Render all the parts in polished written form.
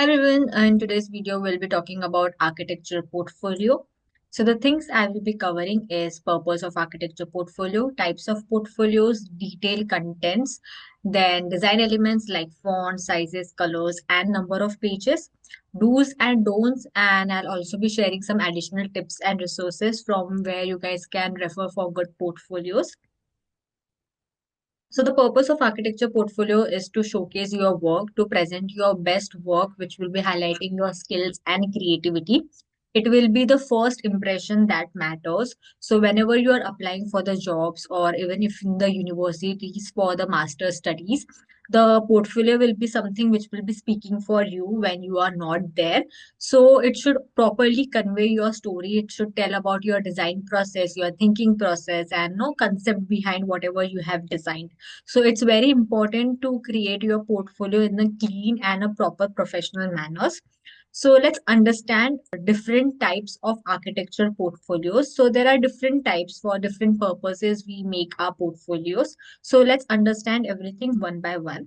Everyone, in today's video, we'll be talking about architecture portfolio. So the things I will be covering is purpose of architecture portfolio, types of portfolios, detailed contents, then design elements like font, sizes, colors, and number of pages, do's and don'ts, and I'll also be sharing some additional tips and resources from where you guys can refer for good portfolios. So the purpose of architecture portfolio is to showcase your work, to present your best work, which will be highlighting your skills and creativity. It will be the first impression that matters. So whenever you are applying for the jobs or even if in the universities for the master studies, the portfolio will be something which will be speaking for you when you are not there. So it should properly convey your story. It should tell about your design process, your thinking process, and no concept behind whatever you have designed. So it's very important to create your portfolio in a clean and a proper professional manners. So let's understand different types of architecture portfolios. So there are different types for different purposes we make our portfolios. So let's understand everything one by one.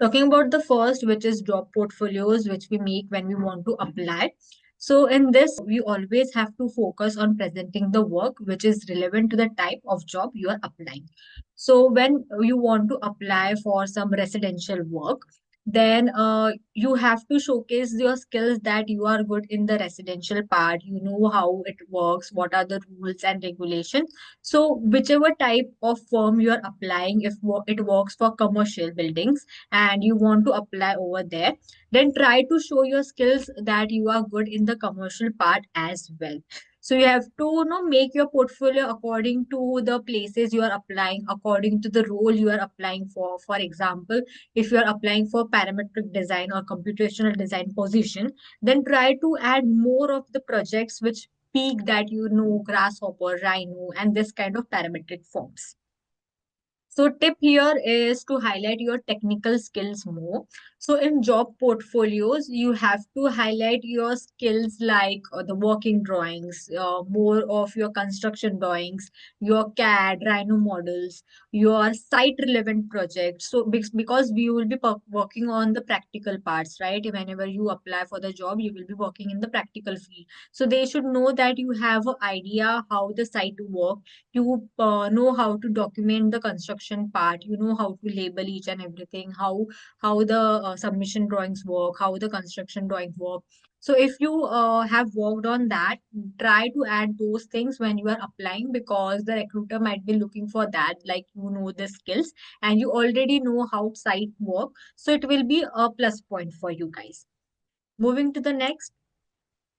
Talking about the first, which is job portfolios, which we make when we want to apply. So in this, we always have to focus on presenting the work which is relevant to the type of job you are applying. So when you want to apply for some residential work, then you have to showcase your skills that you are good in the residential part. You know how it works, what are the rules and regulations. So whichever type of firm you are applying, if it works for commercial buildings and you want to apply over there, then try to show your skills that you are good in the commercial part as well. So you have to make your portfolio according to the places you are applying, according to the role you are applying for. For example, if you are applying for parametric design or computational design position, then try to add more of the projects which peak that grasshopper, rhino, and this kind of parametric forms. So tip here is to highlight your technical skills more. So in job portfolios, you have to highlight your skills like the working drawings, more of your construction drawings, your CAD, Rhino models, your site relevant projects. So because we will be working on the practical parts, right? Whenever you apply for the job, you will be working in the practical field. So they should know that you have an idea how the site work. You know how to document the construction part. You know how to label each and everything, how the submission drawings work, how the construction drawings work. So if you have worked on that, try to add those things when you are applying, because the recruiter might be looking for that, like the skills and you already know how site work. So it will be a plus point for you guys. Moving to the next,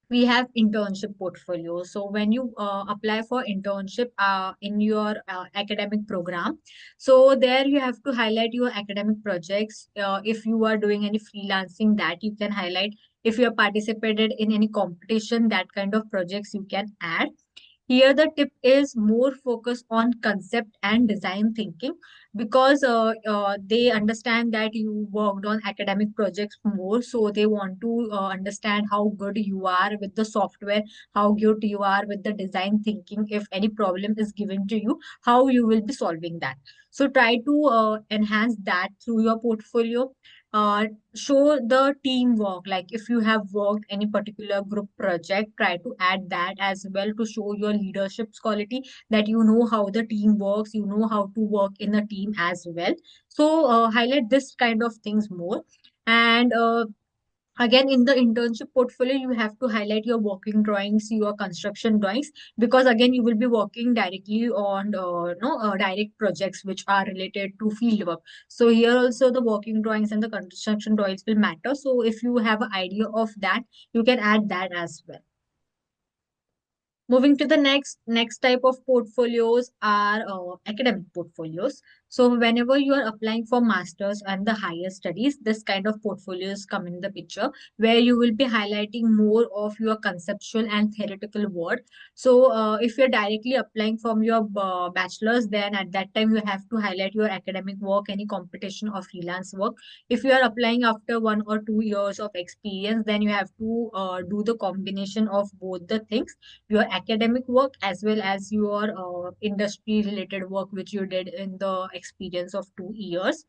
we have internship portfolio. So when you apply for internship in your academic program, so there you have to highlight your academic projects. If you are doing any freelancing, that you can highlight. If you have participated in any competition, that kind of projects you can add. Here, the tip is more focus on concept and design thinking, because they understand that you worked on academic projects more. So they want to understand how good you are with the software, how good you are with the design thinking. If any problem is given to you, how you will be solving that. So try to enhance that through your portfolio. Show the teamwork, like if you have worked any particular group project, try to add that as well to show your leadership quality, that you know how the team works, you know how to work in a team as well. So highlight this kind of things more. And again, in the internship portfolio, you have to highlight your working drawings, your construction drawings, because again, you will be working directly on no direct projects which are related to field work. So here also the working drawings and the construction drawings will matter. So if you have an idea of that, you can add that as well. Moving to the next type of portfolios are academic portfolios. So whenever you are applying for masters and the higher studies, this kind of portfolios come in the picture, where you will be highlighting more of your conceptual and theoretical work. So if you're directly applying from your bachelor's, then at that time you have to highlight your academic work, any competition or freelance work. If you are applying after 1 or 2 years of experience, then you have to do the combination of both the things, your academic work as well as your industry related work which you did in the experience of 2 years.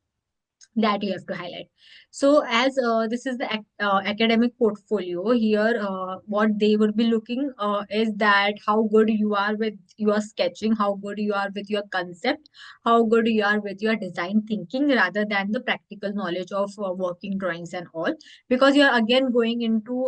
that you have to highlight. So as this is the academic portfolio here, what they would be looking is that how good you are with your sketching, how good you are with your concept, how good you are with your design thinking, rather than the practical knowledge of working drawings and all. Because you're again going into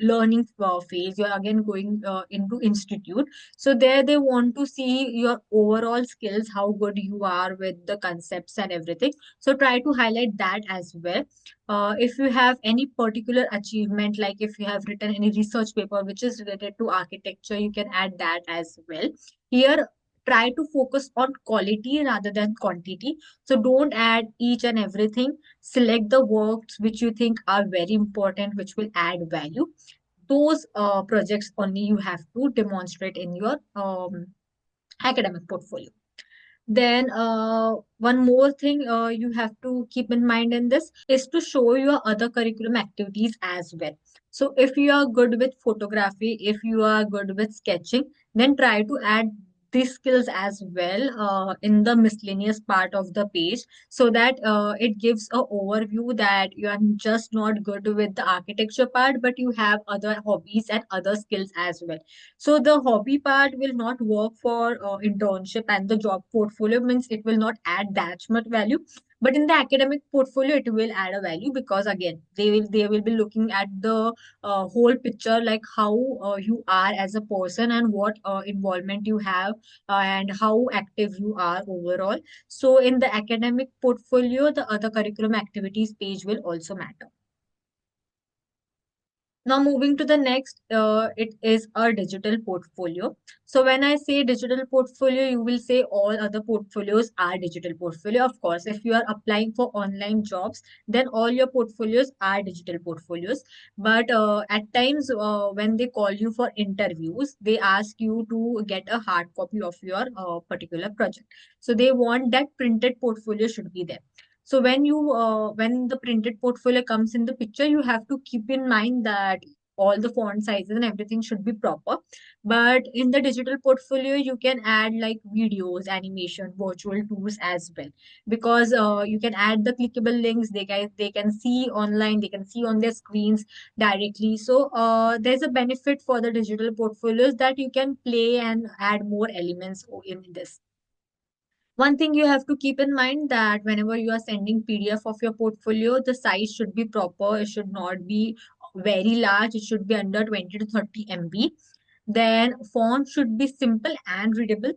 learning phase, you're again going into institute. So there they want to see your overall skills, how good you are with the concepts and everything. So try to highlight that as well. If you have any particular achievement, like if you have written any research paper which is related to architecture, you can add that as well. Here, try to focus on quality rather than quantity. So don't add each and everything. Select the works which you think are very important, which will add value. Those projects only you have to demonstrate in your academic portfolio. Then one more thing you have to keep in mind in this is to show your other curriculum activities as well. So if you are good with photography, if you are good with sketching, then try to add these skills as well in the miscellaneous part of the page, so that it gives a overview that you are just not good with the architecture part, but you have other hobbies and other skills as well. So the hobby part will not work for internship, and the job portfolio means it will not add that much value. But in the academic portfolio, it will add a value, because again, they will be looking at the whole picture, like how you are as a person, and what involvement you have, and how active you are overall. So in the academic portfolio, the other curriculum activities page will also matter. Now moving to the next, it is a digital portfolio. So when I say digital portfolio, you will say all other portfolios are digital portfolio. Of course, if you are applying for online jobs, then all your portfolios are digital portfolios. But at times when they call you for interviews, they ask you to get a hard copy of your particular project. So they want that printed portfolio should be there. So when the printed portfolio comes in the picture, you have to keep in mind that all the font sizes and everything should be proper. But in the digital portfolio, you can add like videos, animation, virtual tours as well, because you can add the clickable links. They can see online, they can see on their screens directly. So there's a benefit for the digital portfolios, that you can play and add more elements in this. One thing you have to keep in mind, that whenever you are sending PDF of your portfolio, the size should be proper. It should not be very large. It should be under 20 to 30 MB. Then font should be simple and readable.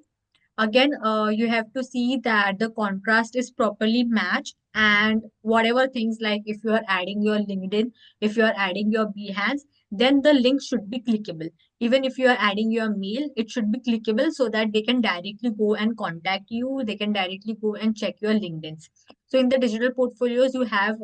Again, you have to see that the contrast is properly matched, and whatever things, like if you are adding your LinkedIn, if you are adding your Behance, then the link should be clickable. Even if you are adding your mail, it should be clickable, so that they can directly go and contact you. They can directly go and check your LinkedIn's. So in the digital portfolios, you have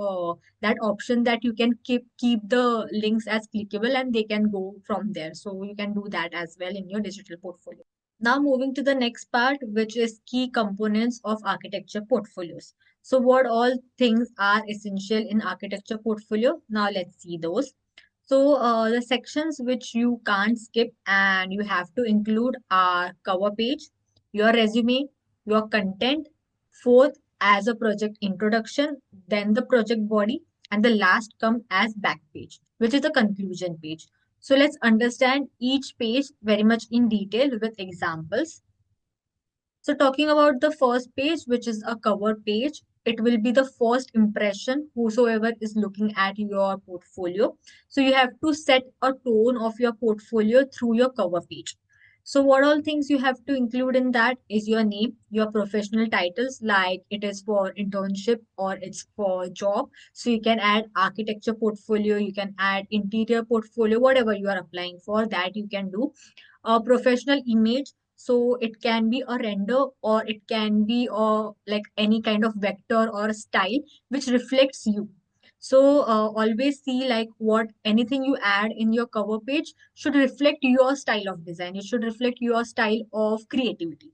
that option that you can keep the links as clickable, and they can go from there. So you can do that as well in your digital portfolio. Now moving to the next part, which is key components of architecture portfolios. So what all things are essential in architecture portfolio? Now let's see those. So the sections which you can't skip and you have to include are cover page, your resume, your content, fourth as a project introduction, then the project body, and the last come as back page, which is the conclusion page. So let's understand each page very much in detail with examples. So talking about the first page, which is a cover page, it will be the first impression whosoever is looking at your portfolio. So you have to set a tone of your portfolio through your cover page. So what all things you have to include in that is your name, your professional titles, like it is for internship or it's for job. So you can add architecture portfolio, you can add interior portfolio, whatever you are applying for, that you can do. A professional image, so it can be a render, or it can be like any kind of vector or style which reflects you. So always see like what anything you add in your cover page should reflect your style of design. It should reflect your style of creativity.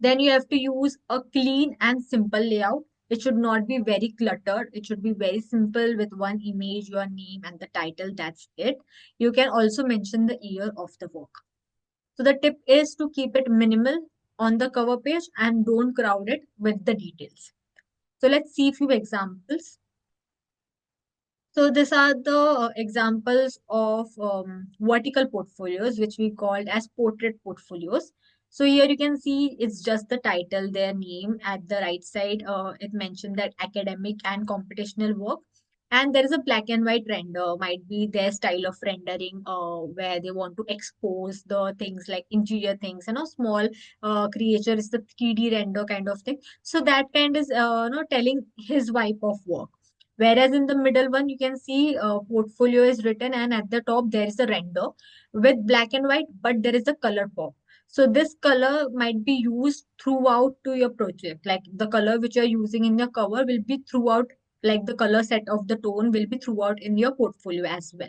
Then you have to use a clean and simple layout. It should not be very cluttered. It should be very simple with one image, your name, and the title. That's it. You can also mention the year of the work. So the tip is to keep it minimal on the cover page and don't crowd it with the details. So let's see a few examples. So these are the examples of vertical portfolios, which we called as portrait portfolios. So here you can see it's just the title, their name. At the right side, it mentioned that academic and computational work. And there is a black and white render, might be their style of rendering, where they want to expose the things like interior things, small creature is the 3D render kind of thing. So that kind is, telling his vibe of work. Whereas in the middle one, you can see portfolio is written, and at the top there is a render with black and white, but there is a color pop. So this color might be used throughout to your project. Like the color which you're using in your cover will be throughout, like the color set of the tone will be throughout in your portfolio as well.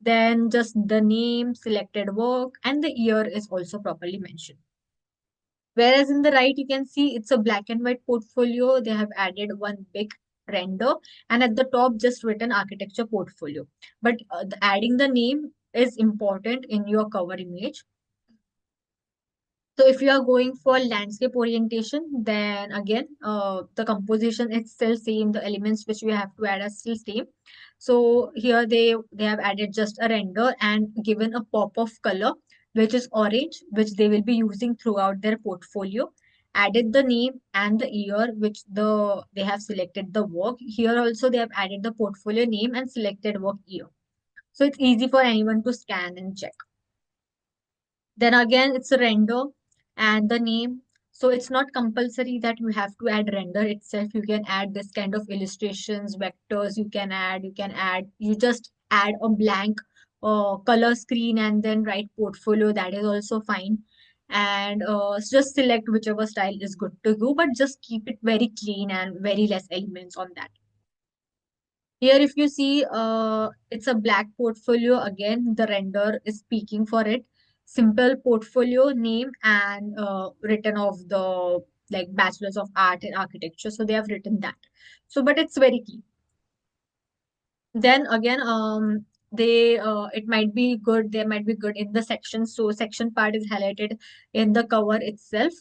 Then just the name, selected work, and the year is also properly mentioned. Whereas in the right, you can see it's a black and white portfolio. They have added one big render, and at the top just written architecture portfolio. But adding the name is important in your cover image. So if you are going for landscape orientation, then again, the composition is still same. The elements which we have to add are still same. So here they have added just a render and given a pop of color, which is orange, which they will be using throughout their portfolio. Added the name and the year, which they have selected the work. Here also they have added the portfolio name and selected work year. So it's easy for anyone to scan and check. Then again, it's a render and the name. So it's not compulsory that you have to add render itself. You can add this kind of illustrations, vectors. You just add a blank color screen and then write portfolio. That is also fine. And just select whichever style is good to go, but just keep it very clean and very less elements on that. Here, if you see, it's a black portfolio. Again, the render is speaking for it. Simple portfolio name and written of the like Bachelor's of Art in Architecture. So they have written that. So, but it's very key. Then again, it might be good. They might be good in the section. So section part is highlighted in the cover itself.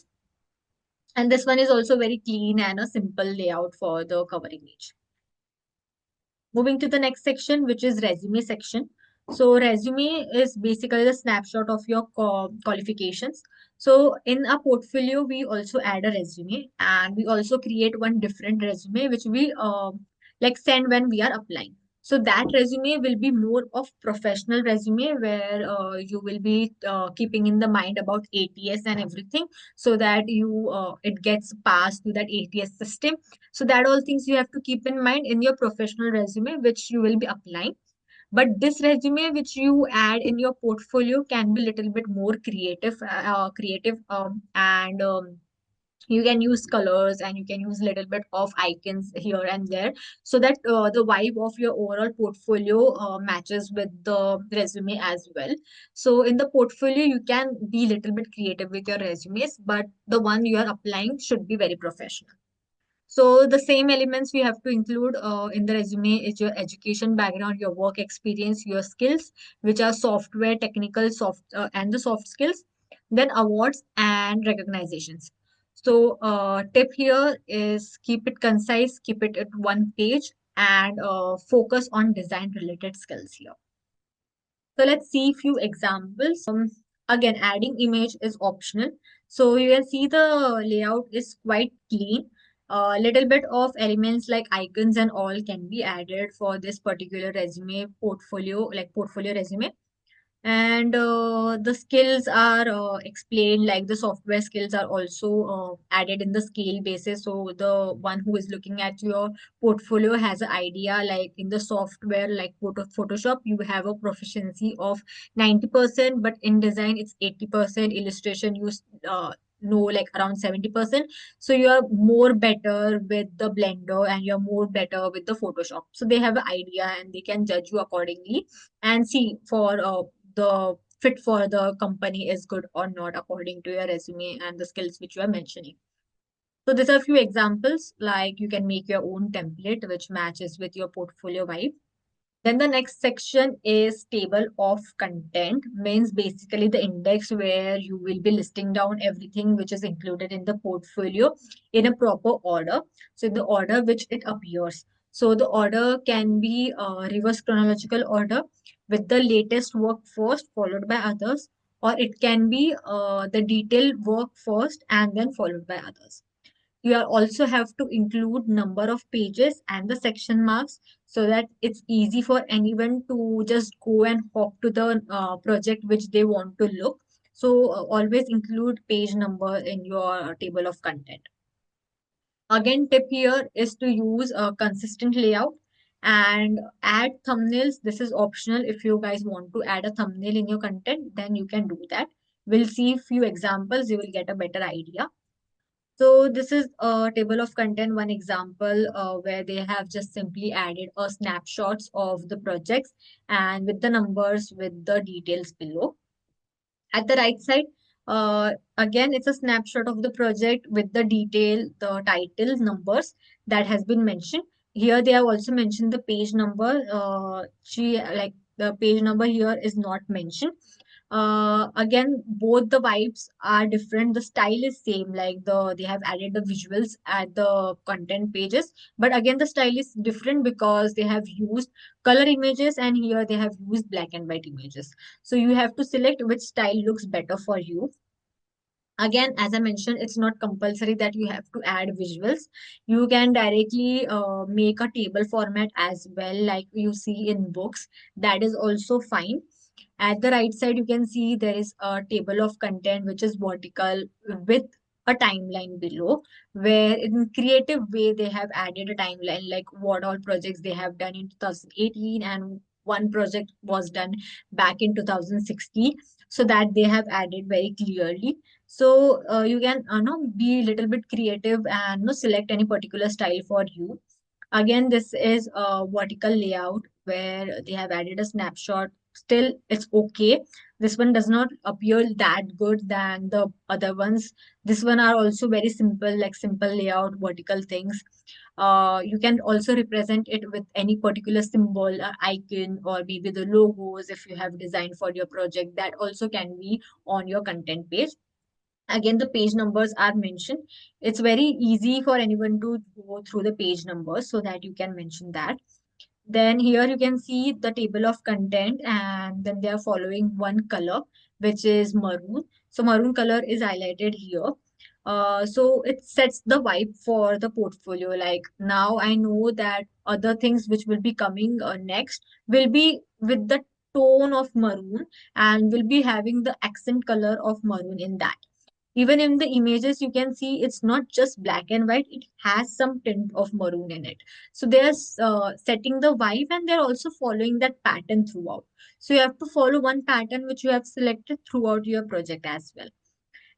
And this one is also very clean and a simple layout for the cover image. Moving to the next section, which is resume section. So resume is basically the snapshot of your qualifications. So in a portfolio, we also add a resume and we also create one different resume, which we like send when we are applying. So that resume will be more of professional resume where you will be keeping in the mind about ATS and everything so that it gets passed to that ATS system. So that all things you have to keep in mind in your professional resume, which you will be applying. But this resume, which you add in your portfolio, can be little bit more creative, and you can use colors and you can use little bit of icons here and there, so that the vibe of your overall portfolio matches with the resume as well. So in the portfolio, you can be little bit creative with your resumes, but the one you are applying should be very professional. So the same elements we have to include in the resume is your education background, your work experience, your skills, which are software, technical, and the soft skills, then awards and recognitions. So tip here is keep it concise, keep it at one page, and focus on design related skills here. So let's see few examples. Again, adding image is optional. So you can see the layout is quite clean. A little bit of elements like icons and all can be added for this particular resume portfolio, like portfolio resume. And the skills are explained, like the software skills are also added in the scale basis. So the one who is looking at your portfolio has an idea, like in the software like Photoshop, you have a proficiency of 90%, but in design it's 80%. Illustration you know like around 70%. So you are more better with the Blender and you're more better with the Photoshop. So they have an idea and they can judge you accordingly and see for the fit for the company is good or not according to your resume and the skills which you are mentioning. So these are a few examples, like you can make your own template which matches with your portfolio vibe. Then the next section is table of content, means basically the index where you will be listing down everything which is included in the portfolio in a proper order. So the order which it appears. So the order can be reverse chronological order with the latest work first followed by others, or it can be the detailed work first and then followed by others. You are also have to include number of pages and the section marks so that it's easy for anyone to just go and hop to the project which they want to look. So always include page number in your table of content. Again, tip here is to use a consistent layout and add thumbnails. This is optional. If you guys want to add a thumbnail in your content, then you can do that. We'll see few examples. You will get a better idea. So this is a table of content, one example where they have just simply added a snapshots of the projects and with the numbers with the details below. At the right side, again, it's a snapshot of the project with the detail, the title, numbers that has been mentioned. Here they have also mentioned the page number. She like the page number here is not mentioned. Again, both the vibes are different. The style is same, like they have added the visuals at the content pages, but again the style is different because they have used color images and here they have used black and white images. So you have to select which style looks better for you. Again, as I mentioned, it's not compulsory that you have to add visuals. You can directly make a table format as well, like you see in books. That is also fine. At the right side, you can see there is a table of content which is vertical with a timeline below, where in creative way they have added a timeline like what all projects they have done in 2018 and one project was done back in 2016, so that they have added very clearly. So you can be a little bit creative and select any particular style for you. Again, this is a vertical layout where they have added a snapshot. Still, it's okay. This one does not appear that good than the other ones. This one are also very simple, like simple layout, vertical things. You can also represent it with any particular symbol, icon, or maybe the logos if you have designed for your project. That also can be on your content page. Again, the page numbers are mentioned. It's very easy for anyone to go through the page numbers so that you can mention that. Then here you can see the table of content and then they are following one color, which is maroon. So maroon color is highlighted here. So it sets the vibe for the portfolio. Like now I know that other things which will be coming next will be with the tone of maroon and will be having the accent color of maroon in that. Even in the images, you can see it's not just black and white, it has some tint of maroon in it. So they're setting the vibe and they're also following that pattern throughout. So you have to follow one pattern which you have selected throughout your project as well.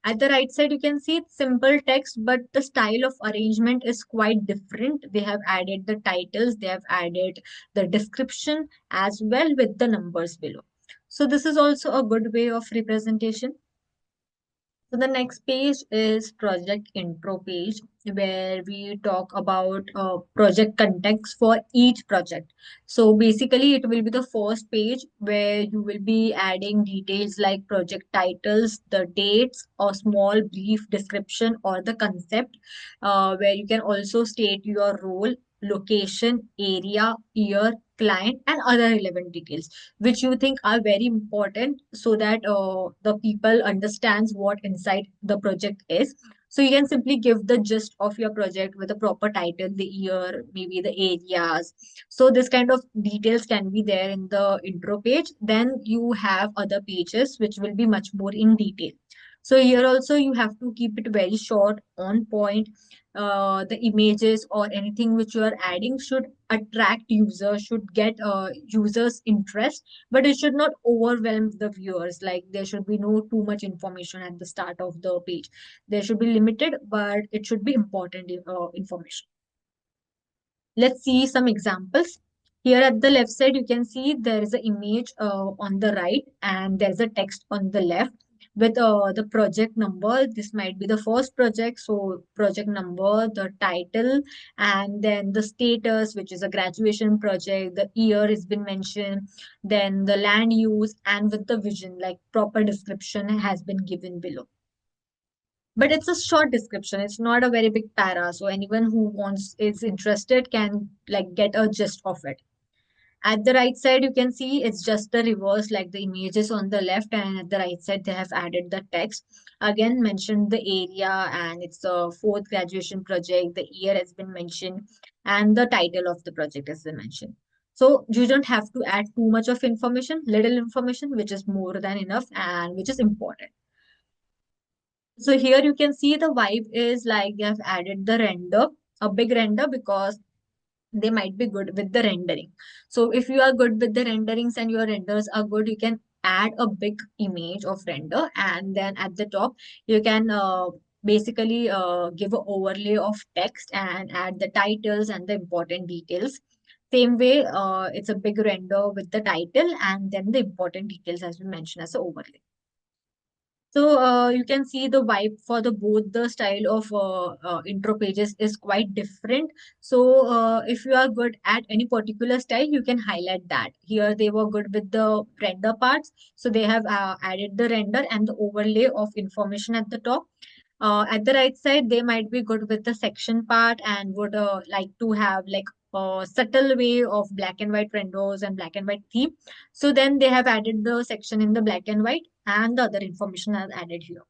At the right side, you can see it's simple text, but the style of arrangement is quite different. They have added the titles, they have added the description as well with the numbers below. So this is also a good way of representation. So the next page is project intro page where we talk about project context for each project. So basically it will be the first page where you will be adding details like project titles, the dates, or small brief description or the concept, where you can also state your role, location, area, year, client, and other relevant details which you think are very important so that the people understands what inside the project is. So you can simply give the gist of your project with a proper title, the year, maybe the areas. So this kind of details can be there in the intro page. Then you have other pages which will be much more in detail. So here also you have to keep it very short, on point. The images or anything which you are adding should attract users, should get users interest, but it should not overwhelm the viewers. Like there should be no too much information at the start of the page. There should be limited, but it should be important information. Let's see some examples. Here at the left side, you can see there is an image on the right and there's a text on the left. with the project number. This might be the first project, so project number, the title, and then the status, which is a graduation project, the year has been mentioned, then the land use, and with the vision, like proper description has been given below. But it's a short description, it's not a very big para, so anyone who wants is interested can like get a gist of it. At the right side, you can see it's just the reverse, like the images on the left, and at the right side, they have added the text. Again, mentioned the area, and it's a fourth graduation project. The year has been mentioned, and the title of the project has been mentioned. So you don't have to add too much of information, little information, which is more than enough and which is important. So here you can see the vibe is like they have added the render, a big render, because they might be good with the rendering. So if you are good with the renderings and your renders are good, you can add a big image of render, and then at the top you can basically give an overlay of text and add the titles and the important details. Same way, it's a big render with the title and then the important details as we mentioned as an overlay. So you can see the vibe for the both the style of intro pages is quite different. So if you are good at any particular style, you can highlight that. Here they were good with the render parts, so they have added the render and the overlay of information at the top. At the right side, they might be good with the section part and would like to have like a subtle way of black and white renders and black and white theme. So then they have added the section in the black and white, and the other information are added here.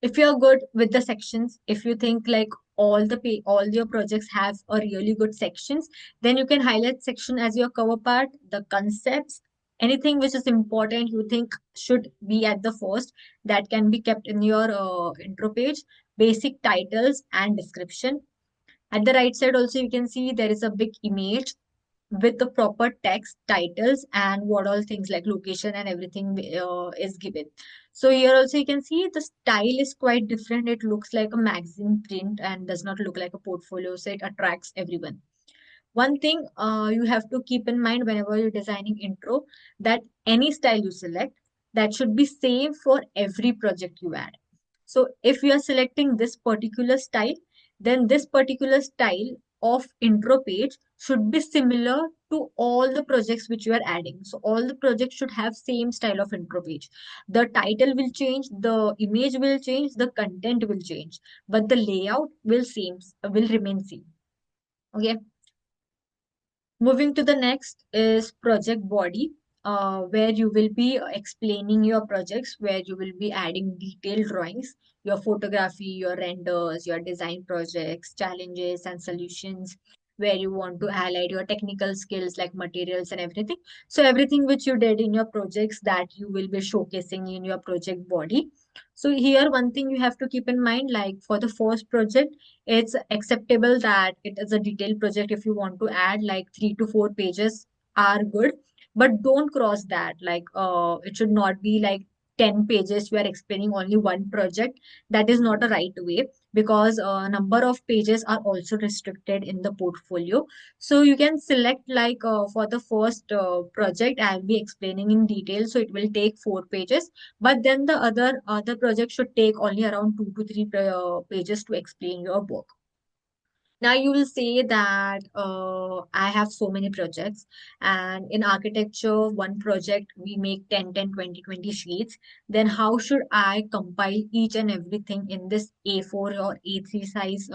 If you're good with the sections, if you think like all your projects have a really good sections, then you can highlight section as your cover part, the concepts, anything which is important you think should be at the first, that can be kept in your intro page, basic titles and description. At the right side also you can see there is a big image with the proper text, titles, and what all things like location and everything is given. So here also you can see the style is quite different. It looks like a magazine print and does not look like a portfolio, so it attracts everyone. One thing you have to keep in mind whenever you're designing intro, that any style you select, that should be same for every project you add. So if you are selecting this particular style, then this particular style of intro page should be similar to all the projects which you are adding. So all the projects should have same style of intro page. The title will change, the image will change, the content will change, but the layout will remain same. Okay. Moving to the next is project body, where you will be explaining your projects, where you will be adding detailed drawings, your photography, your renders, your design projects, challenges and solutions, where you want to highlight your technical skills like materials and everything. So everything which you did in your projects that you will be showcasing in your project body. So here one thing you have to keep in mind, like for the first project, it's acceptable that it is a detailed project. If you want to add like 3 to 4 pages are good, but don't cross that. Like it should not be like 10 pages you are explaining only one project. That is not a right way, because number of pages are also restricted in the portfolio. So you can select like for the first project I'll be explaining in detail, so it will take 4 pages, but then the other project should take only around 2 to 3 pages to explain your work. Now you will say that I have so many projects, and in architecture, one project we make 10, 10, 20, 20 sheets. Then how should I compile each and everything in this A4 or A3 size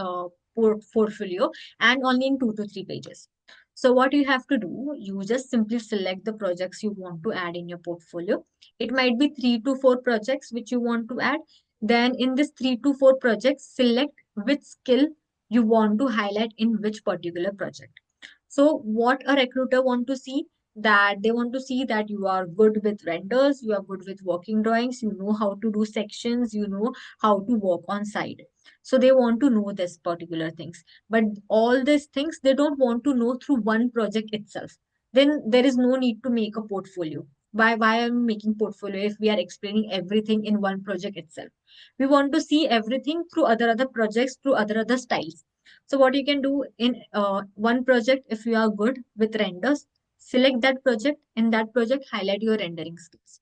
portfolio and only in 2 to 3 pages? So what you have to do, you just simply select the projects you want to add in your portfolio. It might be 3 to 4 projects which you want to add. Then in this 3 to 4 projects, select which skill you want to highlight in which particular project. So what a recruiter want to see, that they want to see that you are good with renders, you are good with working drawings, you know how to do sections, you know how to work on site. So they want to know this particular things. But all these things they don't want to know through one project itself. Then there is no need to make a portfolio. Why am I making portfolio if we are explaining everything in one project itself? We want to see everything through other projects, through other styles. So what you can do in one project, if you are good with renders, select that project. In that project, highlight your rendering skills.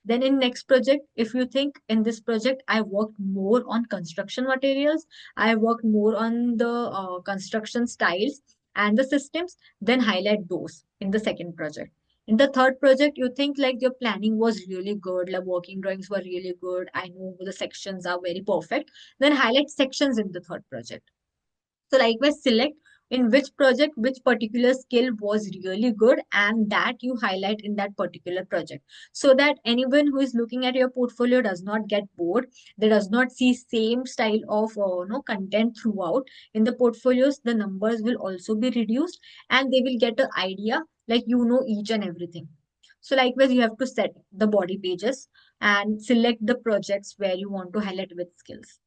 Then in next project, if you think in this project, I worked more on construction materials, I worked more on the construction styles and the systems, then highlight those in the second project. In the third project, you think like your planning was really good, like working drawings were really good. I know the sections are very perfect. Then highlight sections in the third project. So likewise, select in which project, which particular skill was really good and that you highlight in that particular project. So that anyone who is looking at your portfolio does not get bored. They does not see same style of content throughout. In the portfolios, the numbers will also be reduced and they will get an idea like each and everything. So likewise, you have to set the body pages and select the projects where you want to highlight with skills.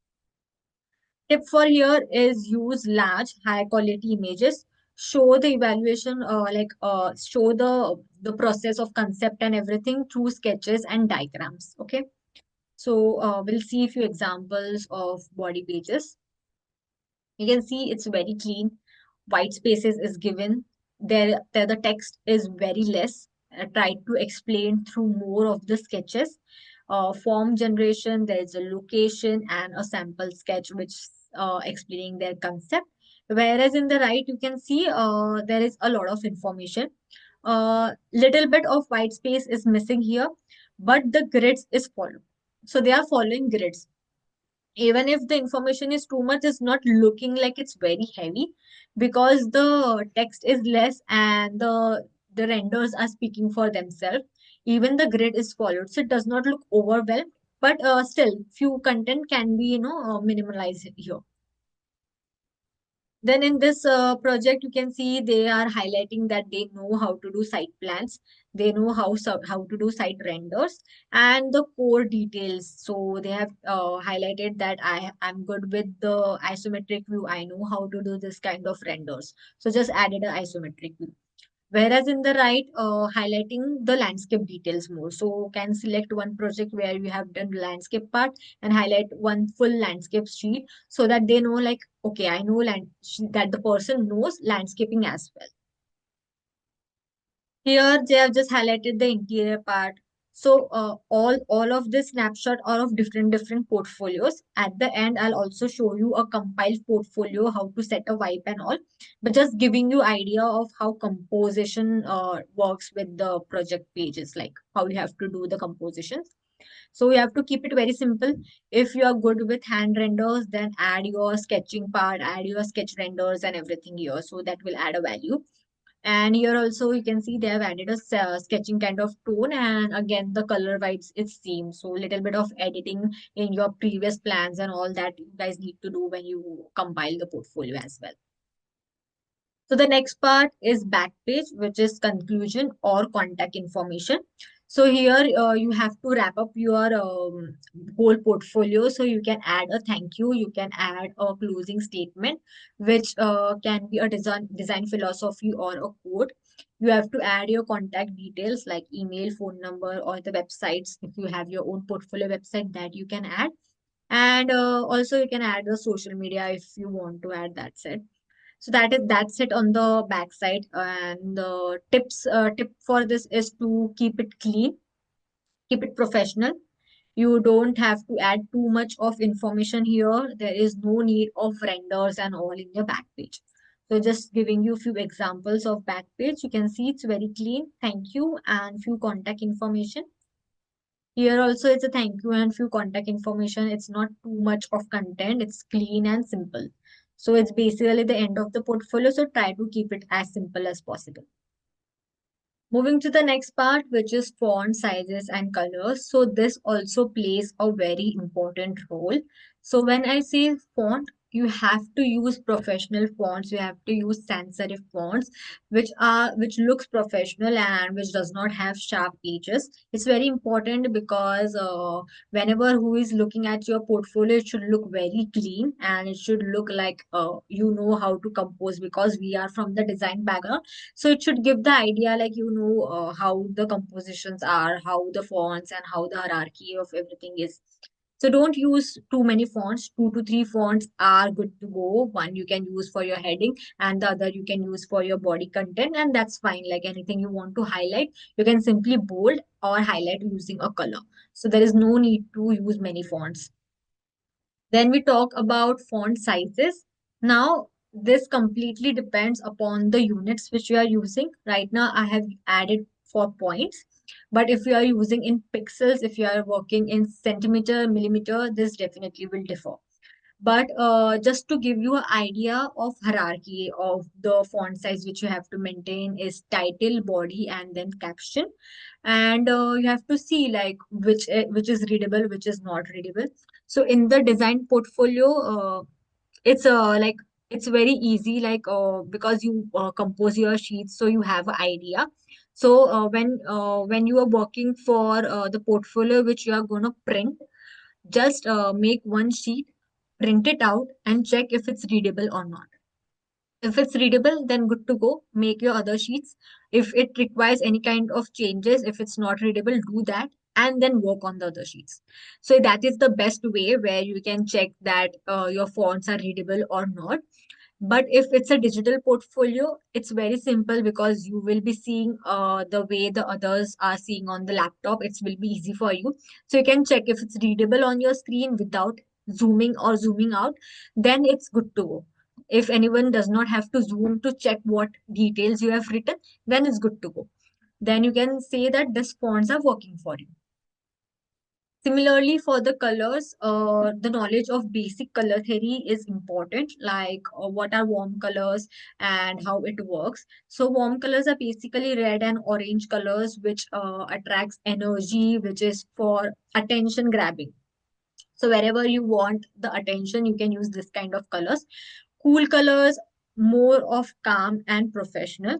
Tip for here is use large, high quality images. Show the evaluation, show the process of concept and everything through sketches and diagrams. Okay, so we'll see a few examples of body pages. You can see it's very clean. White spaces is given. There the text is very less. Try to explain through more of the sketches. Form generation, there is a location and a sample sketch which explaining their concept. Whereas in the right, you can see there is a lot of information. Little bit of white space is missing here, but the grids is followed. So they are following grids even if the information is too much, it's not looking like it's very heavy because the text is less and the renders are speaking for themselves. Even the grid is followed, so it does not look overwhelmed, but still few content can be minimalized here. Then in this project, you can see they are highlighting that they know how to do site plans, they know how to do site renders and the core details. So they have highlighted that I'm good with the isometric view. I know how to do this kind of renders. So just added an isometric view. Whereas in the right, highlighting the landscape details more. So can select one project where you have done landscape part and highlight one full landscape sheet so that they know like, okay, I know that the person knows landscaping as well. Here they have just highlighted the interior part. So all of this snapshot are of different portfolios. At the end, I'll also show you a compiled portfolio, how to set a vibe and all. But just giving you idea of how composition works with the project pages, like how you have to do the compositions. So you have to keep it very simple. If you are good with hand renders, then add your sketching part, add your sketch renders and everything here. So that will add a value. And here also you can see they have added a sketching kind of tone and again the color whites it's same. So little bit of editing in your previous plans and all that you guys need to do when you compile the portfolio as well. So the next part is back page, which is conclusion or contact information. So here you have to wrap up your whole portfolio. So you can add a thank you can add a closing statement, which can be a design philosophy or a quote. You have to add your contact details like email, phone number, or the websites. If you have your own portfolio website, that you can add. And also you can add the social media if you want to add that set. So that's it on the back side. And the tip for this is to keep it clean, keep it professional. You don't have to add too much of information here. There is no need of renders and all in your back page. So just giving you a few examples of back page. You can see it's very clean. Thank you and few contact information. Here also it's a thank you and few contact information. It's not too much of content. It's clean and simple. So it's basically the end of the portfolio. So try to keep it as simple as possible. Moving to the next part, which is font sizes and colors. So this also plays a very important role. So when I say font, you have to use professional fonts. You have to use sans serif fonts, which looks professional and which does not have sharp edges. It's very important because whenever who is looking at your portfolio, it should look very clean and it should look like you know how to compose because we are from the design background, so it should give the idea like how the compositions are, how the fonts and how the hierarchy of everything is. So don't use too many fonts. 2 to 3 fonts are good to go. One you can use for your heading and the other you can use for your body content, and that's fine. Like anything you want to highlight, you can simply bold or highlight using a color. So there is no need to use many fonts. Then we talk about font sizes. Now, this completely depends upon the units which you are using. Right now, I have added for points. But if you are using in pixels, if you are working in centimeter, millimeter, this definitely will differ. But just to give you an idea of hierarchy of the font size which you have to maintain is title, body, and then caption. And you have to see like which is readable, which is not readable. So in the design portfolio, it's like it's very easy, like because you compose your sheets, so you have an idea. So when you are working for the portfolio which you are going to print, just make one sheet, print it out, and check if it's readable or not. If it's readable, then good to go. Make your other sheets. If it requires any kind of changes, if it's not readable, do that and then work on the other sheets. So that is the best way where you can check that your fonts are readable or not. But if it's a digital portfolio, it's very simple because you will be seeing the way the others are seeing on the laptop. It will be easy for you. So you can check if it's readable on your screen without zooming or zooming out, then it's good to go. If anyone does not have to zoom to check what details you have written, then it's good to go. Then you can say that these fonts are working for you. Similarly, for the colors, the knowledge of basic color theory is important, like what are warm colors and how it works. So warm colors are basically red and orange colors, which attracts energy, which is for attention grabbing. So wherever you want the attention, you can use this kind of colors. Cool colors, more of calm and professional.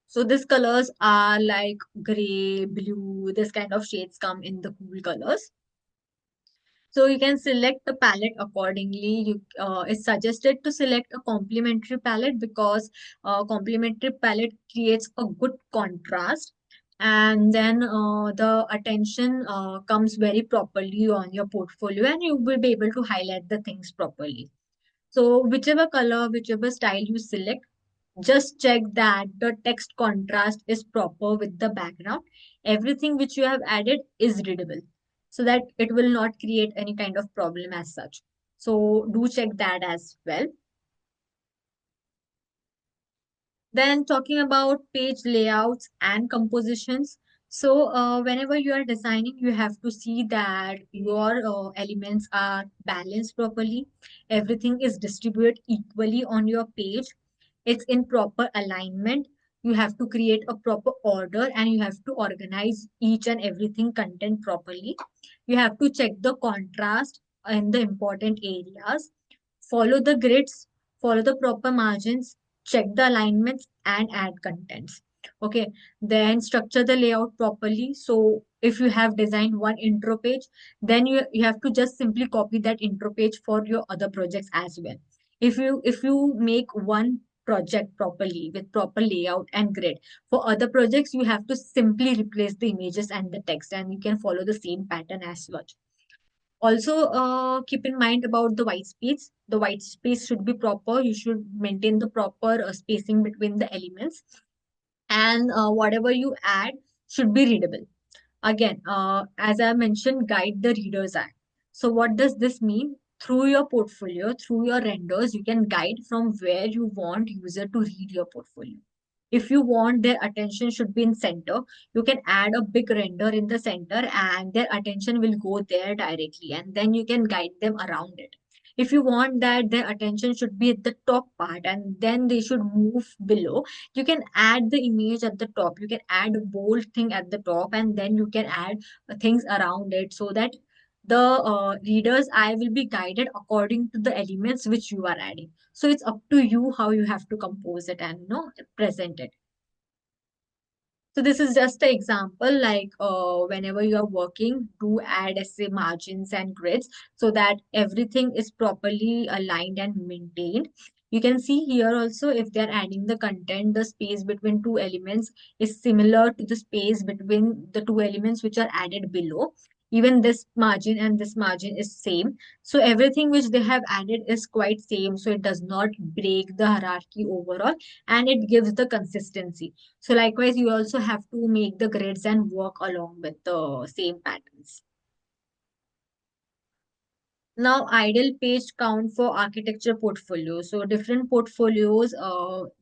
So these colors are like gray, blue, this kind of shades come in the cool colors. So you can select the palette accordingly. It's suggested to select a complementary palette because complementary palette creates a good contrast, and then the attention comes very properly on your portfolio and you will be able to highlight the things properly. So whichever color, whichever style you select, just check that the text contrast is proper with the background. Everything which you have added is readable so that it will not create any kind of problem as such. So do check that as well. Then talking about page layouts and compositions. So whenever you are designing, you have to see that your elements are balanced properly. Everything is distributed equally on your page. It's in proper alignment. You have to create a proper order and you have to organize each and everything content properly. You have to check the contrast in the important areas. Follow the grids, follow the proper margins, check the alignments and add contents. Okay, then structure the layout properly. So if you have designed one intro page, then you have to just simply copy that intro page for your other projects as well. If you make one project properly with proper layout and grid, for other projects you have to simply replace the images and the text and you can follow the same pattern as such. Also, keep in mind about the white space. The white space should be proper. You should maintain the proper spacing between the elements, and whatever you add should be readable. Again, as I mentioned, guide the reader's eye. So, what does this mean? Through your portfolio, through your renders, you can guide from where you want user to read your portfolio. If you want their attention should be in center, you can add a big render in the center and their attention will go there directly and then you can guide them around it. If you want that their attention should be at the top part and then they should move below, you can add the image at the top. You can add a bold thing at the top and then you can add things around it so that the reader's eye will be guided according to the elements which you are adding. So it's up to you how you have to compose it and present it. So this is just an example, like whenever you are working, do add essay margins and grids so that everything is properly aligned and maintained. You can see here also if they're adding the content, the space between two elements is similar to the space between the two elements which are added below. Even this margin and this margin is same. So everything which they have added is quite same. So it does not break the hierarchy overall, and it gives the consistency. So likewise, you also have to make the grids and work along with the same patterns. Now, ideal page count for architecture portfolio. So, different portfolios,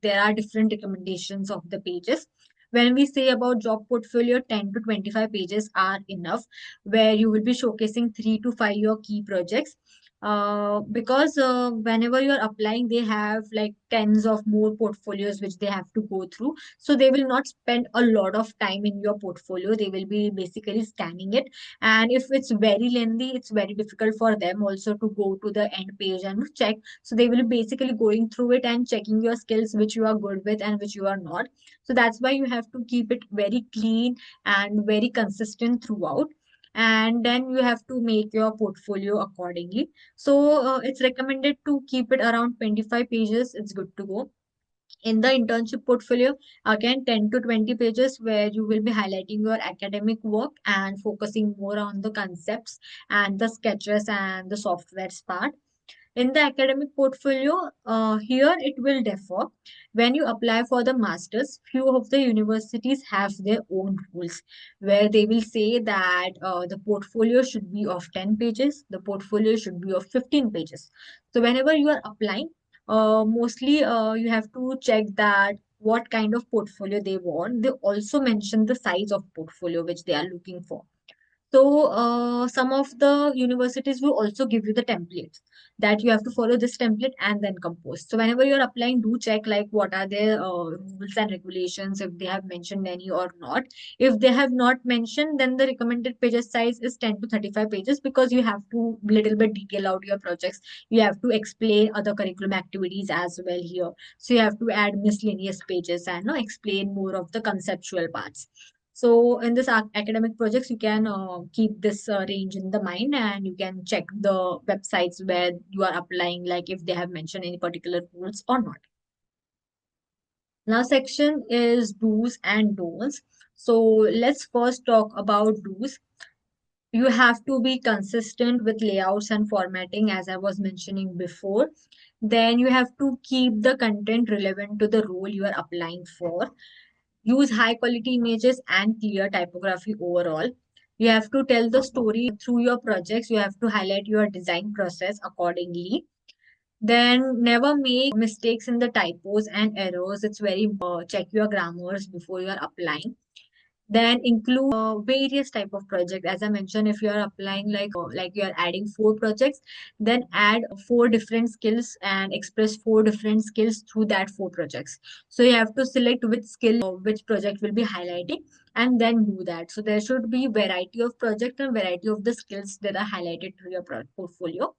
there are different recommendations of the pages. When we say about job portfolio, 10 to 25 pages are enough, where you will be showcasing 3 to 5 year key projects. Because whenever you're applying, they have like tens of more portfolios which they have to go through. So, they will not spend a lot of time in your portfolio. They will be basically scanning it, and if it's very lengthy, it's very difficult for them also to go to the end page and check. So they will be basically going through it and checking your skills which you are good with and which you are not. So that's why you have to keep it very clean and very consistent throughout, and then you have to make your portfolio accordingly. So it's recommended to keep it around 25 pages. It's good to go. In the internship portfolio, again 10 to 20 pages, where you will be highlighting your academic work and focusing more on the concepts and the sketches and the software part. In the academic portfolio, here it will differ. When you apply for the masters, few of the universities have their own rules, where they will say that the portfolio should be of 10 pages, the portfolio should be of 15 pages. So whenever you are applying, mostly you have to check that what kind of portfolio they want. They also mention the size of portfolio which they are looking for. So, some of the universities will also give you the templates that you have to follow this template and then compose. So, whenever you're applying, do check like what are their rules and regulations, if they have mentioned any or not. If they have not mentioned, then the recommended pages size is 10 to 35 pages, because you have to little bit detail out your projects. You have to explain other curriculum activities as well here. So, you have to add miscellaneous pages and explain more of the conceptual parts. So in this academic projects, you can keep this range in the mind, and you can check the websites where you are applying, like if they have mentioned any particular rules or not. Now section is do's and don'ts. So let's first talk about do's. You have to be consistent with layouts and formatting, as I was mentioning before. Then you have to keep the content relevant to the role you are applying for. Use high quality images and clear typography overall. You have to tell the story through your projects. You have to highlight your design process accordingly. Then never make mistakes in the typos and errors. It's very check your grammars before you are applying. Then include various type of project. As I mentioned, if you are applying like you are adding 4 projects, then add 4 different skills and express 4 different skills through that 4 projects. So you have to select which skill, which project will be highlighting, and then do that. So there should be variety of project and variety of the skills that are highlighted through your portfolio.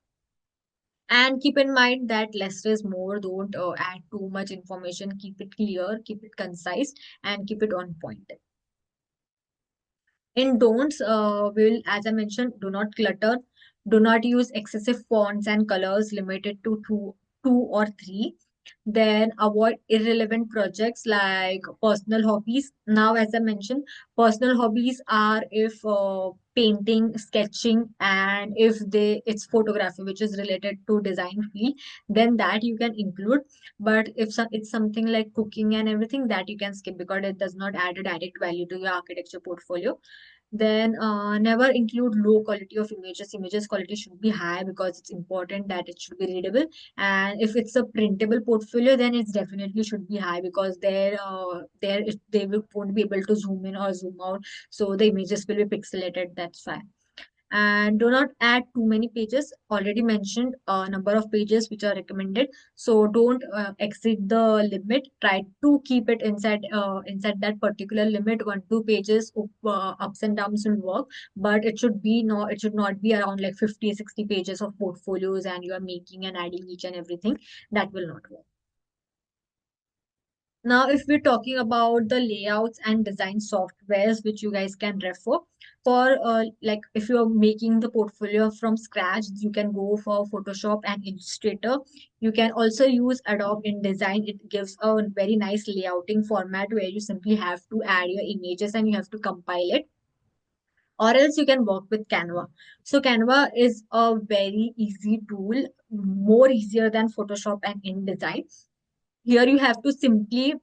And keep in mind that less is more. Don't add too much information. Keep it clear, keep it concise, and keep it on point. In don'ts, will, as I mentioned, do not clutter, do not use excessive fonts and colors limited to two or three. Then avoid irrelevant projects like personal hobbies. Now, as I mentioned, personal hobbies are if painting, sketching, and if it's photography, which is related to design field, then that you can include. But if it's something like cooking and everything, that you can skip, because it does not add a direct value to your architecture portfolio. Then never include low quality of images. Images quality should be high, because it's important that it should be readable. And if it's a printable portfolio, then it's definitely should be high, because won't be able to zoom in or zoom out. So the images will be pixelated. That's why. And do not add too many pages. Already mentioned number of pages which are recommended. So don't exceed the limit. Try to keep it inside that particular limit. 1 2 pages of ups and downs will work, but it should not be around like 50 60 pages of portfolios, and you are making and adding each and everything. That will not work. Now, if we're talking about the layouts and design softwares which you guys can refer for, like if you're making the portfolio from scratch, you can go for Photoshop and Illustrator. You can also use Adobe InDesign. It gives a very nice layouting format, where you simply have to add your images and you have to compile it. or else you can work with Canva. So Canva is a very easy tool, more easier than Photoshop and InDesign. Here you have to simply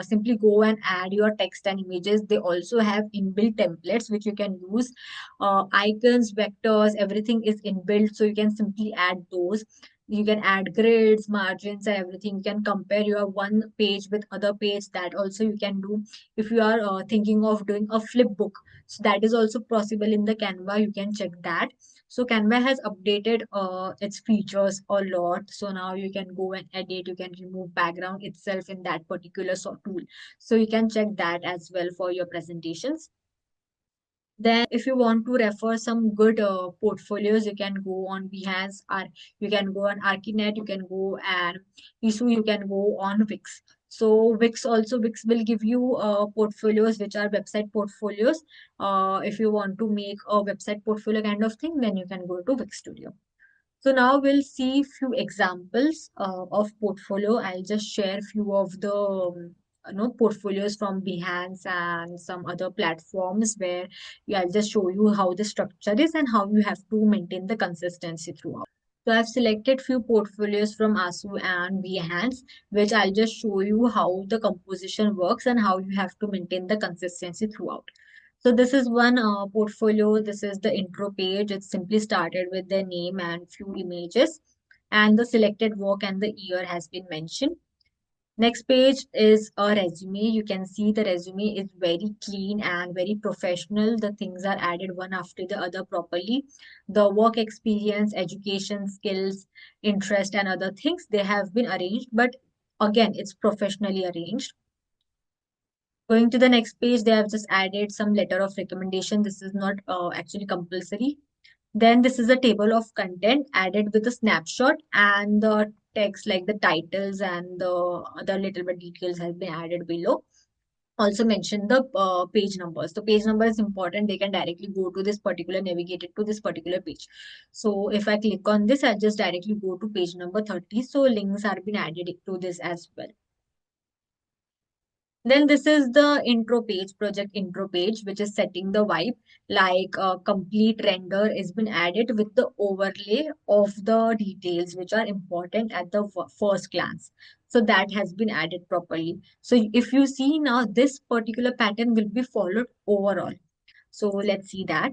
simply go and add your text and images. They also have inbuilt templates which you can use. Icons, vectors, everything is inbuilt, so you can simply add those. You can add grids, margins, and everything. You can compare your one page with other page. That also you can do. If you are thinking of doing a flip book, so that is also possible in the Canva. You can check that. So Canva has updated its features a lot. So now you can go and edit, you can remove background itself in that particular tool. So you can check that as well for your presentations. Then if you want to refer some good portfolios, you can go on Behance, or you can go on Archinet, you can go and Issue, you can go on Wix. So Wix will give you portfolios which are website portfolios. If you want to make a website portfolio kind of thing, then you can go to Wix Studio. So now we'll see few examples of portfolio. I'll just share few of the portfolios from Behance and some other platforms where I'll just show you how the structure is and how you have to maintain the consistency throughout. So I've selected few portfolios from ASU and Behance, which I'll just show you how the composition works and how you have to maintain the consistency throughout. So this is one portfolio. This is the intro page. It's simply started with the name and few images, and the selected work and the year has been mentioned. Next page is a resume. You can see the resume is very clean and very professional. The things are added one after the other properly. The work experience, education, skills, interest, and other things, they have been arranged, but again, it's professionally arranged. Going to the next page, they have just added some letter of recommendation. This is not actually compulsory. Then this is a table of content added with a snapshot, and the text like the titles and the other little bit details has been added below. Also mention the page numbers. The page number is important. They can directly go to this particular, navigate it to this particular page. So if I click on this, I just directly go to page number 30. So links are been added to this as well. Then this is the intro page, project intro page, which is setting the vibe. Like a complete render has been added with the overlay of the details which are important at the first glance. So that has been added properly. So if you see now, this particular pattern will be followed overall. So let's see that.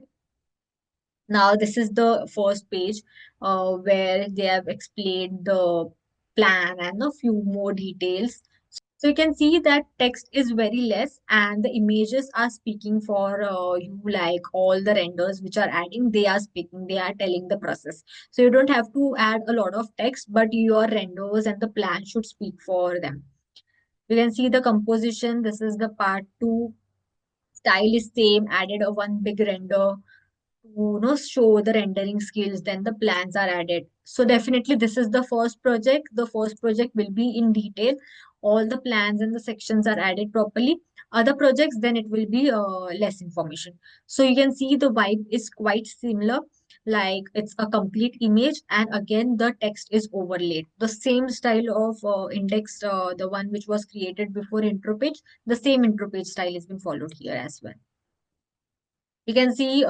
Now this is the first page where they have explained the plan and a few more details. So you can see that text is very less and the images are speaking for you, like all the renders which are adding, they are speaking, they are telling the process. So you don't have to add a lot of text, but your renders and the plan should speak for them. You can see the composition. This is the part two. Style is same, added a one big render to show the rendering skills. Then the plans are added. So definitely this is the first project. The first project will be in detail. All the plans and the sections are added properly. Other projects, then it will be less information. So you can see the vibe is quite similar, like it's a complete image, and again the text is overlaid. The same style of index, the one which was created before intro page, the same intro page style has been followed here as well. You can see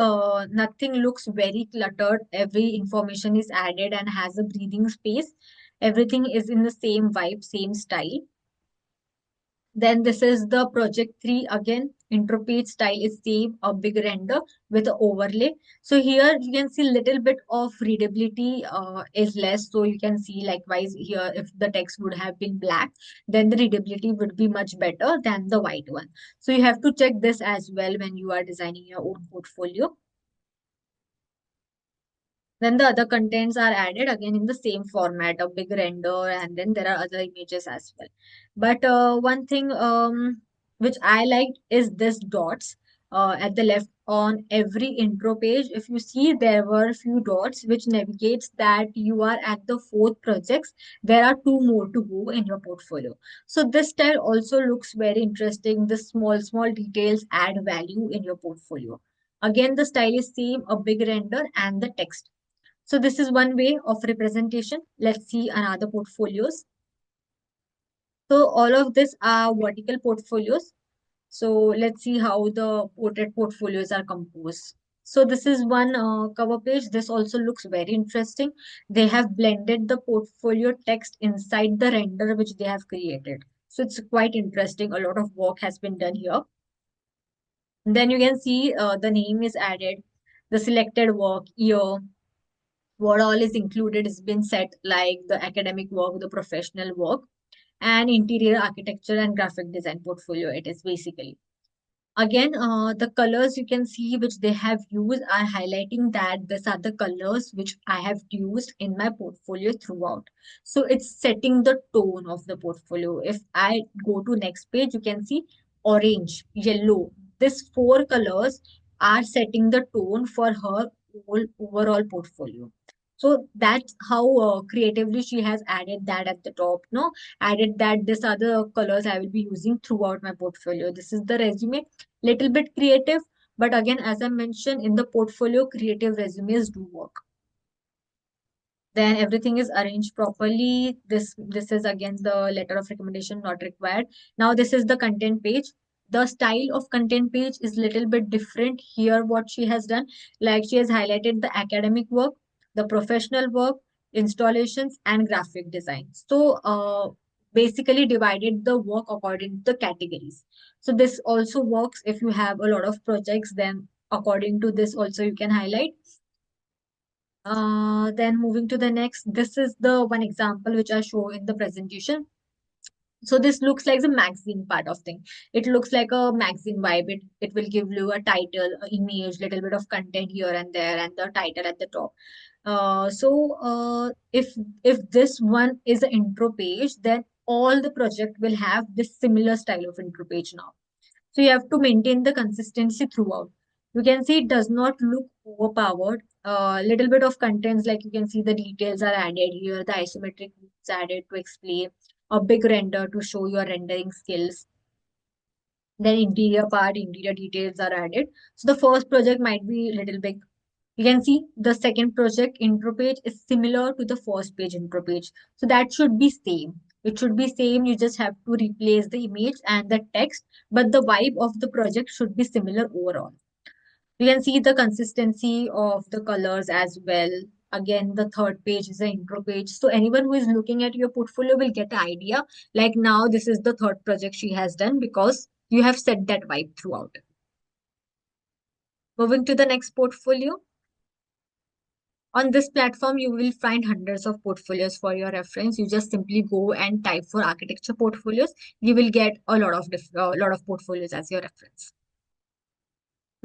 nothing looks very cluttered. Every information is added and has a breathing space. Everything is in the same vibe, same style. Then this is the project 3 again. Intro page style is same, a big render with an overlay. So here you can see little bit of readability is less. So you can see likewise here, if the text would have been black, then the readability would be much better than the white one. So you have to check this as well when you are designing your own portfolio. Then the other contents are added again in the same format, a big render, and then there are other images as well. But one thing which I liked is this dots at the left on every intro page. If you see, there were a few dots which navigates that you are at the fourth projects. There are two more to go in your portfolio. So this style also looks very interesting. The small details add value in your portfolio. Again, the style is same, a big render and the text. So this is one way of representation. Let's see another portfolios. So all of this are vertical portfolios. So let's see how the portrait portfolios are composed. So this is one cover page. This also looks very interesting. They have blended the portfolio text inside the render which they have created. So it's quite interesting. A lot of work has been done here. Then you can see the name is added, the selected work, year, what all is included has been set, like the academic work, the professional work, and interior architecture and graphic design portfolio. It is basically. Again, the colors you can see which they have used are highlighting that these are the colors which I have used in my portfolio throughout. So it's setting the tone of the portfolio. If I go to next page, you can see orange, yellow. These four colors are setting the tone for her whole overall portfolio. So that's how creatively she has added that at the top. No, added that these are the colors I will be using throughout my portfolio. This is the resume, little bit creative, but again, as I mentioned in the portfolio, creative resumes do work. Then everything is arranged properly. This is again the letter of recommendation not required. Now this is the content page. The style of content page is little bit different here. What she has done, like she has highlighted the academic work, the professional work, installations, and graphic design. So basically divided the work according to the categories. So this also works if you have a lot of projects, then according to this also you can highlight. Then moving to the next, this is the one example which I show in the presentation. So this looks like the magazine part of thing. It looks like a magazine vibe. It will give you a title, a image, little bit of content here and there, and the title at the top. If this one is an intro page, then all the project will have this similar style of intro page now. So you have to maintain the consistency throughout. You can see it does not look overpowered. Little bit of contents, like you can see the details are added here, the isometric is added to explain, a big render to show your rendering skills. Then interior part, interior details are added. So the first project might be a little big. You can see the second project intro page is similar to the first page intro page. So that should be same. It should be same. You just have to replace the image and the text, but the vibe of the project should be similar overall. You can see the consistency of the colors as well. Again, the third page is the intro page. So anyone who is looking at your portfolio will get an idea. Like now, this is the third project she has done because you have set that vibe throughout. Moving to the next portfolio. On this platform, you will find hundreds of portfolios for your reference. You just simply go and type for architecture portfolios. You will get a lot of portfolios as your reference.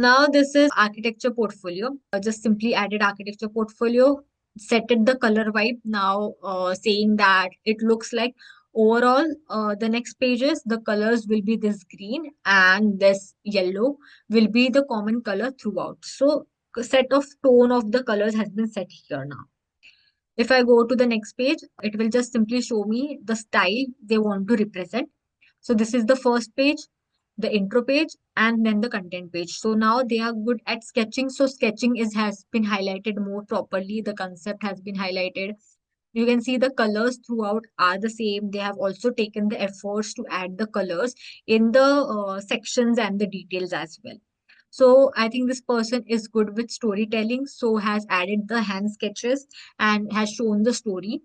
Now this is architecture portfolio. Just simply added architecture portfolio, set it the color vibe. Now saying that it looks like overall the next pages, the colors will be this green and this yellow will be the common color throughout. So set of tone of the colors has been set here now. If I go to the next page, it will just simply show me the style they want to represent. So this is the first page, the intro page, and then the content page. So now they are good at sketching. So sketching is has been highlighted more properly. The concept has been highlighted. You can see the colors throughout are the same. They have also taken the efforts to add the colors in the sections and the details as well. So I think this person is good with storytelling, so has added the hand sketches and has shown the story.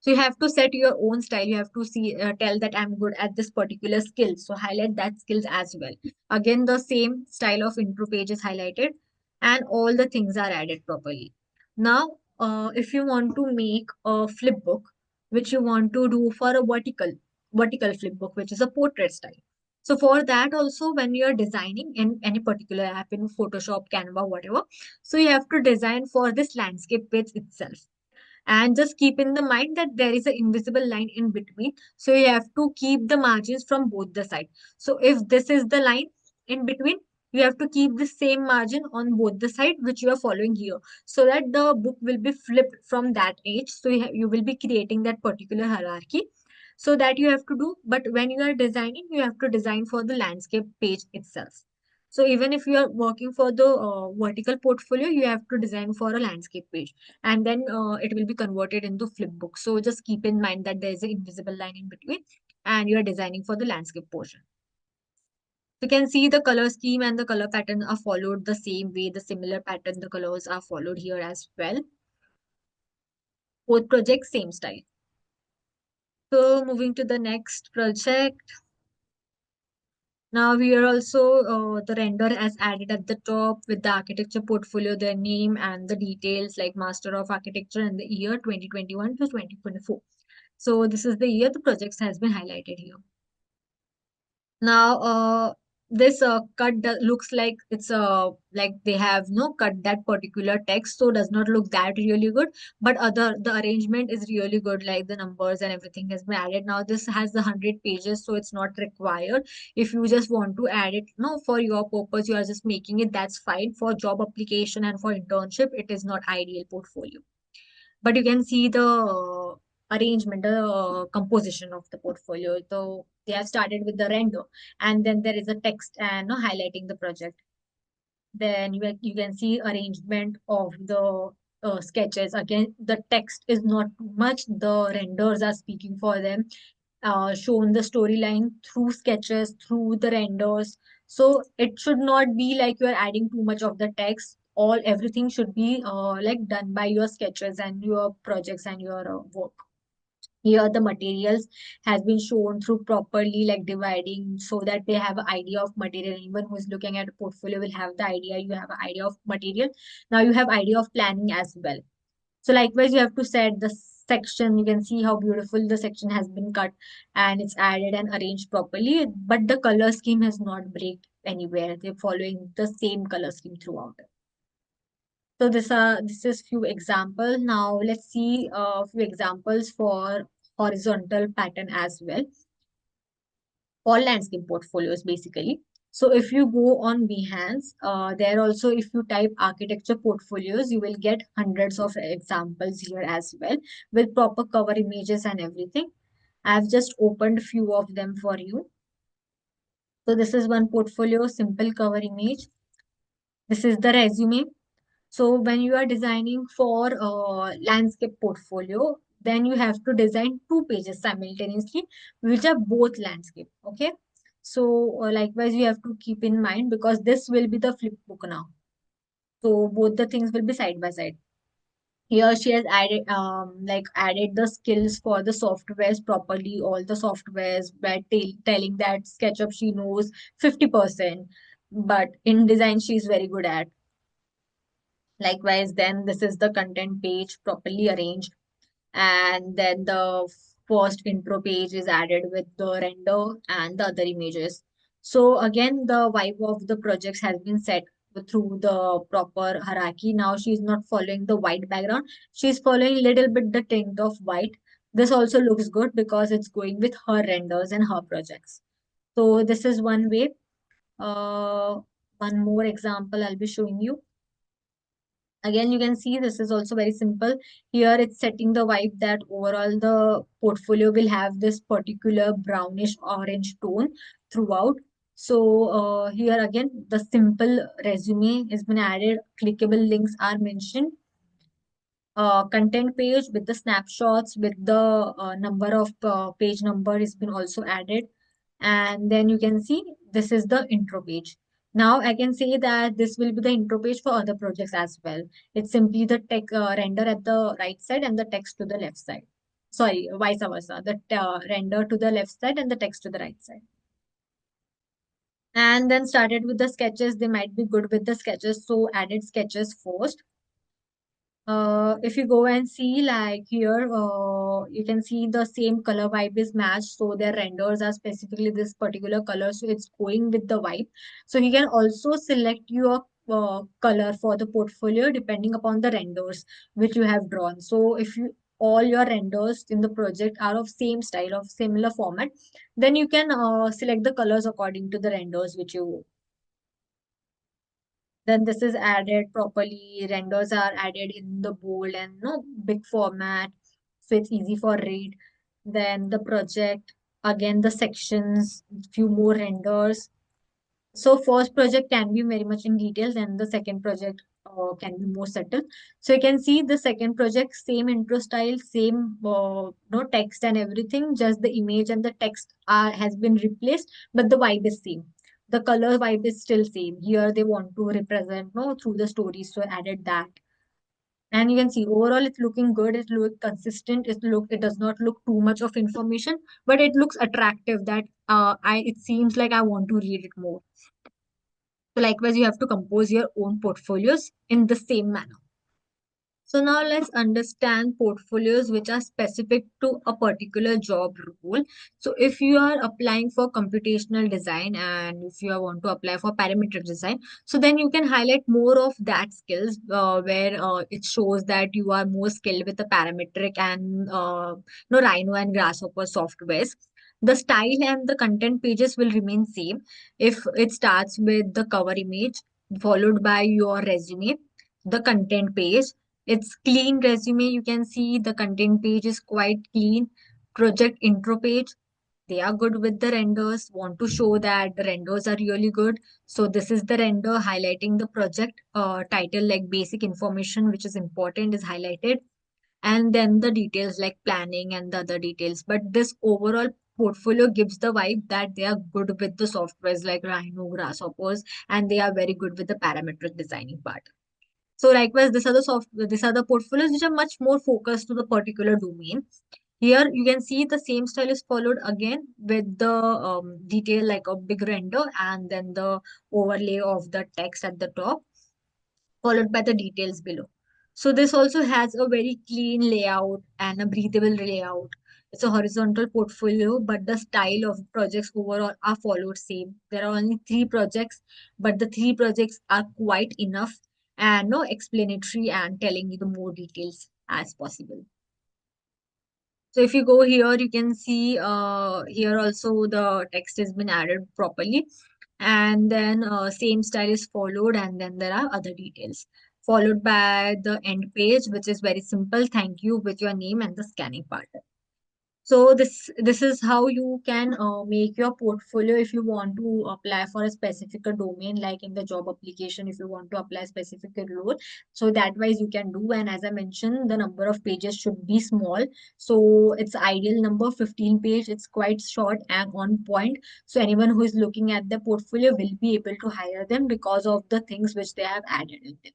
So you have to set your own style. You have to see, tell that I'm good at this particular skill. So highlight that skills as well. Again, the same style of intro page is highlighted and all the things are added properly. Now, if you want to make a flip book, which you want to do for a vertical flip book, which is a portrait style. So for that also, when you are designing in any particular app in Photoshop, Canva, whatever, so you have to design for this landscape page itself, and just keep in the mind that there is an invisible line in between, so you have to keep the margins from both the sides. So if this is the line in between, you have to keep the same margin on both the side which you are following here, so that the book will be flipped from that edge. So you will be creating that particular hierarchy, so that you have to do. But when you are designing, you have to design for the landscape page itself. So even if you are working for the vertical portfolio, you have to design for a landscape page, and then it will be converted into flipbook. So just keep in mind that there is an invisible line in between and you are designing for the landscape portion. You can see the color scheme and the color pattern are followed the same way. The similar pattern, the colors are followed here as well. Both projects, same style. So moving to the next project. Now we are also the render as added at the top with the architecture portfolio, their name and the details like Master of Architecture and the year 2021 to 2024. So this is the year the project has been highlighted here. Now, this cut looks like it's like they have no cut that particular text, so does not look that really good. But other the arrangement is really good, like the numbers and everything has been added. Now this has the 100 pages, so it's not required. If you just want to add it, no, for your purpose, you are just making it. That's fine. For job application and for internship, it is not ideal portfolio. But you can see the arrangement, the composition of the portfolio. So they have started with the render, and then there is a text and highlighting the project. Then you can see arrangement of the sketches. Again, the text is not much. The renders are speaking for them. Shown the storyline through sketches, through the renders. So it should not be like you are adding too much of the text. All everything should be like done by your sketches and your projects and your work. Here the materials has been shown through properly like dividing so that they have an idea of material. Anyone who is looking at a portfolio will have the idea. You have an idea of material. Now you have idea of planning as well. So likewise, you have to set the section. You can see how beautiful the section has been cut and it's added and arranged properly. But the color scheme has not break anywhere. They're following the same color scheme throughout. So this is few example. Now let's see a few examples for horizontal pattern as well. For landscape portfolios basically. So if you go on Behance, there also if you type architecture portfolios, you will get hundreds of examples here as well with proper cover images and everything. I've just opened few of them for you. So this is one portfolio, simple cover image. This is the resume. So when you are designing for landscape portfolio, then you have to design two pages simultaneously, which are both landscape. Okay. So likewise, you have to keep in mind because this will be the flip book now. So both the things will be side by side. Here she has added like added the skills for the softwares properly, all the softwares by telling that SketchUp she knows 50%, but in design she is very good at. Likewise, then this is the content page properly arranged. And then the first intro page is added with the render and the other images. So again, the vibe of the projects has been set through the proper hierarchy. Now she's not following the white background. She's following a little bit the tint of white. This also looks good because it's going with her renders and her projects. So this is one way. One more example I'll be showing you. Again, you can see this is also very simple. Here it's setting the vibe that overall the portfolio will have this particular brownish orange tone throughout. So here again, the simple resume has been added. Clickable links are mentioned. Content page with the snapshots with the number of page number has been also added. And then you can see this is the intro page. Now I can say that this will be the intro page for other projects as well. It's simply the tech render at the right side and the text to the left side. Sorry, vice versa. The render to the left side and the text to the right side. And then started with the sketches. They might be good with the sketches, so added sketches first. If you go and see like here, you can see the same color vibe is matched. So their renders are specifically this particular color. So it's going with the vibe. So you can also select your color for the portfolio depending upon the renders which you have drawn. So if you all your renders in the project are of same style of similar format, then you can select the colors according to the renders which you. Then this is added properly. Renders are added in the bold and no big format, so it's easy for read. Then the project, again the sections, few more renders. So first project can be very much in detail, then the second project can be more subtle. So you can see the second project, same intro style, same no text and everything, just the image and the text are has been replaced, but the vibe is same. The color vibe is still same. Here they want to represent no through the stories, so added that. And you can see overall it's looking good, it looks consistent, it does not look too much of information, but it looks attractive that I it seems like I want to read it more. So likewise, you have to compose your own portfolios in the same manner. So now let's understand portfolios which are specific to a particular job role. So if you are applying for computational design and if you want to apply for parametric design, so then you can highlight more of that skills where it shows that you are more skilled with the parametric and no Rhino and Grasshopper softwares. The style and the content pages will remain same. If it starts with the cover image followed by your resume, the content page, it's clean resume. You can see the content page is quite clean. Project intro page. They are good with the renders. Want to show that the renders are really good. So this is the render highlighting the project title, like basic information which is important is highlighted, and then the details like planning and the other details. But this overall portfolio gives the vibe that they are good with the softwares like Rhino, Grasshoppers, and they are very good with the parametric designing part. So likewise, these are the portfolios which are much more focused to the particular domain. Here you can see the same style is followed again with the detail like a big render and then the overlay of the text at the top, followed by the details below. So this also has a very clean layout and a breathable layout. It's a horizontal portfolio, but the style of projects overall are followed same. There are only three projects, but the three projects are quite enough and no explanatory and telling you the more details as possible. So if you go here, you can see here also the text has been added properly, and then same style is followed, and then there are other details followed by the end page, which is very simple. Thank you with your name and the scanning part. So this is how you can make your portfolio if you want to apply for a specific domain, like in the job application, if you want to apply specific role. So that wise you can do. And as I mentioned, the number of pages should be small. So it's ideal number 15 page. It's quite short and on point. So anyone who is looking at the portfolio will be able to hire them because of the things which they have added in it.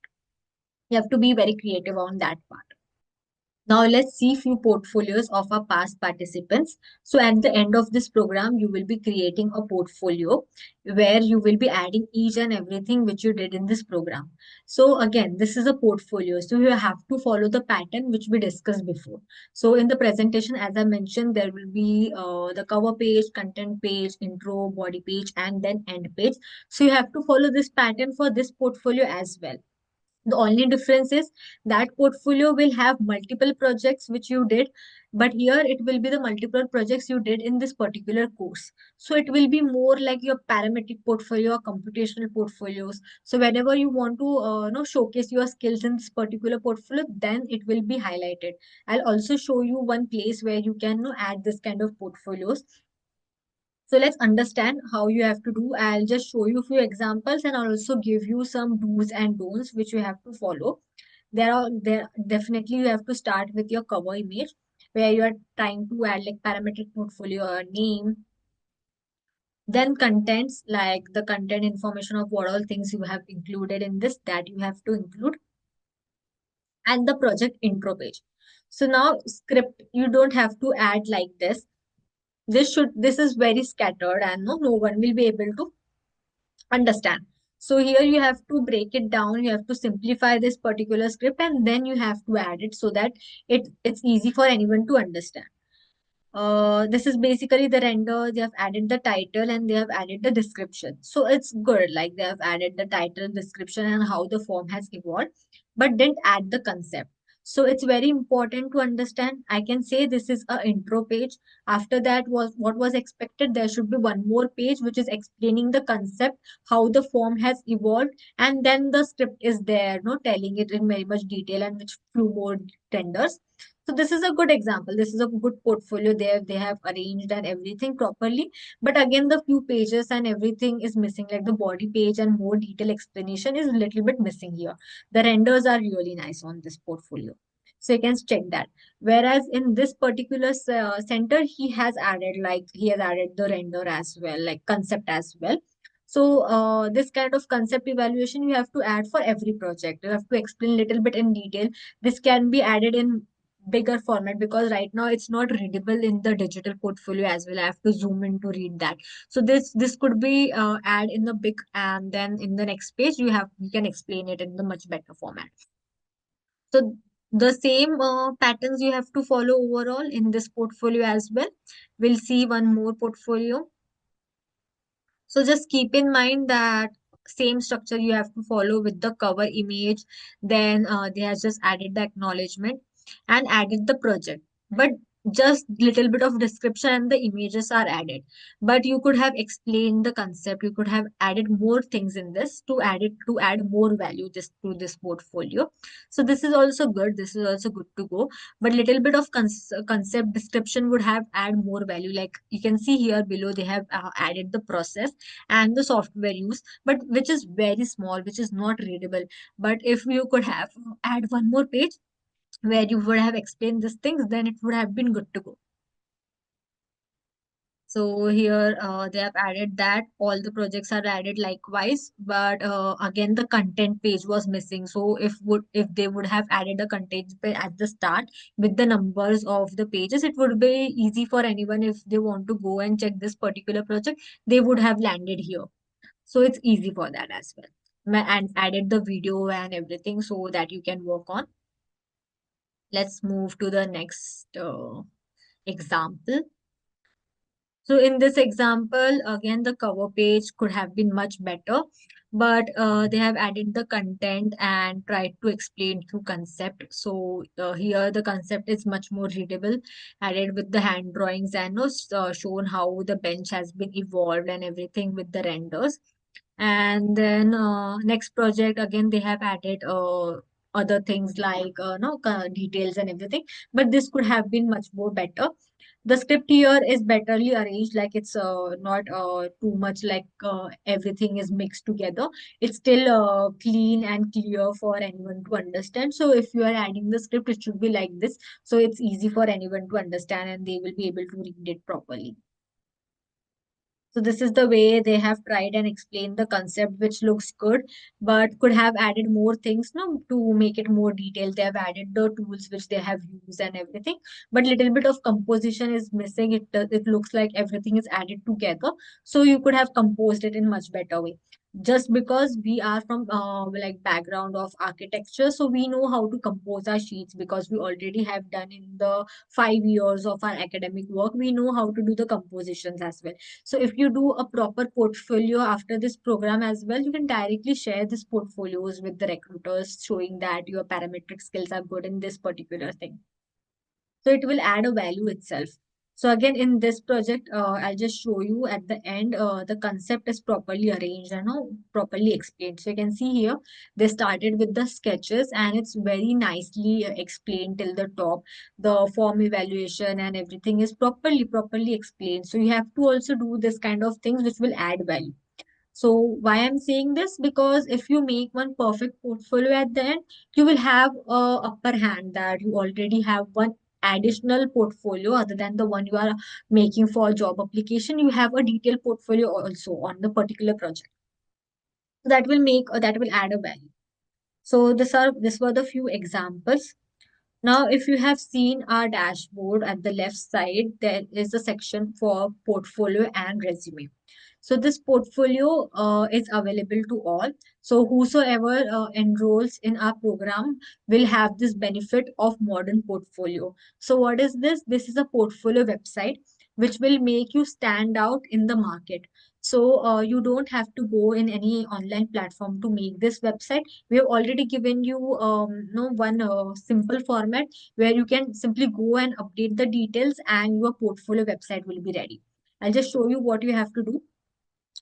You have to be very creative on that part. Now let's see few portfolios of our past participants. So at the end of this program, you will be creating a portfolio where you will be adding each and everything which you did in this program. So again, this is a portfolio. So you have to follow the pattern which we discussed before. So in the presentation, as I mentioned, there will be the cover page, content page, intro, body page, and then end page. So you have to follow this pattern for this portfolio as well. The only difference is that portfolio will have multiple projects which you did, but here it will be the multiple projects you did in this particular course. So it will be more like your parametric portfolio or computational portfolios. So whenever you want to showcase your skills in this particular portfolio, then it will be highlighted. I'll also show you one place where you can add this kind of portfolios. So let's understand how you have to do. I'll just show you a few examples and I'll also give you some do's and don'ts which you have to follow. There definitely you have to start with your cover image where you are trying to add like parametric portfolio or name. Then contents like the content information of what all things you have included in this that you have to include, and the project intro page. So now script you don't have to add like this. This is very scattered and no one will be able to understand. So here you have to break it down, you have to simplify this particular script and then you have to add it so that it's easy for anyone to understand. This is basically the render. They have added the title and they have added the description. So it's good. Like they have added the title, description, and how the form has evolved, but didn't add the concept. So it's very important to understand. I can say this is a intro page. After that was what was expected. There should be one more page which is explaining the concept, how the form has evolved, and then the script is there, no, telling it in very much detail and which few more tenders. So this is a good example. This is a good portfolio there. They have arranged and everything properly. But again, the few pages and everything is missing. Like the body page and more detailed explanation is a little bit missing here. The renders are really nice on this portfolio. So you can check that. Whereas in this particular center, he has added the render as well, like concept as well. So this kind of concept evaluation you have to add for every project. You have to explain a little bit in detail. This can be added in bigger format because right now it's not readable in the digital portfolio as well. I have to zoom in to read that. So this could be add in the big, and then in the next page you can explain it in the much better format. So the same patterns you have to follow overall in this portfolio as well. We'll see one more portfolio. So just keep in mind that same structure you have to follow with the cover image. Then they have just added the acknowledgement and added the project. But just little bit of description and the images are added. But you could have explained the concept. You could have added more things in this to add more value this to this portfolio. So this is also good. This is also good to go. But little bit of concept description would have add more value. Like you can see here below, they have added the process and the software use, but which is very small, which is not readable. But if you could have add one more page where you would have explained these things, then it would have been good to go. So here they have added that all the projects are added likewise, but again the content page was missing. So if they would have added a content page at the start with the numbers of the pages, it would be easy for anyone if they want to go and check this particular project. They would have landed here. So it's easy for that as well. And added the video and everything so that you can work on. Let's move to the next example. So in this example, again, the cover page could have been much better, but they have added the content and tried to explain through concept. So here the concept is much more readable, added with the hand drawings and shown how the bench has been evolved and everything with the renders. And then next project again they have added other things like no details and everything, but this could have been much more better. The script here is betterly arranged, like it's not too much like everything is mixed together. It's still clean and clear for anyone to understand. So if you are adding the script, it should be like this, so it's easy for anyone to understand and they will be able to read it properly. So this is the way they have tried and explained the concept, which looks good, but could have added more things, no, to make it more detailed. They have added the tools which they have used and everything, but little bit of composition is missing. It looks like everything is added together. So you could have composed it in much better way. Just because we are from like background of architecture, so we know how to compose our sheets because we already have done in the 5 years of our academic work. We know how to do the compositions as well. So if you do a proper portfolio after this program as well, you can directly share these portfolios with the recruiters, showing that your parametric skills are good in this particular thing. So it will add a value itself. So again, in this project, I'll just show you at the end, the concept is properly arranged and properly explained. So you can see here, they started with the sketches and it's very nicely explained till the top. The form evaluation and everything is properly explained. So you have to also do this kind of things which will add value. So why I'm saying this? Because if you make one perfect portfolio at the end, you will have a upper hand that you already have one additional portfolio other than the one you are making for job application. You have a detailed portfolio also on the particular project. So that will make that will add a value. So this were the few examples. Now, if you have seen our dashboard at the left side, there is a section for portfolio and resume. So this portfolio is available to all. So whosoever enrolls in our program will have this benefit of modern portfolio. So what is this? This is a portfolio website which will make you stand out in the market. So you don't have to go in any online platform to make this website. We have already given you no one simple format where you can simply go and update the details and your portfolio website will be ready. I'll just show you what you have to do.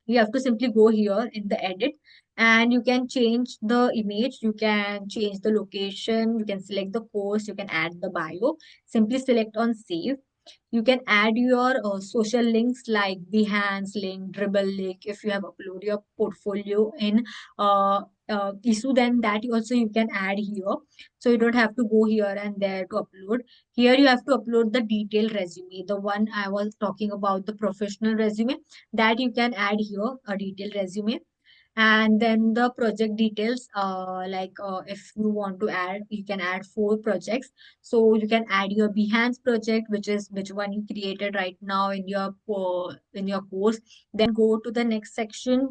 You have to simply go here in the edit and you can change the image, you can change the location, you can select the post, you can add the bio. Simply select on save. You can add your social links like Behance link, Dribble link. If you have uploaded your portfolio in issue, then that also you can add here. So you don't have to go here and there to upload. Here you have to upload the detailed resume, the one I was talking about, the professional resume, that you can add here, a detailed resume. And then the project details, if you want to add, you can add 4 projects. So you can add your Behance project, which is which one you created right now in your course. Then go to the next section,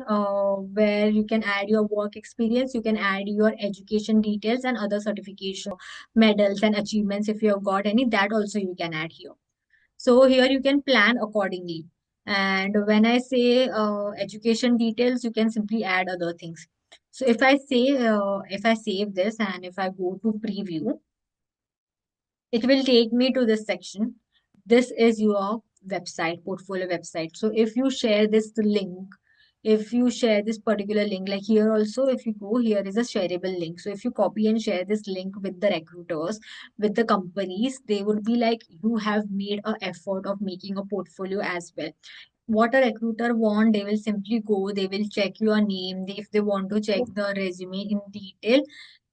where you can add your work experience. You can add your education details and other certification, medals and achievements if you have got any, that also you can add here. So here you can plan accordingly. And when I say education details, you can simply add other things. So if I save this and if I go to preview, it will take me to this section. This is your website, portfolio website. So if you share this link, if you share this particular link, like here also, if you go, here is a shareable link. So if you copy and share this link with the recruiters, with the companies, they would be like, you have made a effort of making a portfolio as well. What a recruiter want, they will simply go, they will check your name. If they want to check the resume in detail,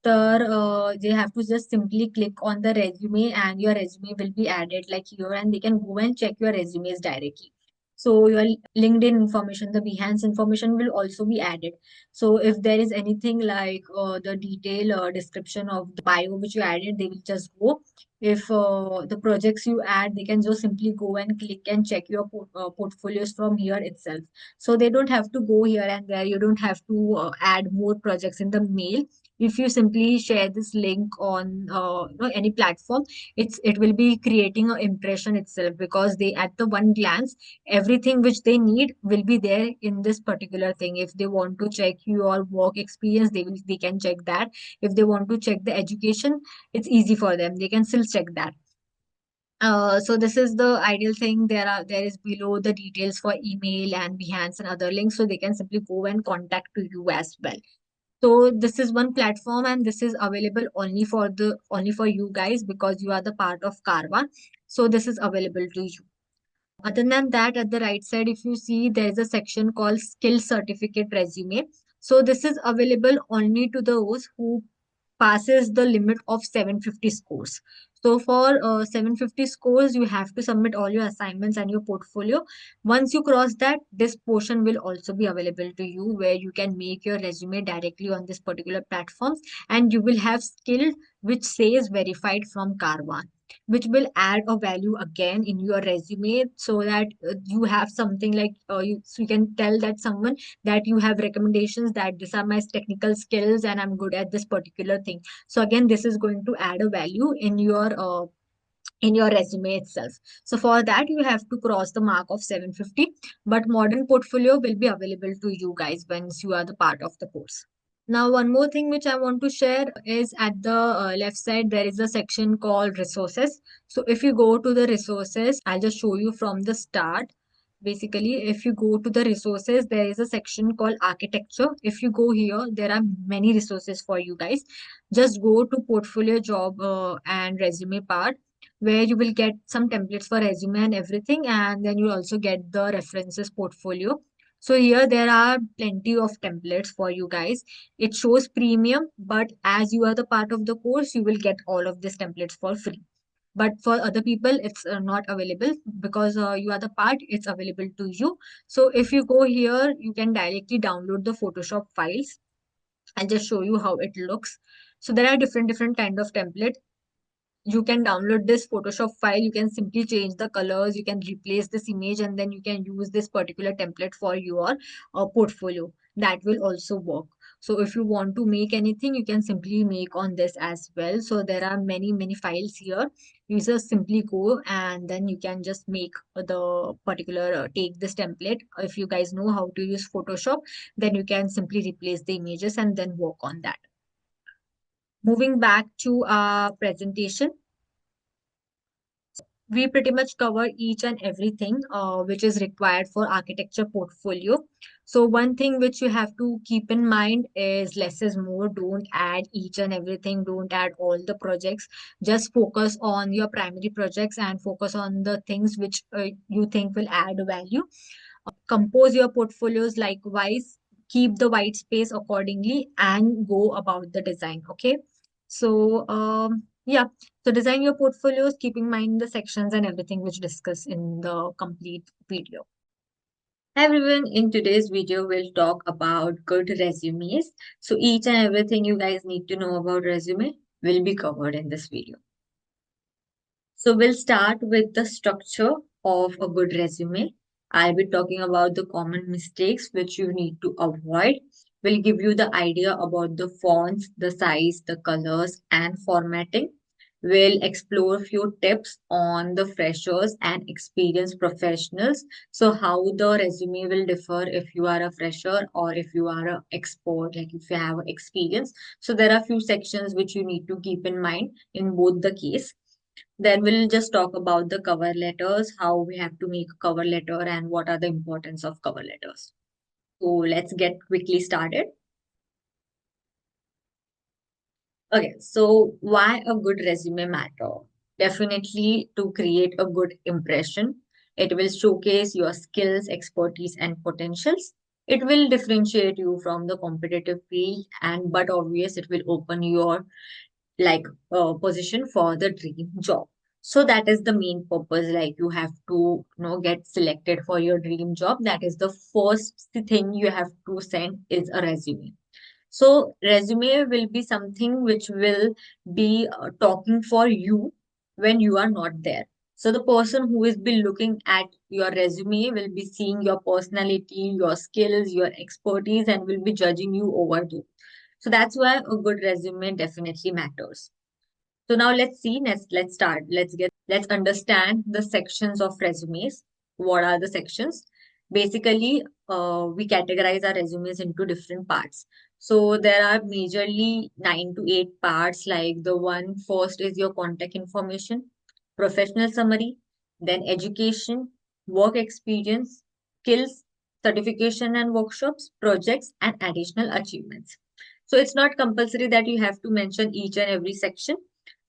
they have to just simply click on the resume and your resume will be added like here, and they can go and check your resumes directly. So your LinkedIn information, the Behance information will also be added. So if there is anything like the detail description of the bio which you added, they will just go. If the projects you add, they can just simply go and click and check your portfolios from here itself. So they don't have to go here and there. You don't have to add more projects in the mail. If you simply share this link on any platform, it will be creating an impression itself, because they, at the one glance, everything which they need will be there in this particular thing. If they want to check your work experience, they can check that. If they want to check the education, it's easy for them, they can still check that. So this is the ideal thing. There is below the details for email and Behance and other links, so they can simply go and contact to you as well. So this is one platform, and this is available only for you guys, because you are the part of Carvaan. So this is available to you. Other than that, at the right side, if you see, there is a section called Skill Certificate Resume. So this is available only to those who passes the limit of 750 scores. So for 750 scores, you have to submit all your assignments and your portfolio. Once you cross that, this portion will also be available to you, where you can make your resume directly on this particular platforms, and you will have skill which says verified from Carvaan, which will add a value again in your resume, so that you have something like so you can tell that someone that you have recommendations, that these are my technical skills and I'm good at this particular thing. So again, this is going to add a value in your resume itself. So for that, you have to cross the mark of 750, but modern portfolio will be available to you guys once you are the part of the course. Now, one more thing which I want to share is, at the left side, there is a section called resources. So if you go to the resources, I'll just show you from the start. Basically, if you go to the resources, there is a section called architecture. If you go here, there are many resources for you guys. Just go to portfolio, job and resume part, where you will get some templates for resume and everything. And then you also get the references portfolio. So here there are plenty of templates for you guys. It shows premium, but as you are the part of the course, you will get all of these templates for free. But for other people, it's not available, because you are the part, it's available to you. So if you go here, you can directly download the Photoshop files. I'll just show you how it looks. So there are different kind of template. You can download this Photoshop file. You can simply change the colors. You can replace this image, and then you can use this particular template for your portfolio. That will also work. So if you want to make anything, you can simply make on this as well. So there are many files here. You just simply go, and then you can just make the particular, take this template. If you guys know how to use Photoshop, then you can simply replace the images and then work on that. Moving back to our presentation. we pretty much cover each and everything which is required for architecture portfolio. So one thing which you have to keep in mind is less is more. Don't add each and everything. Don't add all the projects. Just focus on your primary projects and focus on the things which you think will add value. Compose your portfolios likewise, keep the white space accordingly, and go about the design. Okay. So, yeah. So design your portfolios, keep in mind the sections and everything which discuss in the complete video. Hi everyone, in today's video, we'll talk about good resumes. So each and everything you guys need to know about resume will be covered in this video. So we'll start with the structure of a good resume. I'll be talking about the common mistakes which you need to avoid. We'll give you the idea about the fonts, the size, the colors, and formatting. We'll explore a few tips on the freshers and experienced professionals. So how the resume will differ if you are a fresher or if you are an expert, like if you have experience. So there are a few sections which you need to keep in mind in both the case. Then we'll just talk about the cover letters, how we have to make a cover letter and what are the importance of cover letters. So let's get quickly started. Okay, so why a good resume matter? Definitely to create a good impression. It will showcase your skills, expertise, and potentials. It will differentiate you from the competitive field, and but obvious it will open your like position for the dream job. So that is the main purpose. Like you have to get selected for your dream job. That is the first thing you have to send is a resume. So resume will be something which will be talking for you when you are not there. So the person who is be looking at your resume will be seeing your personality, your skills, your expertise, and will be judging you over you. So that's why a good resume definitely matters. So now let's see, let's start. Let's understand the sections of resumes. What are the sections? Basically, we categorize our resumes into different parts. So there are majorly 9 to 8 parts. Like the one first is your contact information, professional summary, then education, work experience, skills, certification and workshops, projects, and additional achievements. So it's not compulsory that you have to mention each and every section.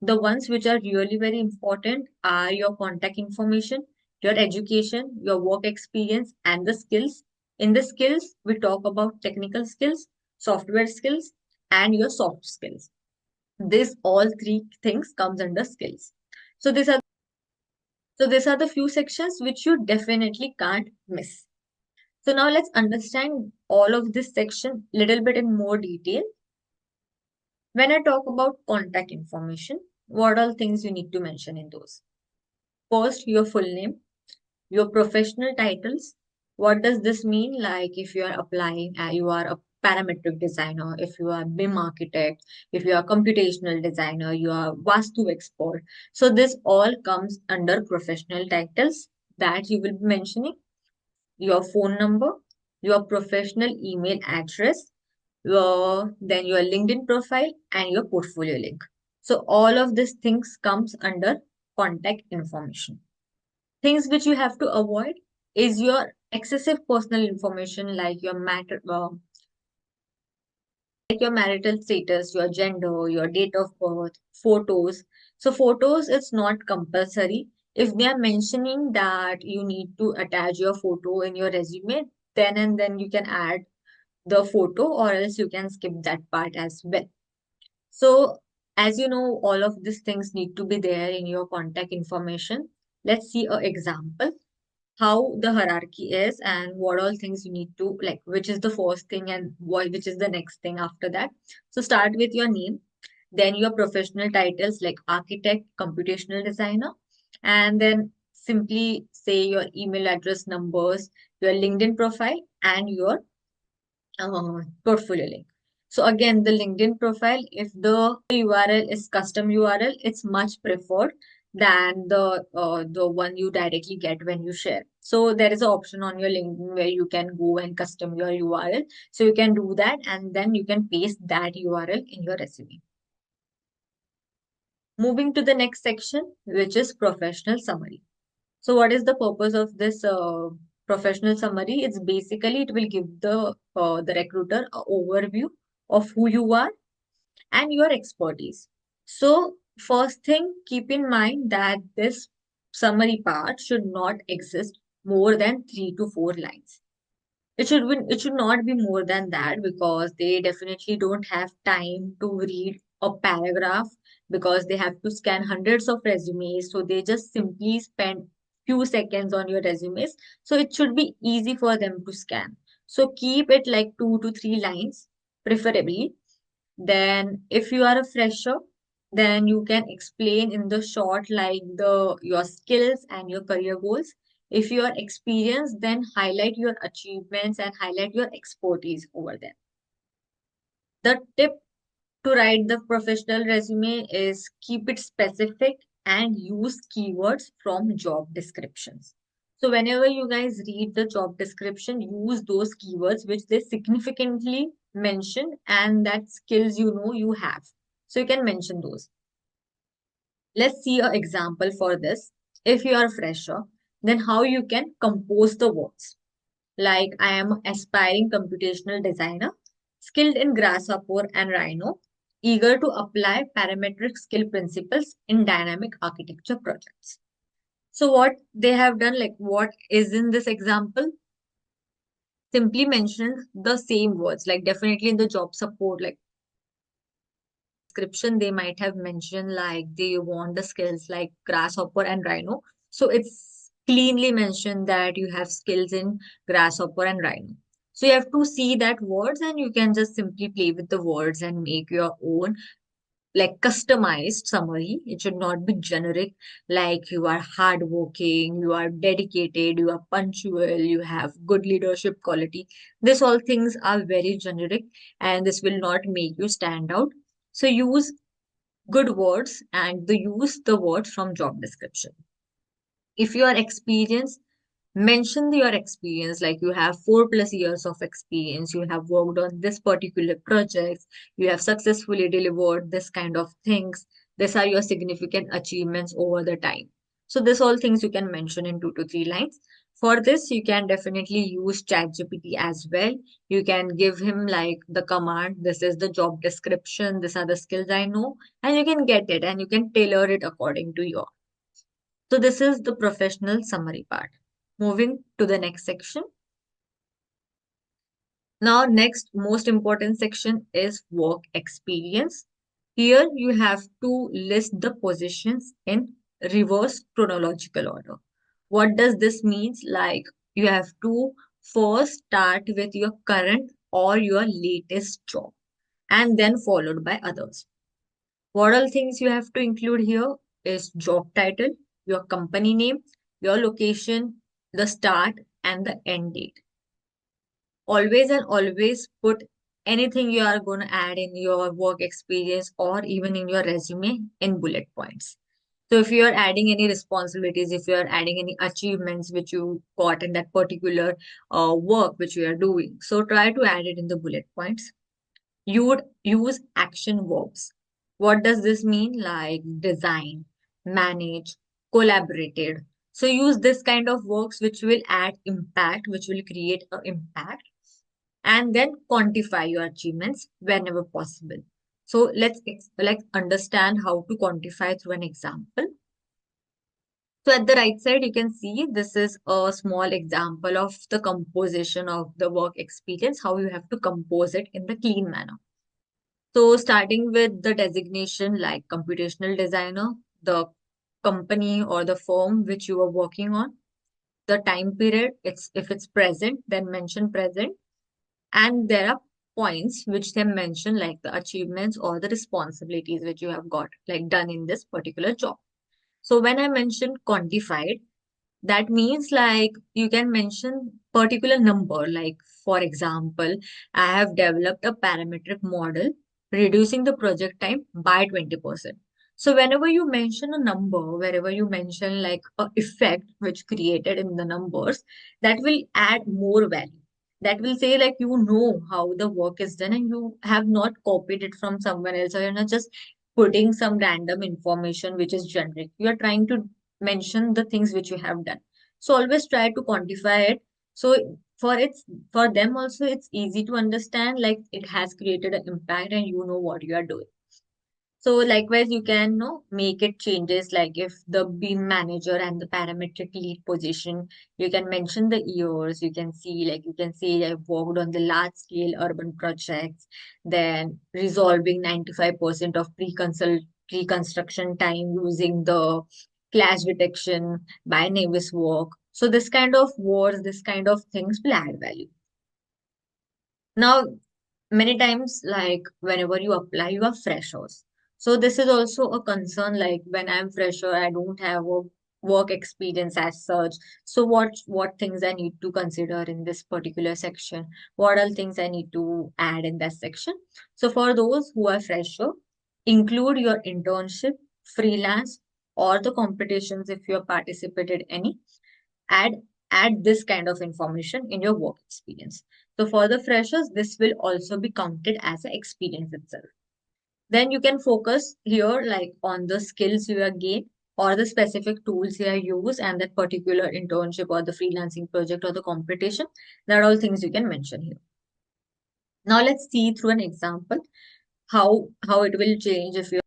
The ones which are really very important are your contact information, your education, your work experience, and the skills. In the skills, we talk about technical skills, software skills, and your soft skills. This all three things comes under skills. So these are the few sections which you definitely can't miss. So now let's understand all of this section little bit in more detail. When I talk about contact information, what all things you need to mention in those? First, your full name, your professional titles. What does this mean? Like if you are applying, you are a parametric designer, if you are BIM architect, if you are computational designer, you are Vastu expert. So this all comes under professional titles that you will be mentioning. Your phone number, your professional email address, then your LinkedIn profile and your portfolio link. So all of these things comes under contact information. Things which you have to avoid is your excessive personal information like your marital status, your gender, your date of birth, photos. So photos, it's not compulsory. If they are mentioning that you need to attach your photo in your resume, then and then you can add the photo or else you can skip that part as well. So as you know, all of these things need to be there in your contact information. Let's see an example how the hierarchy is and what all things you need to like, which is the first thing and which is the next thing after that. So start with your name, then your professional titles like architect, computational designer, and then simply say your email address, numbers, your LinkedIn profile, and your portfolio link. So again, the LinkedIn profile, if the URL is custom URL, it's much preferred than the one you directly get when you share. So there is an option on your LinkedIn where you can go and custom your URL. So you can do that and then you can paste that URL in your resume. Moving to the next section, which is professional summary. So what is the purpose of this professional summary? It's basically it will give the recruiter an overview of who you are and your expertise. So first thing, keep in mind that this summary part should not exist more than 3 to 4 lines. It should not be more than that because they definitely don't have time to read a paragraph because they have to scan hundreds of resumes. So they just simply spend few seconds on your resumes. So it should be easy for them to scan. So keep it like 2 to 3 lines, preferably. Then if you are a fresher, then you can explain in the short like the your skills and your career goals. If you are experienced, then highlight your achievements and highlight your expertise over there. The tip to write the professional resume is keep it specific and use keywords from job descriptions. So whenever you guys read the job description, use those keywords which they significantly mention and that skills you know you have. So you can mention those. Let's see an example for this. If you are a fresher, then how you can compose the words. Like I am aspiring computational designer, skilled in Grasshopper and Rhino, eager to apply parametric skill principles in dynamic architecture projects. So what they have done, like what is in this example, simply mentioned the same words, like definitely in the job support, like description, they might have mentioned like they want the skills like Grasshopper and Rhino. So it's cleanly mentioned that you have skills in Grasshopper and Rhino. So you have to see that words and you can just simply play with the words and make your own like customized summary. It should not be generic, like you are hardworking, you are dedicated, you are punctual, you have good leadership quality. This all things are very generic and this will not make you stand out. So use good words and use the words from job description. If you are experienced, mention your experience, like you have 4+ years of experience, you have worked on this particular project, you have successfully delivered this kind of things. These are your significant achievements over the time. So this all things you can mention in 2 to 3 lines. For this, you can definitely use ChatGPT as well. You can give him like the command, this is the job description, these are the skills I know, and you can get it and you can tailor it according to your. So this is the professional summary part. Moving to the next section. Now, next most important section is work experience. Here you have to list the positions in reverse chronological order. What does this mean? Like you have to first start with your current or your latest job and then followed by others. What all things you have to include here is job title, your company name, your location, the start and the end date. Always and always put anything you are going to add in your work experience or even in your resume in bullet points. So if you are adding any responsibilities, if you are adding any achievements which you got in that particular work which you are doing, so try to add it in the bullet points. You would use action verbs. What does this mean? Like design, manage, collaborated. So use this kind of works which will add impact, which will create an impact, and then quantify your achievements whenever possible. So let's understand how to quantify through an example. So at the right side, you can see this is a small example of the composition of the work experience, how you have to compose it in the clean manner. So starting with the designation like computational designer, the company or the firm which you are working on, the time period, it's if it's present, then mention present. And there are points which they mention like the achievements or the responsibilities which you have got like done in this particular job. So when I mention quantified, that means like you can mention particular number. Like for example, I have developed a parametric model reducing the project time by 20%. So whenever you mention a number, wherever you mention like a effect which created in the numbers, that will add more value. That will say like you know how the work is done and you have not copied it from someone else or you're not just putting some random information which is generic. You are trying to mention the things which you have done. So always try to quantify it. So for them also it's easy to understand, like it has created an impact and you know what you are doing. So likewise, you can make it changes, like if the beam manager and the parametric lead position, you can mention the years. You can see I worked on the large scale urban projects, then resolving 95% of pre-construction time using the clash detection by Navis work. So this kind of words, this kind of things will add value. Now, many times, like whenever you apply, you are freshers. So this is also a concern, like when I'm fresher, I don't have a work experience as such. So what things I need to consider in this particular section? What are things I need to add in that section? So for those who are fresher, include your internship, freelance, or the competitions if you have participated any. Add add this kind of information in your work experience. So for the freshers, this will also be counted as an experience itself. Then you can focus here like on the skills you have gained or the specific tools you have used and that particular internship or the freelancing project or the competition. That are all things you can mention here. Now let's see through an example how it will change if you.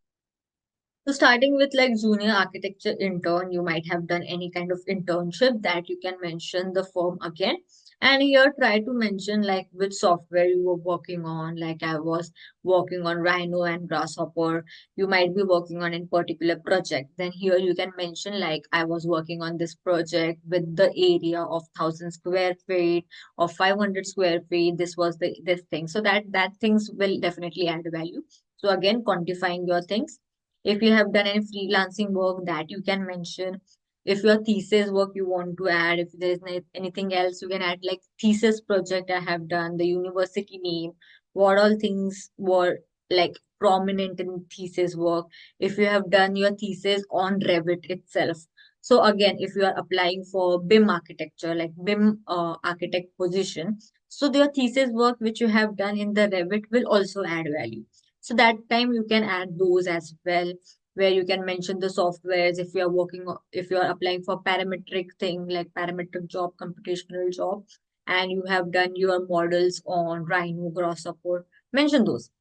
So starting with like junior architecture intern, you might have done any kind of internship that you can mention the firm again. And here try to mention like which software you were working on. Like I was working on Rhino and Grasshopper. You might be working on a particular project. Then here you can mention like I was working on this project with the area of 1,000 square feet or 500 square feet. This was this thing. So that things will definitely add value. So again, quantifying your things. If you have done any freelancing work, that you can mention. If your thesis work you want to add, if there is anything else you can add, like thesis project I have done, the university name, what all things were like prominent in thesis work. If you have done your thesis on Revit itself. So again, if you are applying for BIM architecture, like BIM architect position, so your thesis work which you have done in the Revit will also add value. So that time you can add those as well, where you can mention the softwares if you are if you are applying for parametric thing like parametric job, computational job, and you have done your models on Rhino, Grasshopper, mention those.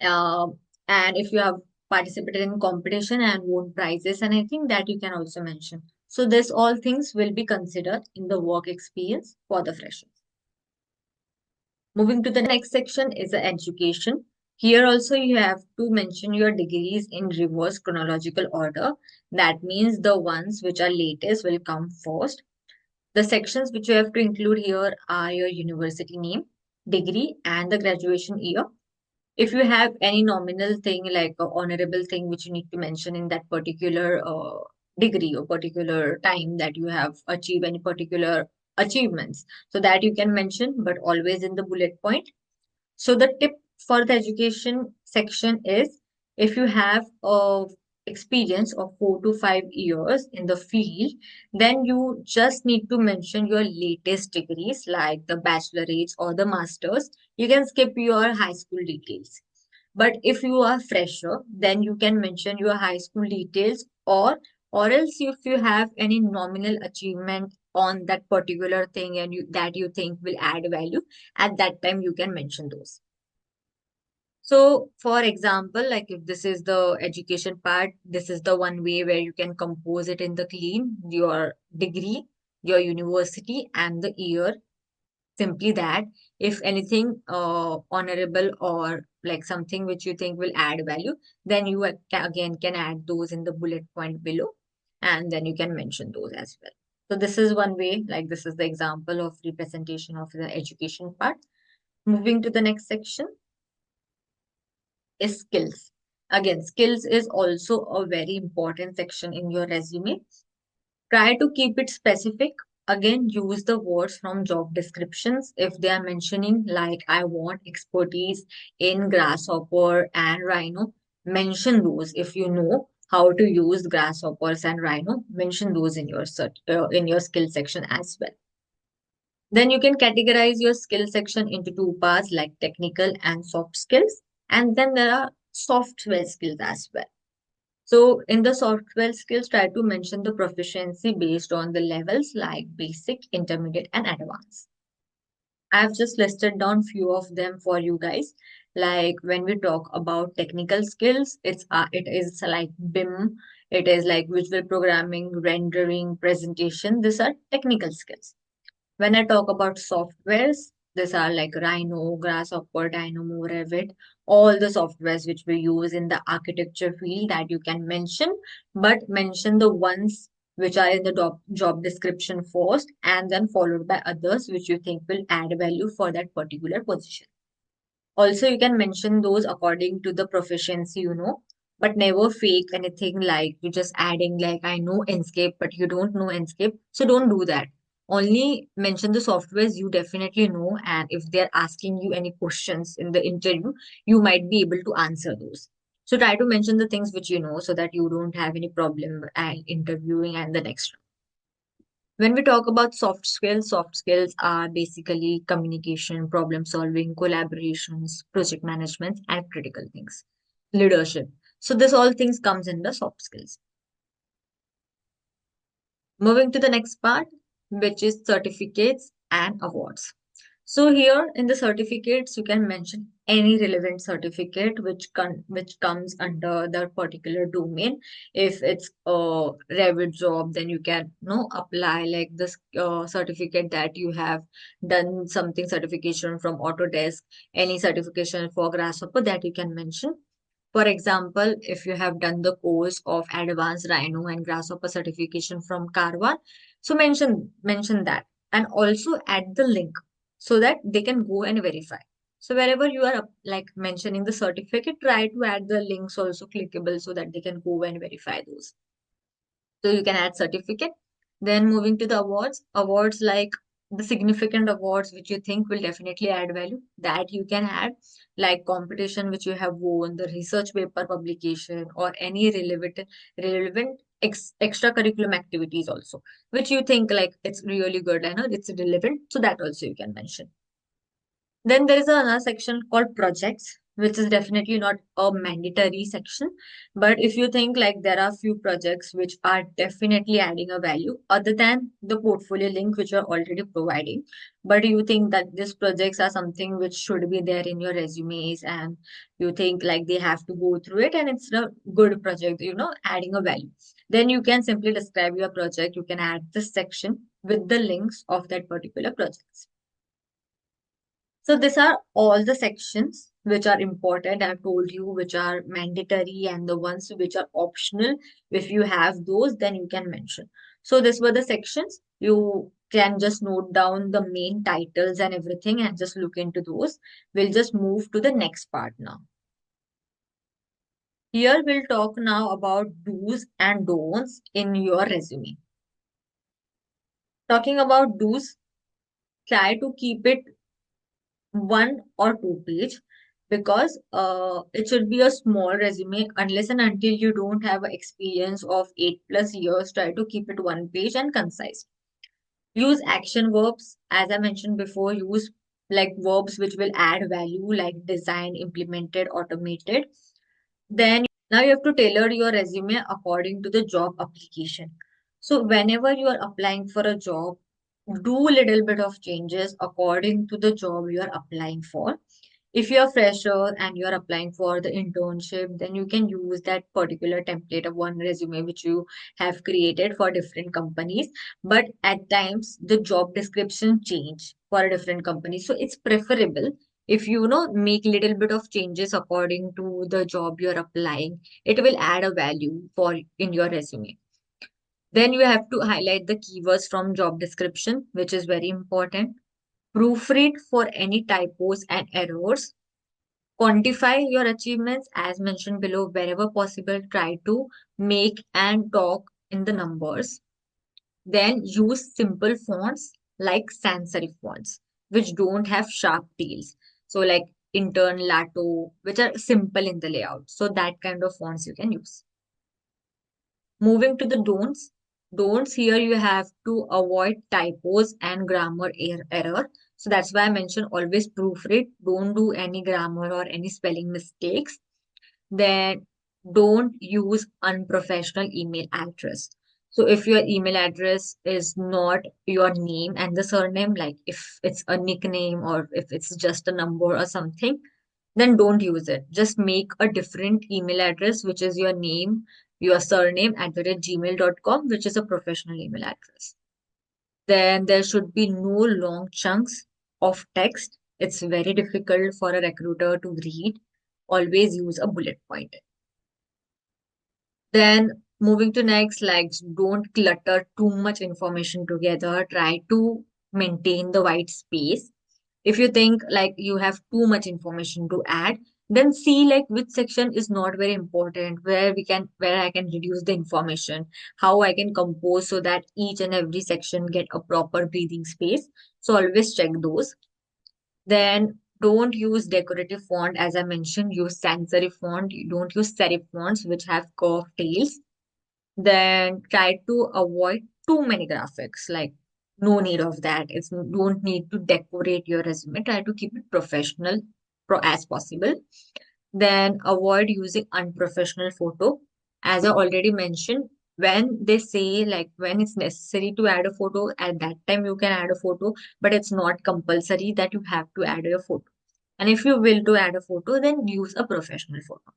Uh, and if you have participated in competition and won prizes and anything that you can also mention. So this all things will be considered in the work experience for the freshers. Moving to the next section is the education. Here also you have to mention your degrees in reverse chronological order. That means the ones which are latest will come first. The sections which you have to include here are your university name, degree, and the graduation year. If you have any nominal thing like a honorable thing which you need to mention in that particular degree or particular time that you have achieved any particular achievements, so that you can mention, but always in the bullet point. So the tip for the education section is if you have a experience of 4 to 5 years in the field, then you just need to mention your latest degrees like the bachelorate or the masters. You can skip your high school details. But if you are fresher, then you can mention your high school details or else if you have any nominal achievement on that particular thing and that you think will add value, at that time you can mention those. So for example, like if this is the education part, this is the one way where you can compose it in the clean, your degree, your university, and the year. Simply that. If anything honorable or like something which you think will add value, then you again can add those in the bullet point below, and then you can mention those as well. So this is one way, like this is the example of representation of the education part. Moving to the next section is skills. Again, skills is also a very important section in your resume. Try to keep it specific. Again, use the words from job descriptions. If they are mentioning like I want expertise in Grasshopper and Rhino, mention those. If you know how to use Grasshoppers and Rhino, mention those in your in your skill section as well. Then you can categorize your skill section into two parts like technical and soft skills. And then there are software skills as well. So in the software skills, try to mention the proficiency based on the levels like basic, intermediate, and advanced. I've just listed down few of them for you guys. Like when we talk about technical skills, it is like BIM, it is like visual programming, rendering, presentation. These are technical skills. When I talk about softwares, these are like Rhino, Grasshopper, Dynamo, Revit, all the softwares which we use in the architecture field that you can mention, but mention the ones which are in the job description first and then followed by others which you think will add value for that particular position. Also, you can mention those according to the proficiency, but never fake anything like you just adding like I know Enscape, but you don't know Enscape. So don't do that. Only mention the softwares you definitely know, and if they're asking you any questions in the interview, you might be able to answer those. So try to mention the things which you know so that you don't have any problem and interviewing and the next. When we talk about soft skills are basically communication, problem solving, collaborations, project management, and critical things, leadership. So this all things comes in the soft skills. Moving to the next part, which is certificates and awards. So here in the certificates, you can mention any relevant certificate which comes under the particular domain. If it's a Revit job, then you can apply like this certificate that you have done something certification from Autodesk, any certification for Grasshopper that you can mention. For example, if you have done the course of Advanced Rhino and Grasshopper certification from Carvan, so mention that and also add the link so that they can go and verify. So wherever you are like mentioning the certificate, try to add the links also clickable so that they can go and verify those. So you can add certificate. Then moving to the awards like the significant awards which you think will definitely add value that you can add, like competition which you have won, the research paper publication, or any relevant extracurriculum activities also, which you think like it's really good. I know it's relevant, so that also you can mention. Then there is another section called projects, which is definitely not a mandatory section. But if you think like there are few projects which are definitely adding a value other than the portfolio link which you're already providing, but you think that these projects are something which should be there in your resumes and you think like they have to go through it and it's a good project, adding a value, then you can simply describe your project. You can add this section with the links of that particular project. So these are all the sections which are important. I've told you which are mandatory and the ones which are optional. If you have those, then you can mention. So these were the sections. You can just note down the main titles and everything and just look into those. We'll just move to the next part now. Here we'll talk now about do's and don'ts in your resume. Talking about do's, try to keep it 1 or 2 page because it should be a small resume unless and until you don't have experience of 8+ years. Try to keep it 1 page and concise. Use action verbs as I mentioned before. Use like verbs which will add value like design, implemented, automated. Then now you have to tailor your resume according to the job application. So whenever you are applying for a job, do a little bit of changes according to the job you are applying for. If you're a fresher and you're applying for the internship, then you can use that particular template of one resume which you have created for different companies. But at times the job description change for a different company. So it's preferable if you make little bit of changes according to the job you're applying, it will add a value for in your resume. Then you have to highlight the keywords from job description, which is very important. Proofread for any typos and errors. Quantify your achievements as mentioned below. Wherever possible, try to make and talk in the numbers. Then use simple fonts like sans serif fonts, which don't have sharp tails. So like intern, Lato, which are simple in the layout. So that kind of fonts you can use. Moving to the don'ts. Don'ts here you have to avoid typos and grammar error. So that's why I mentioned always proofread. Don't do any grammar or any spelling mistakes. Then don't use unprofessional email address. So if your email address is not your name and the surname, like if it's a nickname or if it's just a number or something, then don't use it. Just make a different email address, which is your name, your surname at the rate gmail.com, which is a professional email address. Then there should be no long chunks of text. It's very difficult for a recruiter to read. Always use a bullet point. Then moving to next, like don't clutter too much information together. Try to maintain the white space. If you think like you have too much information to add, then see like which section is not very important, where I can reduce the information, how I can compose so that each and every section get a proper breathing space. So always check those. Then don't use decorative font. As I mentioned, use sans serif font. You don't use serif fonts which have curved tails. Then try to avoid too many graphics. Like no need of that. It's don't need to decorate your resume. Try to keep it professional as possible. Then avoid using unprofessional photo. As I already mentioned, when they say like when it's necessary to add a photo, at that time you can add a photo, but it's not compulsory that you have to add a photo. And if you will to add a photo, then use a professional photo.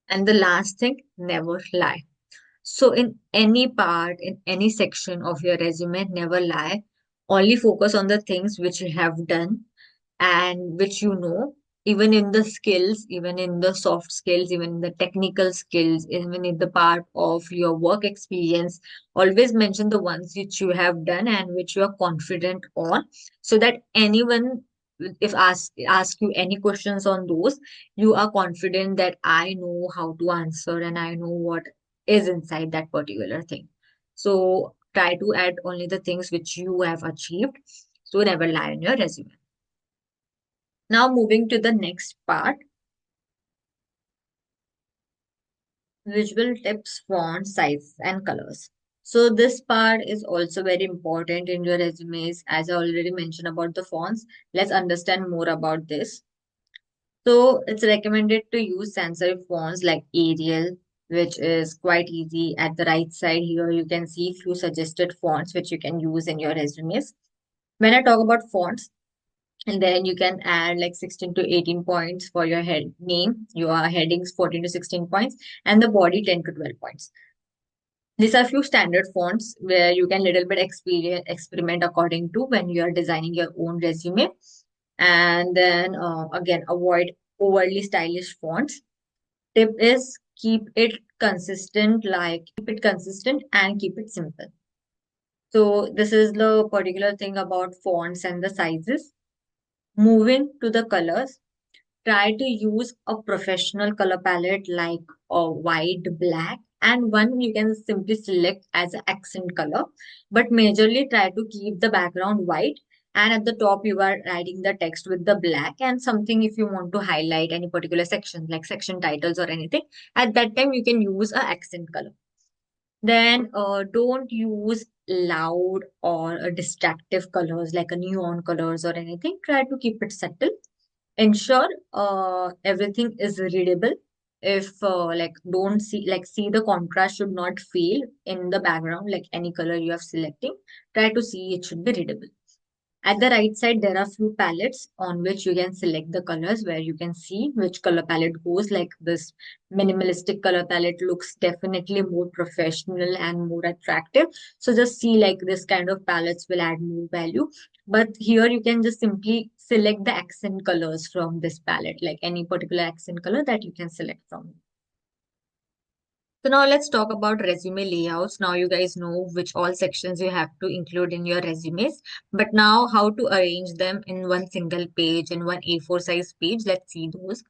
And the last thing, never lie. So in any part, in any section of your resume, never lie. Only focus on the things which you have done and which you know, even in the skills, even in the soft skills, even in the technical skills, even in the part of your work experience, always mention the ones which you have done and which you are confident on, so that anyone if ask you any questions on those, you are confident that I know how to answer and I know what is inside that particular thing. So try to add only the things which you have achieved. So never lie in your resume. Now moving to the next part, visual tips, font, size, and colors. So this part is also very important in your resumes. As I already mentioned about the fonts, let's understand more about this. So it's recommended to use sans serif fonts like Arial, which is quite easy. At the right side here, you can see few suggested fonts which you can use in your resumes. When I talk about fonts, and then you can add like 16 to 18 points for your head name, your headings 14 to 16 points, and the body 10 to 12 points. These are few standard fonts where you can little bit experiment according to when you are designing your own resume. And then again, avoid overly stylish fonts. Tip is keep it consistent, like keep it consistent and keep it simple. So this is the particular thing about fonts and the sizes. Moving to the colors, try to use a professional color palette like a white, black, and one you can simply select as an accent color. But majorly try to keep the background white, and at the top you are writing the text with the black and something if you want to highlight any particular section like section titles or anything. At that time you can use a accent color. Then don't use loud or distractive colors like a neon colors or anything. Try to keep it subtle. Ensure everything is readable. If like don't see like see the contrast should not fail in the background, like any color you are selecting, try to see it should be readable. At the right side, there are few palettes on which you can select the colors where you can see which color palette goes. Like this minimalistic color palette looks definitely more professional and more attractive. So just see like this kind of palettes will add more value. But here you can just simply select the accent colors from this palette, like any particular accent color that you can select from. So now let's talk about resume layouts. Now you guys know which all sections you have to include in your resumes. But now how to arrange them in one single page, in one A4 size page. Let's see those.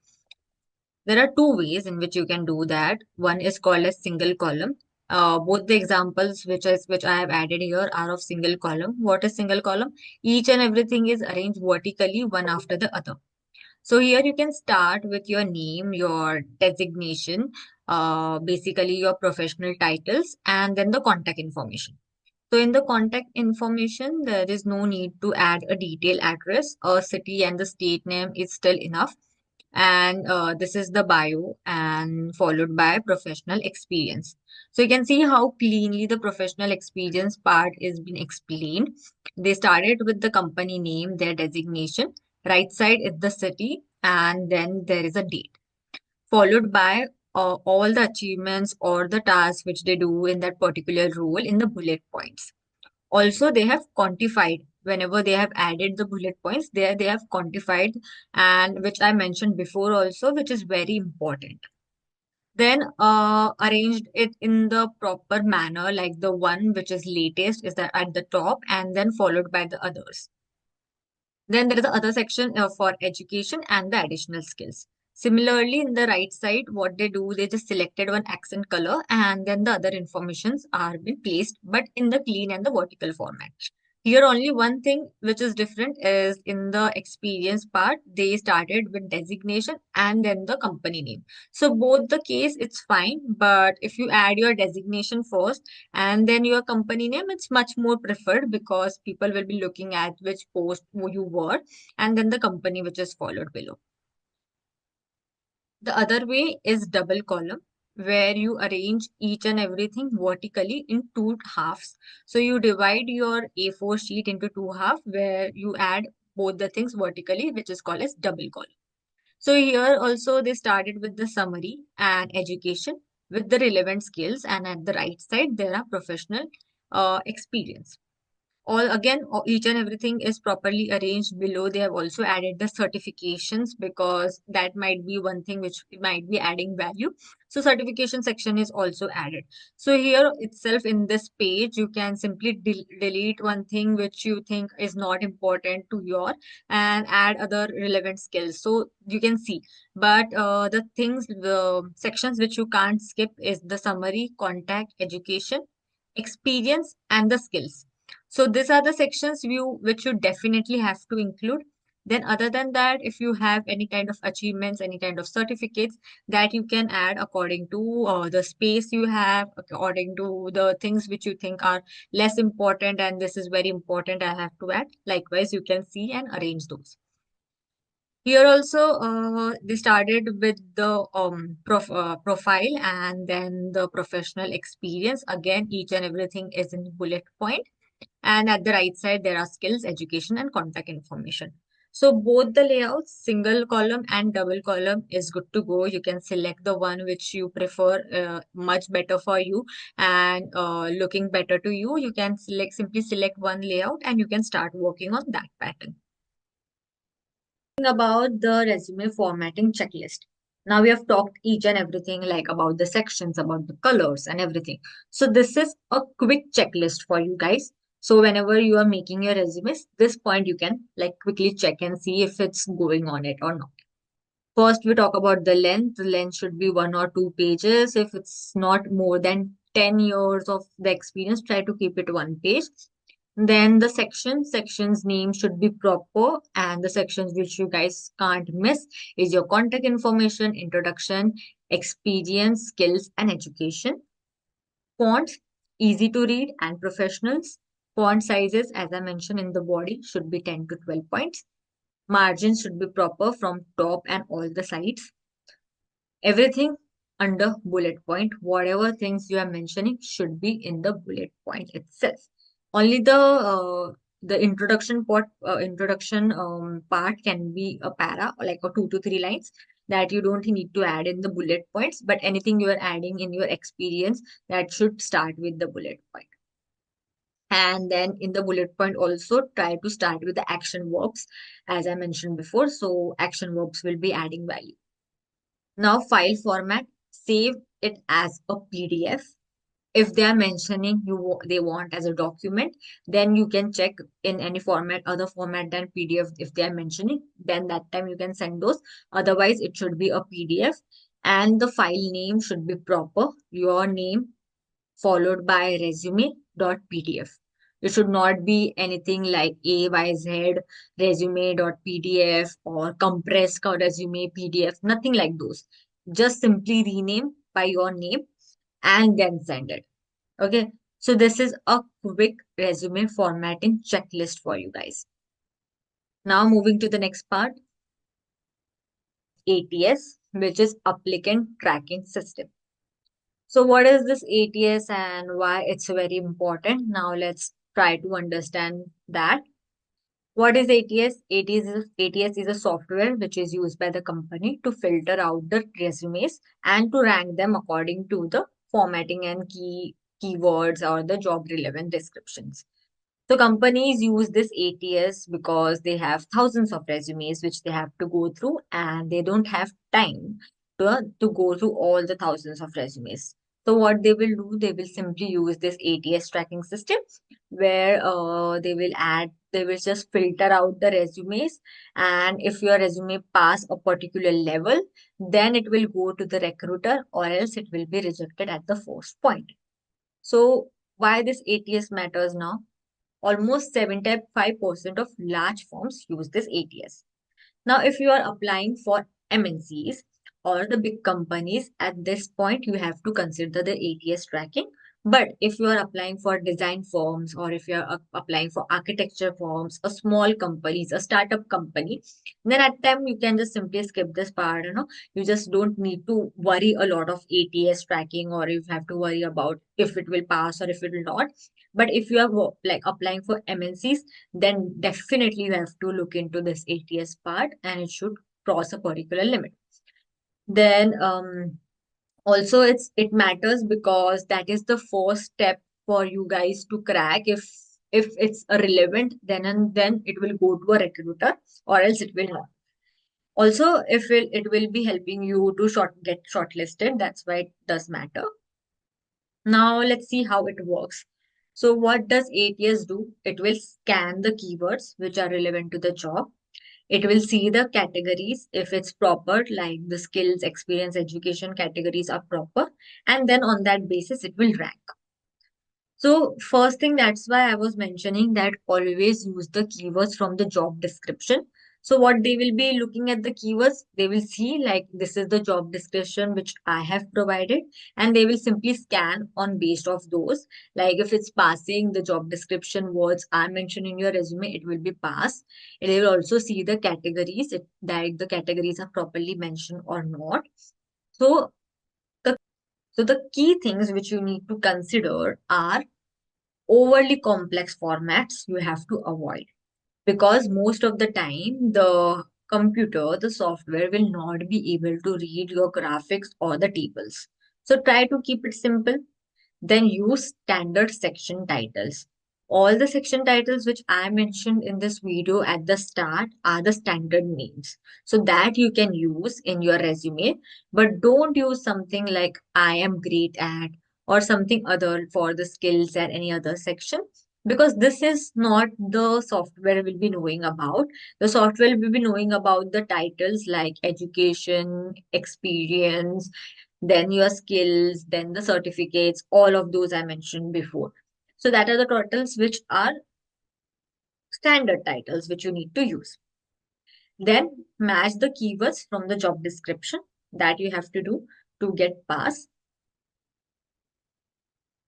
There are two ways in which you can do that. One is called as single column. Both the examples which I have added here are of single column. What is single column? Each and everything is arranged vertically one after the other. So here you can start with your name, your designation, basically your professional titles, and then the contact information. So in the contact information, there is no need to add a detailed address. A city and the state name is still enough. And this is the bio and followed by professional experience. So you can see how cleanly the professional experience part is being explained. They started with the company name, their designation. Right side is the city, and then there is a date, followed by all the achievements or the tasks which they do in that particular role in the bullet points. Also, they have quantified whenever they have added the bullet points there, they have quantified, and which I mentioned before also, which is very important. Then arranged it in the proper manner, like the one which is latest is at the top, and then followed by the others. Then there is the other section for education and the additional skills. Similarly, in the right side, what they do, they just selected one accent color and then the other informations are been placed, but in the clean and the vertical format. Here, only one thing which is different is in the experience part, they started with designation and then the company name. So both the case, it's fine, but if you add your designation first and then your company name, it's much more preferred because people will be looking at which post you were and then the company which is followed below. The other way is double column, where you arrange each and everything vertically in two halves. So you divide your A4 sheet into two halves where you add both the things vertically, which is called as double column. So here also they started with the summary and education with the relevant skills, and at the right side there are professional experience. All again, each and everything is properly arranged below. They have also added the certifications because that might be one thing which might be adding value. So certification section is also added. So here itself in this page, you can simply delete one thing which you think is not important to your and add other relevant skills. So you can see, but the things, the sections which you can't skip is the summary, contact, education, experience, and the skills. So these are the sections view which you definitely have to include. Then other than that, if you have any kind of achievements, any kind of certificates that you can add according to the space you have, according to the things which you think are less important and this is very important, I have to add. Likewise, you can see and arrange those. Here also, they started with the profile and then the professional experience. Again, each and everything is in bullet point. And at the right side, there are skills, education, and contact information. So both the layouts, single column and double column is good to go. You can select the one which you prefer, much better for you and looking better to you. You can simply select one layout and you can start working on that pattern. About the resume formatting checklist. Now we have talked each and everything like about the sections, about the colors and everything. So this is a quick checklist for you guys. So whenever you are making your resumes, this point you can like quickly check and see if it's going on it or not. First, we talk about the length. The length should be 1 or 2 pages. If it's not more than 10 years of the experience, try to keep it one page. Then the sections name should be proper, and the sections which you guys can't miss is your contact information, introduction, experience, skills, and education. Fonts, easy to read and professionals. Font sizes, as I mentioned in the body, should be 10 to 12 points. Margins should be proper from top and all the sides. Everything under bullet point, whatever things you are mentioning should be in the bullet point itself. Only the introduction part can be a para, like a 2 to 3 lines that you don't need to add in the bullet points, but anything you are adding in your experience that should start with the bullet point. And then in the bullet point also try to start with the action verbs as I mentioned before. So action verbs will be adding value. Now file format, save it as a PDF. If they are mentioning they want as a document, then you can check in any format, other format than PDF. If they are mentioning, then that time you can send those. Otherwise, it should be a PDF. And the file name should be proper. Your name followed by resume.pdf. It should not be anything like AYZ resume.pdf or compressed resume PDF, nothing like those. Just simply rename by your name and then send it. Okay, so this is a quick resume formatting checklist for you guys. Now moving to the next part, ATS, which is Applicant Tracking System. So what is this ATS and why it's very important? Now let's try to understand that. What is ATS? ATS is a software which is used by the company to filter out the resumes and to rank them according to the formatting and keywords or the job relevant descriptions. So companies use this ATS because they have thousands of resumes which they have to go through and they don't have time to go through all the thousands of resumes. So what they will do, they will simply use this ATS tracking system where they will just filter out the resumes, and if your resume pass a particular level, then it will go to the recruiter or else it will be rejected at the first point. So why this ATS matters now? Almost 75% of large firms use this ATS. Now, if you are applying for MNCs or the big companies, at this point, you have to consider the ATS tracking. But if you are applying for design firms or if you are applying for architecture firms, a small companies, a startup company, then at time you can just simply skip this part. You just don't need to worry a lot of ATS tracking, or you have to worry about if it will pass or if it will not. But if you are like applying for MNCs, then definitely you have to look into this ATS part and it should cross a particular limit. Then also it matters because that is the first step for you guys to crack. If it's a relevant, then it will go to a recruiter or else it will not. Also, if it will be helping you to get shortlisted, that's why it does matter. Now let's see how it works. So what does ATS do? It will scan the keywords which are relevant to the job. It will see the categories if it's proper, like the skills, experience, education categories are proper. And then on that basis, it will rank. So first thing, that's why I was mentioning that always use the keywords from the job description. So what they will be looking at the keywords, they will see like this is the job description which I have provided, and they will simply scan on based of those. Like if it's passing, the job description words are mentioned in your resume, it will be passed. It will also see the categories, that the categories are properly mentioned or not. So the so the key things which you need to consider are overly complex formats you have to avoid, because most of the time the software will not be able to read your graphics or the tables. So try to keep it simple. Then use standard section titles. All the section titles which I mentioned in this video at the start are the standard names. So that you can use in your resume, but don't use something like I am great at or something other for the skills and any other section, because this is not the software will be knowing about. The software will be knowing about the titles like education, experience, then your skills, then the certificates, all of those I mentioned before. So that are the titles which are standard titles which you need to use. Then match the keywords from the job description that you have to do to get pass.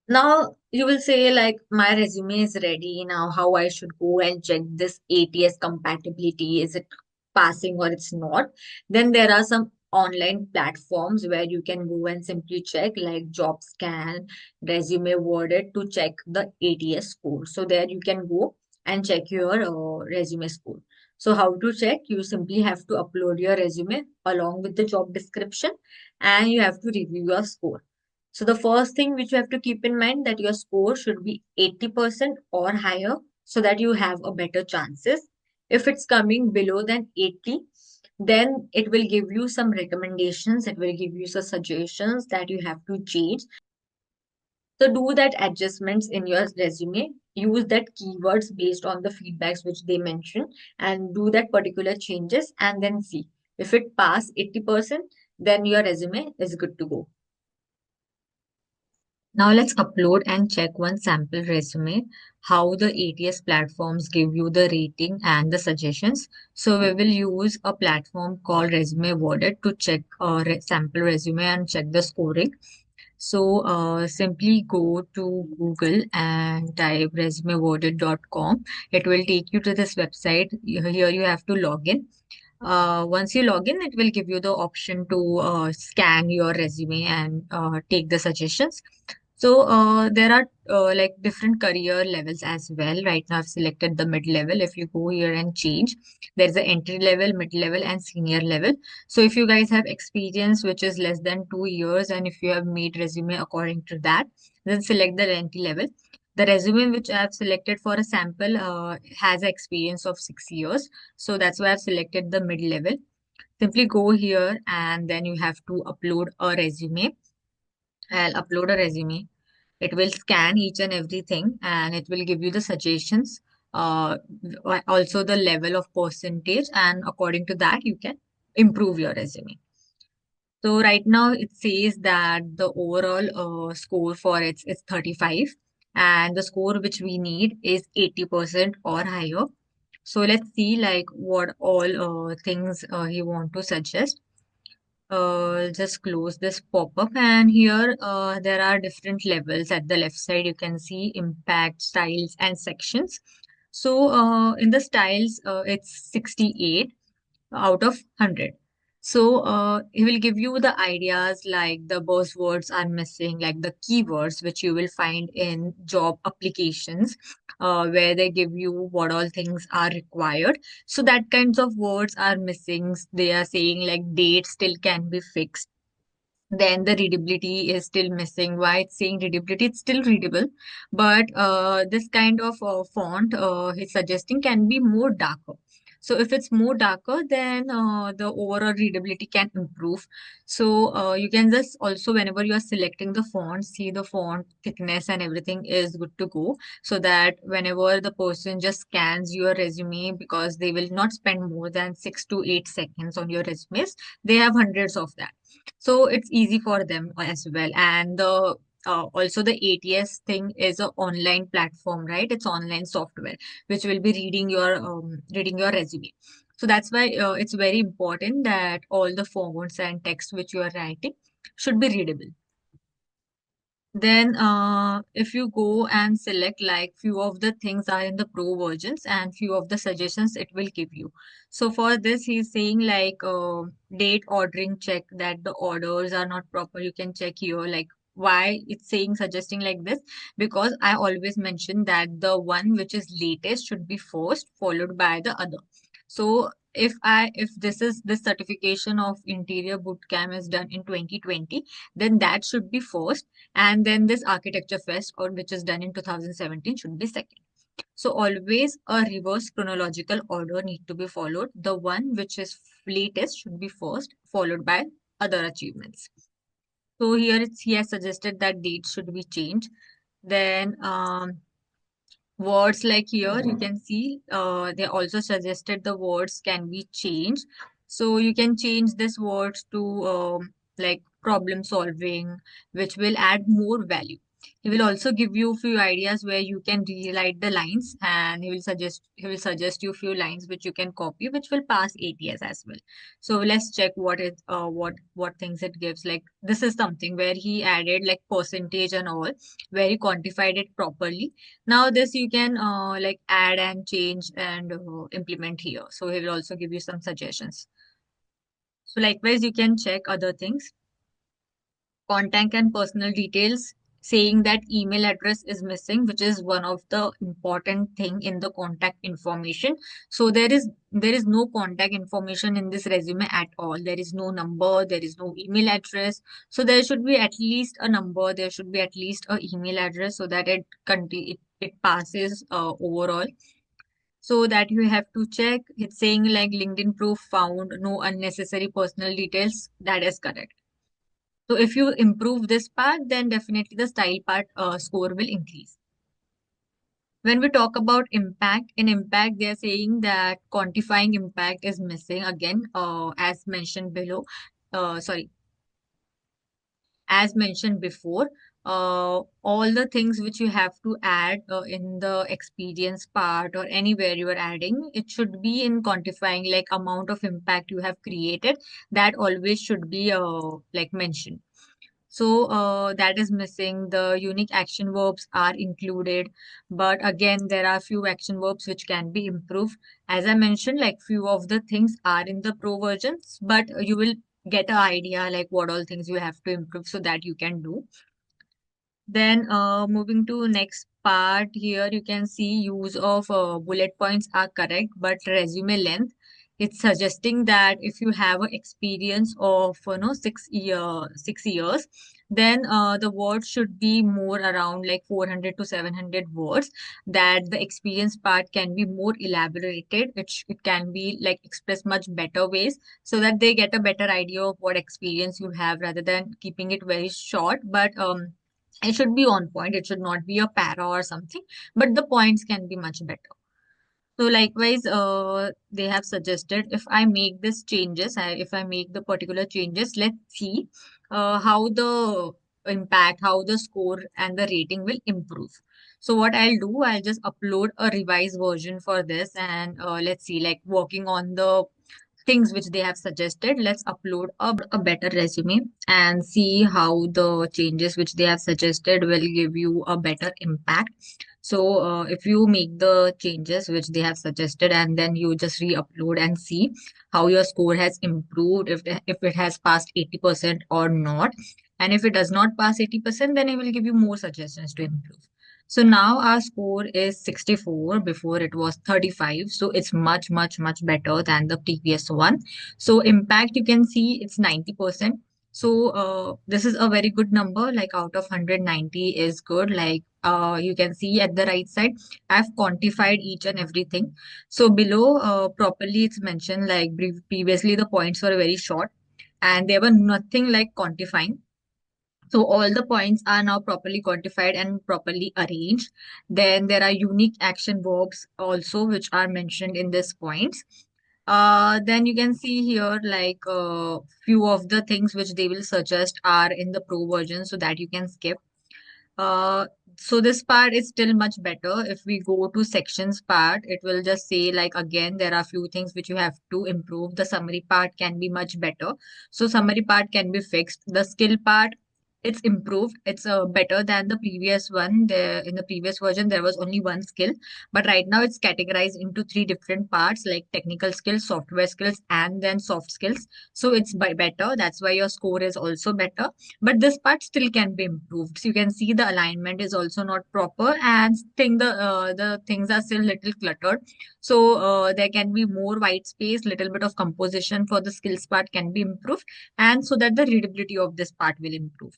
Now you will say like my resume is ready. Now how I should go and check this ATS compatibility? Is it passing or it's not? Then there are some online platforms where you can go and simply check like JobScan, Resume Worded to check the ATS score. So there you can go and check your resume score. So how to check? You simply have to upload your resume along with the job description and you have to review your score. So the first thing which you have to keep in mind that your score should be 80% or higher so that you have a better chances. If it's coming below than 80, then it will give you some recommendations. It will give you some suggestions that you have to change. So do that adjustments in your resume. Use that keywords based on the feedbacks which they mention and do that particular changes and then see. If it pass 80%, then your resume is good to go. Now let's upload and check one sample resume, how the ATS platforms give you the rating and the suggestions. So we will use a platform called Resume Worded to check a sample resume and check the scoring. So simply go to Google and type resumeworded.com. It will take you to this website. Here you have to log in. Once you log in, it will give you the option to scan your resume and take the suggestions. So there are like different career levels as well. Right now, I've selected the mid level. If you go here and change, there's the entry level, mid level, and senior level. So if you guys have experience which is less than 2 years, and if you have made resume according to that, then select the entry level. The resume which I have selected for a sample has an experience of 6 years. So that's why I've selected the mid level. Simply go here and then you have to upload a resume. I'll upload a resume. It will scan each and everything and it will give you the suggestions, uh, also the level of percentage, and according to that, you can improve your resume. So right now it says that the overall score for it's 35, and the score which we need is 80% or higher. So let's see like what all things he want to suggest. Just close this pop-up, and here there are different levels. At the left side you can see impact, styles, and sections. So in the styles it's 68 out of 100. So he will give you the ideas like the buzzwords are missing, like the keywords which you will find in job applications, where they give you what all things are required. So that kinds of words are missing. They are saying like date still can be fixed, then the readability is still missing. Why it's saying readability? It's still readable, but this kind of font he's suggesting can be more darker. So if it's more darker, then the overall readability can improve. So you can just also, whenever you are selecting the font, see the font thickness and everything is good to go, so that whenever the person just scans your resume, because they will not spend more than 6 to 8 seconds on your resumes, they have hundreds of that, so it's easy for them as well. And the also the ATS thing is an online platform, right? It's online software which will be reading your resume. So that's why it's very important that all the fonts and text which you are writing should be readable. Then, if you go and select like few of the things are in the pro versions and few of the suggestions it will give you. So for this, he's saying like date ordering check, that the orders are not proper. You can check here like why it's saying suggesting like this, because I always mention that the one which is latest should be first, followed by the other. So if this certification of interior bootcamp is done in 2020, then that should be first, and then this architecture fest, or which is done in 2017, should be second. So always a reverse chronological order need to be followed. The one which is latest should be first, followed by other achievements. So here he has suggested that dates should be changed. Then words like here you can see they also suggested the words can be changed. So you can change this words to like problem solving, which will add more value. He will also give you a few ideas where you can rewrite the lines, and he will suggest you a few lines which you can copy, which will pass ATS as well. So let's check what things it gives. Like this is something where he added like percentage and all, where he quantified it properly. Now this you can like add and change and implement here. So he will also give you some suggestions. So likewise, you can check other things, contact and personal details, saying that email address is missing, which is one of the important thing in the contact information. So there is no contact information in this resume at all. There is no number, there is no email address. So there should be at least a number, there should be at least a email address, so that it passes overall. So that you have to check. It's saying like LinkedIn proof found, no unnecessary personal details. That is correct. So if you improve this part, then definitely the style part score will increase. When we talk about impact, in impact, they are saying that quantifying impact is missing again, as mentioned below. Sorry, as mentioned before, all the things which you have to add in the experience part or anywhere you are adding, it should be in quantifying like amount of impact you have created. That always should be like mentioned. So that is missing. The unique action verbs are included, but again, there are few action verbs which can be improved. As I mentioned, like few of the things are in the pro versions, but you will get an idea like what all things you have to improve so that you can do. Then moving to next part here, you can see use of bullet points are correct, but resume length, it's suggesting that if you have an experience of 6 years, then the words should be more around like 400 to 700 words. That the experience part can be more elaborated. It can be like expressed much better ways so that they get a better idea of what experience you have rather than keeping it very short. But it should be on point. It should not be a para or something, but the points can be much better. So likewise, they have suggested if I make this changes, if I make the particular changes, let's see how the impact, how the score and the rating will improve. So what I'll do, I'll just upload a revised version for this and let's see, like working on the things which they have suggested. Let's upload a better resume and see how the changes which they have suggested will give you a better impact. So if you make the changes which they have suggested and then you just re-upload and see how your score has improved, if it has passed 80% or not. And if it does not pass 80%, then it will give you more suggestions to improve. So now our score is 64. Before it was 35. So it's much, much, much better than the previous one. So impact, you can see it's 90%. So this is a very good number. Like out of 190 is good. Like you can see at the right side, I've quantified each and everything. So below properly it's mentioned like previously the points were very short and there were nothing like quantifying. So all the points are now properly quantified and properly arranged. Then there are unique action verbs also which are mentioned in these points. Then you can see here like few of the things which they will suggest are in the pro version so that you can skip. uh, so this part is still much better. If we go to sections part, it will just say like again there are few things which you have to improve. The summary part can be much better. So summary part can be fixed. The skill part, it's improved. It's better than the previous one. In the previous version there was only one skill, but right now it's categorized into three different parts like technical skills, software skills, and then soft skills. So it's better. That's why your score is also better, but this part still can be improved. So you can see the alignment is also not proper and the things are still little cluttered. So there can be more white space, little bit of composition for the skills part can be improved, and so that the readability of this part will improve.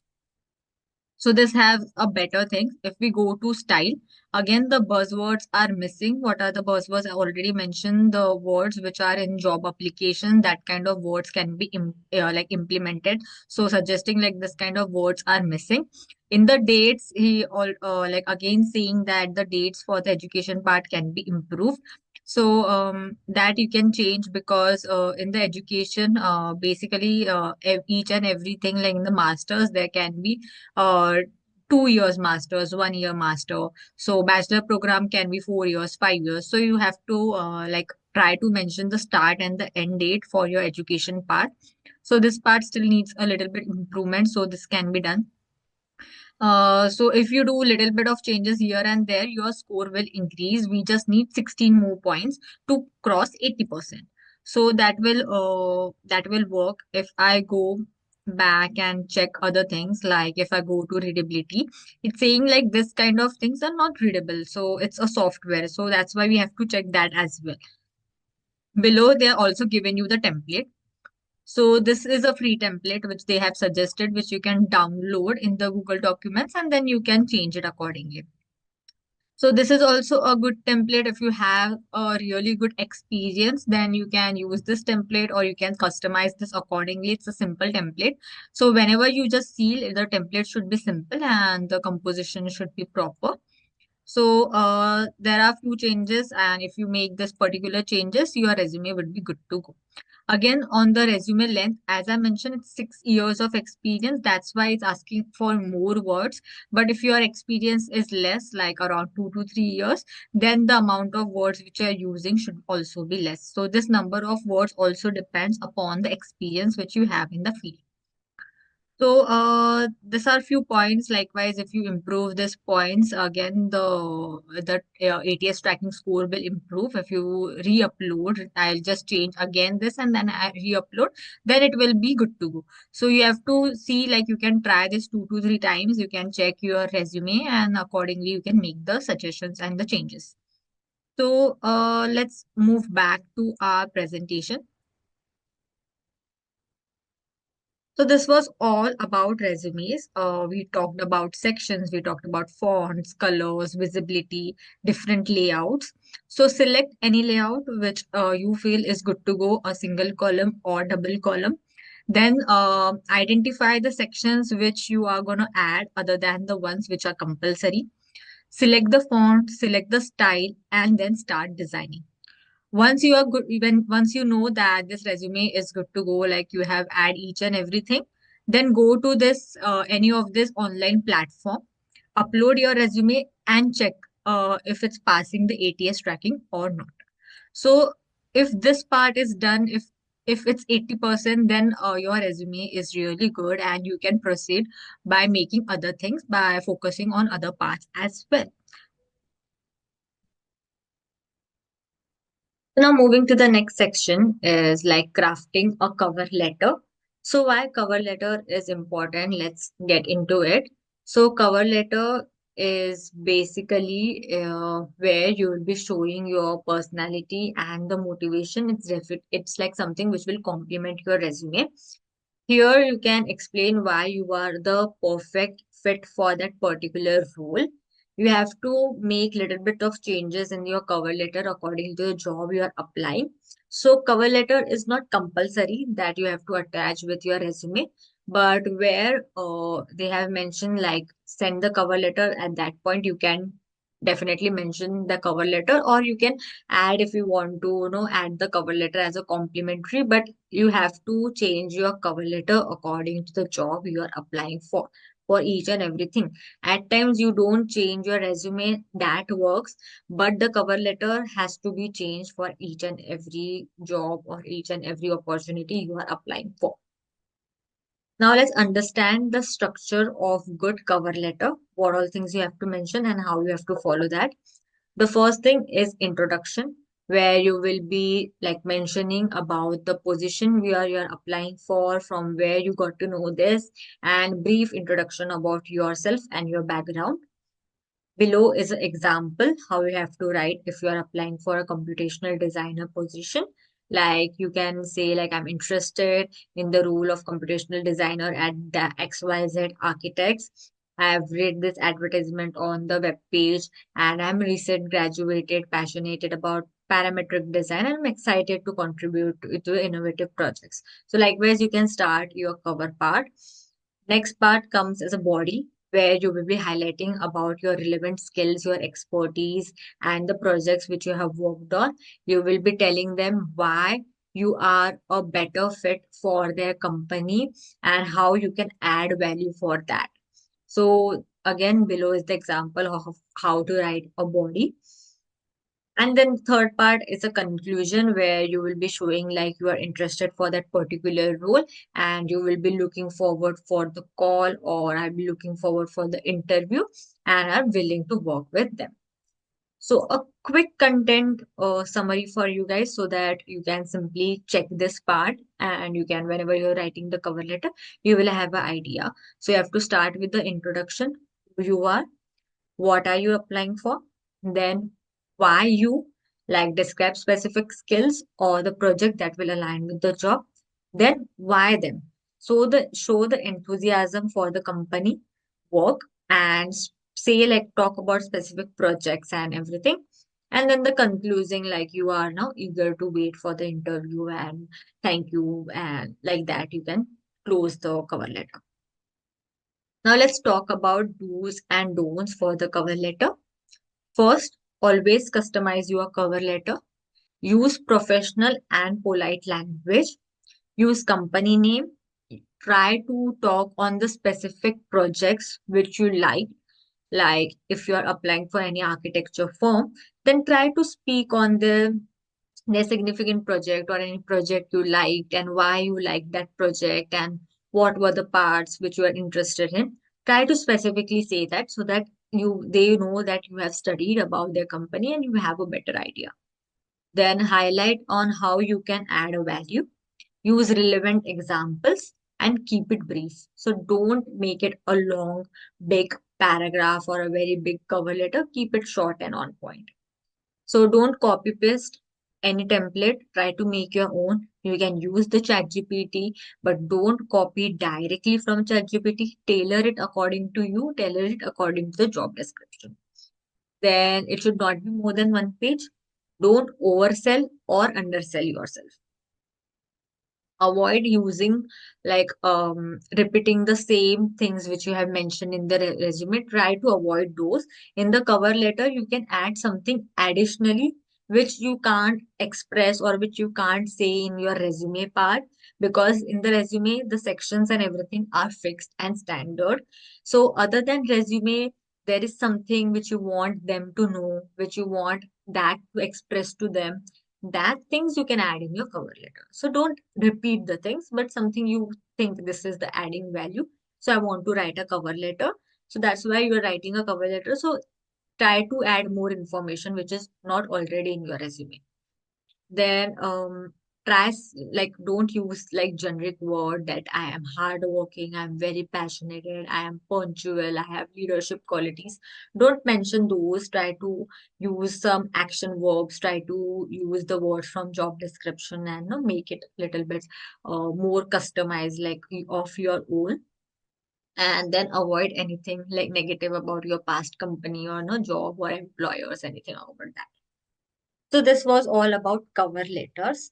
So this has a better thing. If we go to style, again the buzzwords are missing. What are the buzzwords? I already mentioned the words which are in job application. That kind of words can be like implemented. So suggesting like this kind of words are missing. In the dates, he all like again saying that the dates for the education part can be improved. So that you can change because in the education, basically each and everything like in the masters there can be uh, 2 years masters, 1 year master. So bachelor program can be 4 years, 5 years. So you have to like try to mention the start and the end date for your education part. So this part still needs a little bit improvement. So this can be done. So if you do little bit of changes here and there, your score will increase. We just need 16 more points to cross 80%. So that will work. If I go back and check other things, like if I go to readability, it's saying like this kind of things are not readable. So it's a software. So that's why we have to check that as well. Below, they are also given you the template. So this is a free template which they have suggested, which you can download in the Google Documents and then you can change it accordingly. So this is also a good template. If you have a really good experience, then you can use this template or you can customize this accordingly. It's a simple template. So whenever you just seal, the template should be simple and the composition should be proper. So there are few changes, and if you make this particular changes, your resume would be good to go. Again, on the resume length, as I mentioned, it's 6 years of experience. That's why it's asking for more words. But if your experience is less, like around 2 to 3 years, then the amount of words which you are using should also be less. So this number of words also depends upon the experience which you have in the field. So, these are few points. Likewise, if you improve these points, again, the ATS tracking score will improve. If you re-upload, I'll just change again this and then I re-upload, then it will be good to go. So you have to see, like you can try this 2 to 3 times. You can check your resume and accordingly you can make the suggestions and the changes. So, let's move back to our presentation. So this was all about resumes. We talked about sections, we talked about fonts, colors, visibility, different layouts. So select any layout which you feel is good to go, a single column or double column. Then identify the sections which you are going to add other than the ones which are compulsory. Select the font, select the style, and then start designing. Once you are good, even once you know that this resume is good to go, like you have add each and everything, then go to this any of this online platform, upload your resume and check if it's passing the ATS tracking or not. So if this part is done, if it's 80%, then your resume is really good and you can proceed by making other things by focusing on other parts as well. So now moving to the next section is like crafting a cover letter. So why cover letter is important? Let's get into it. So cover letter is basically where you will be showing your personality and the motivation. It's like something which will complement your resume. Here you can explain why you are the perfect fit for that particular role. You have to make little bit of changes in your cover letter according to the job you are applying. So cover letter is not compulsory that you have to attach with your resume, but where they have mentioned like send the cover letter at that point, you can definitely mention the cover letter, or you can add if you want to, add the cover letter as a complimentary, but you have to change your cover letter according to the job you are applying for each and everything. At times you don't change your resume, that works, but the cover letter has to be changed for each and every job or each and every opportunity you are applying for. Now let's understand the structure of good cover letter, what all things you have to mention and how you have to follow that. The first thing is introduction, where you will be like mentioning about the position where you are applying for, from where you got to know this, and brief introduction about yourself and your background. Below is an example how you have to write if you are applying for a computational designer position. Like you can say like I'm interested in the role of computational designer at the XYZ Architects. I have read this advertisement on the web page and I'm recent graduated, passionate about parametric design and I'm excited to contribute to innovative projects. So likewise, you can start your cover part. Next part comes as a body where you will be highlighting about your relevant skills, your expertise, and the projects which you have worked on. You will be telling them why you are a better fit for their company and how you can add value for that. So, again, below is the example of how to write a body. And then third part is a conclusion where you will be showing like you are interested for that particular role and you will be looking forward for the call or I'll be looking forward for the interview and are willing to work with them. So a quick content summary for you guys so that you can simply check this part and you can, whenever you're writing the cover letter, you will have an idea. So you have to start with the introduction, who you are, what are you applying for? Then why you, like describe specific skills or the project that will align with the job. Then why them? So the show the enthusiasm for the company work and say like talk about specific projects and everything. And then the concluding like you are now eager to wait for the interview and thank you and like that you can close the cover letter. Now let's talk about do's and don'ts for the cover letter. First, always customize your cover letter. Use professional and polite language. Use company name. Try to talk on the specific projects which you like. Like if you are applying for any architecture firm, then try to speak on the significant project or any project you liked and why you liked that project and what were the parts which you are interested in. Try to specifically say that so that they know that you have studied about their company and you have a better idea. Then highlight on how you can add a value. Use relevant examples and keep it brief. So don't make it a long, big paragraph or a very big cover letter. Keep it short and on point. So don't copy paste any template. Try to make your own. You can use the ChatGPT, but don't copy directly from ChatGPT. Tailor it according to you. Tailor it according to the job description. Then it should not be more than one page. Don't oversell or undersell yourself. Avoid using repeating the same things which you have mentioned in the resume. Try to avoid those. In the cover letter you can add something additionally which you can't express or which you can't say in your resume part, because in the resume the sections and everything are fixed and standard. So other than resume, there is something which you want them to know, which you want that to express to them, that things you can add in your cover letter. So don't repeat the things, but something you think this is the adding value. So I want to write a cover letter. So that's why you're writing a cover letter. So try to add more information which is not already in your resume. Then don't use like generic word that I am hardworking, I'm very passionate, I am punctual, I have leadership qualities. Don't mention those. Try to use some action verbs. Try to use the words from job description and make it a little bit more customized, like of your own. And then avoid anything like negative about your past company or no job or employers, anything about that. So this was all about cover letters.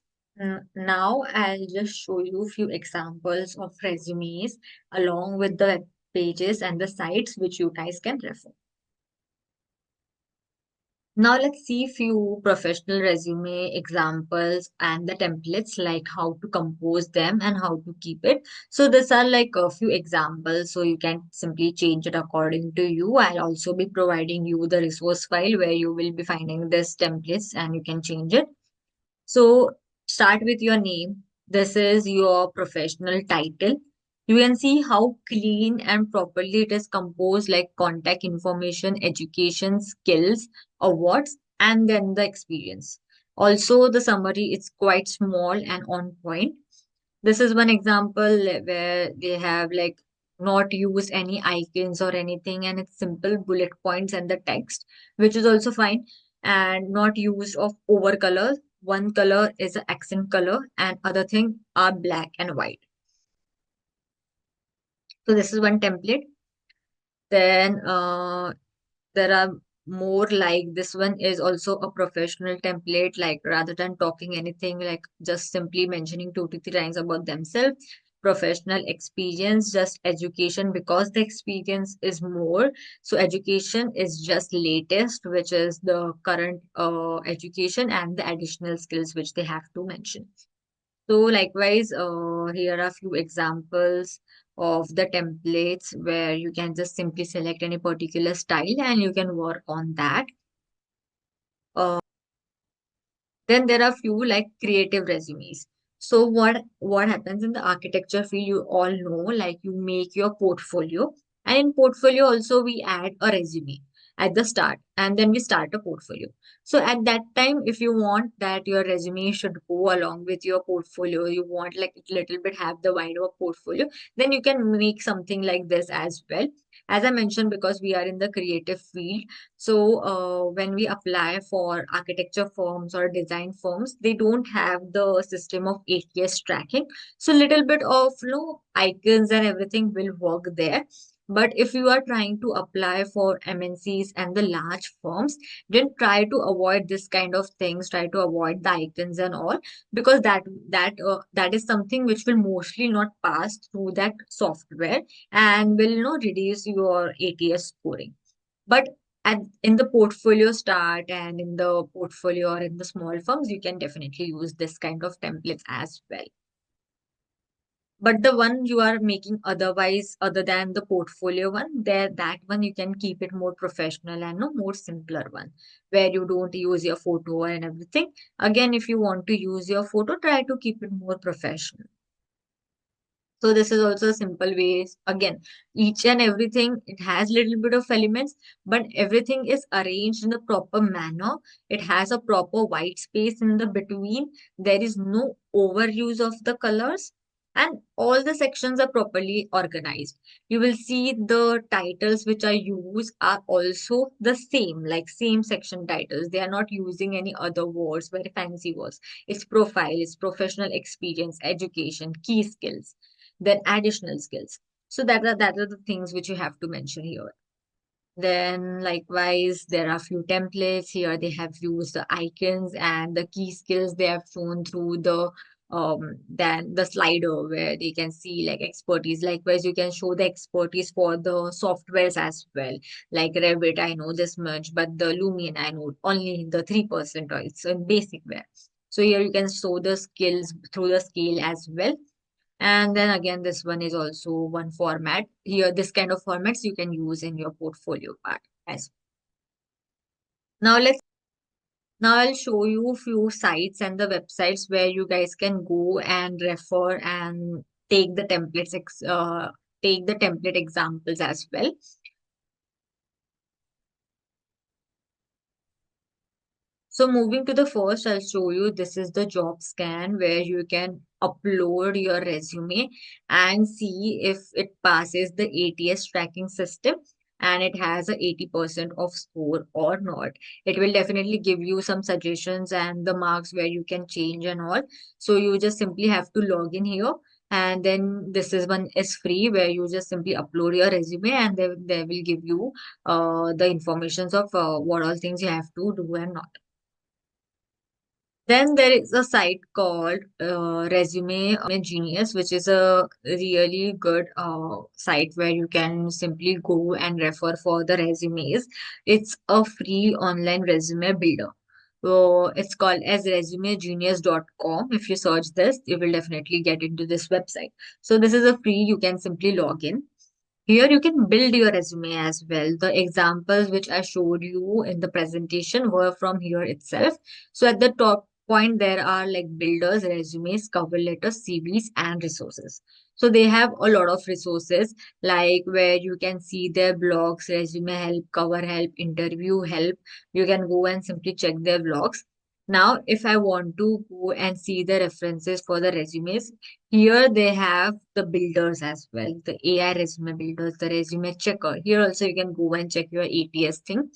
Now I'll just show you a few examples of resumes along with the web pages and the sites which you guys can refer. Now let's see few professional resume examples and the templates, like how to compose them and how to keep it. So these are like a few examples, so you can simply change it according to you. I'll also be providing you the resource file where you will be finding this templates and you can change it. So start with your name. This is your professional title. You can see how clean and properly it is composed, like contact information, education, skills, awards, and then the experience. Also, the summary is quite small and on point. This is one example where they have like not used any icons or anything, and it's simple bullet points and the text, which is also fine, and not used of over colors. One color is an accent color, and other thing are black and white. So this is one template. Then there are more, like this one is also a professional template, like rather than talking anything, like just simply mentioning 2 to 3 lines about themselves. Professional experience, just education, because the experience is more. So education is just latest, which is the current education, and the additional skills which they have to mention. So likewise, here are a few examples of the templates where you can just simply select any particular style and you can work on that. Uh, then there are few like creative resumes. So what happens in the architecture field, you all know, like you make your portfolio, and in portfolio also we add a resume at the start, and then we start a portfolio. So at that time, if you want that your resume should go along with your portfolio, you want like a little bit have the wider portfolio, then you can make something like this as well. As I mentioned, because we are in the creative field, so when we apply for architecture firms or design firms, they don't have the system of ATS tracking. So little bit of icons and everything will work there. But if you are trying to apply for MNCs and the large firms, then try to avoid this kind of things. Try to avoid the icons and all, because that is something which will mostly not pass through that software and will reduce your ATS scoring. But in the portfolio start and in the portfolio or in the small firms, you can definitely use this kind of templates as well. But the one you are making otherwise, other than the portfolio one, there that one you can keep it more professional and no more simpler one, where you don't use your photo and everything. Again, if you want to use your photo, try to keep it more professional. So this is also a simple way. Again, each and everything, it has little bit of elements, but everything is arranged in a proper manner. It has a proper white space in the between. There is no overuse of the colors, and all the sections are properly organized. You will see the titles which are used are also the same, like same section titles. They are not using any other words, very fancy words. It's profile, it's professional experience, education, key skills, then additional skills. So that are the things which you have to mention here. Then likewise, there are few templates here. They have used the icons and the key skills they have shown through the then the slider where they can see like expertise. Likewise, you can show the expertise for the softwares as well. Like Revit, I know this much, but the Lumion, I know only the 3%, or it's in basic ware. So here you can show the skills through the scale as well. And then again, this one is also one format. Here, this kind of formats you can use in your portfolio part as well. Now I'll show you a few sites and the websites where you guys can go and refer and take the take the template examples as well. So moving to the first, I'll show you this is the job scan where you can upload your resume and see if it passes the ATS tracking system and it has a 80% of score or not. It will definitely give you some suggestions and the marks where you can change and all. So you just simply have to log in here. And then this is one is free where you just simply upload your resume and they will give you the informations of what all things you have to do and not. Then there is a site called Resume Genius, which is a really good site where you can simply go and refer for the resumes. It's a free online resume builder. So it's called as resumegenius.com. If you search this, you will definitely get into this website. So this is a free, you can simply log in. Here you can build your resume as well. The examples which I showed you in the presentation were from here itself. So at the top point, there are like builders, resumes, cover letters, CVs, and resources. So they have a lot of resources like where you can see their blogs, resume help, cover help, interview help. You can go and simply check their blogs. Now, if I want to go and see the references for the resumes, here they have the builders as well, the AI resume builders, the resume checker. Here also you can go and check your ATS thing.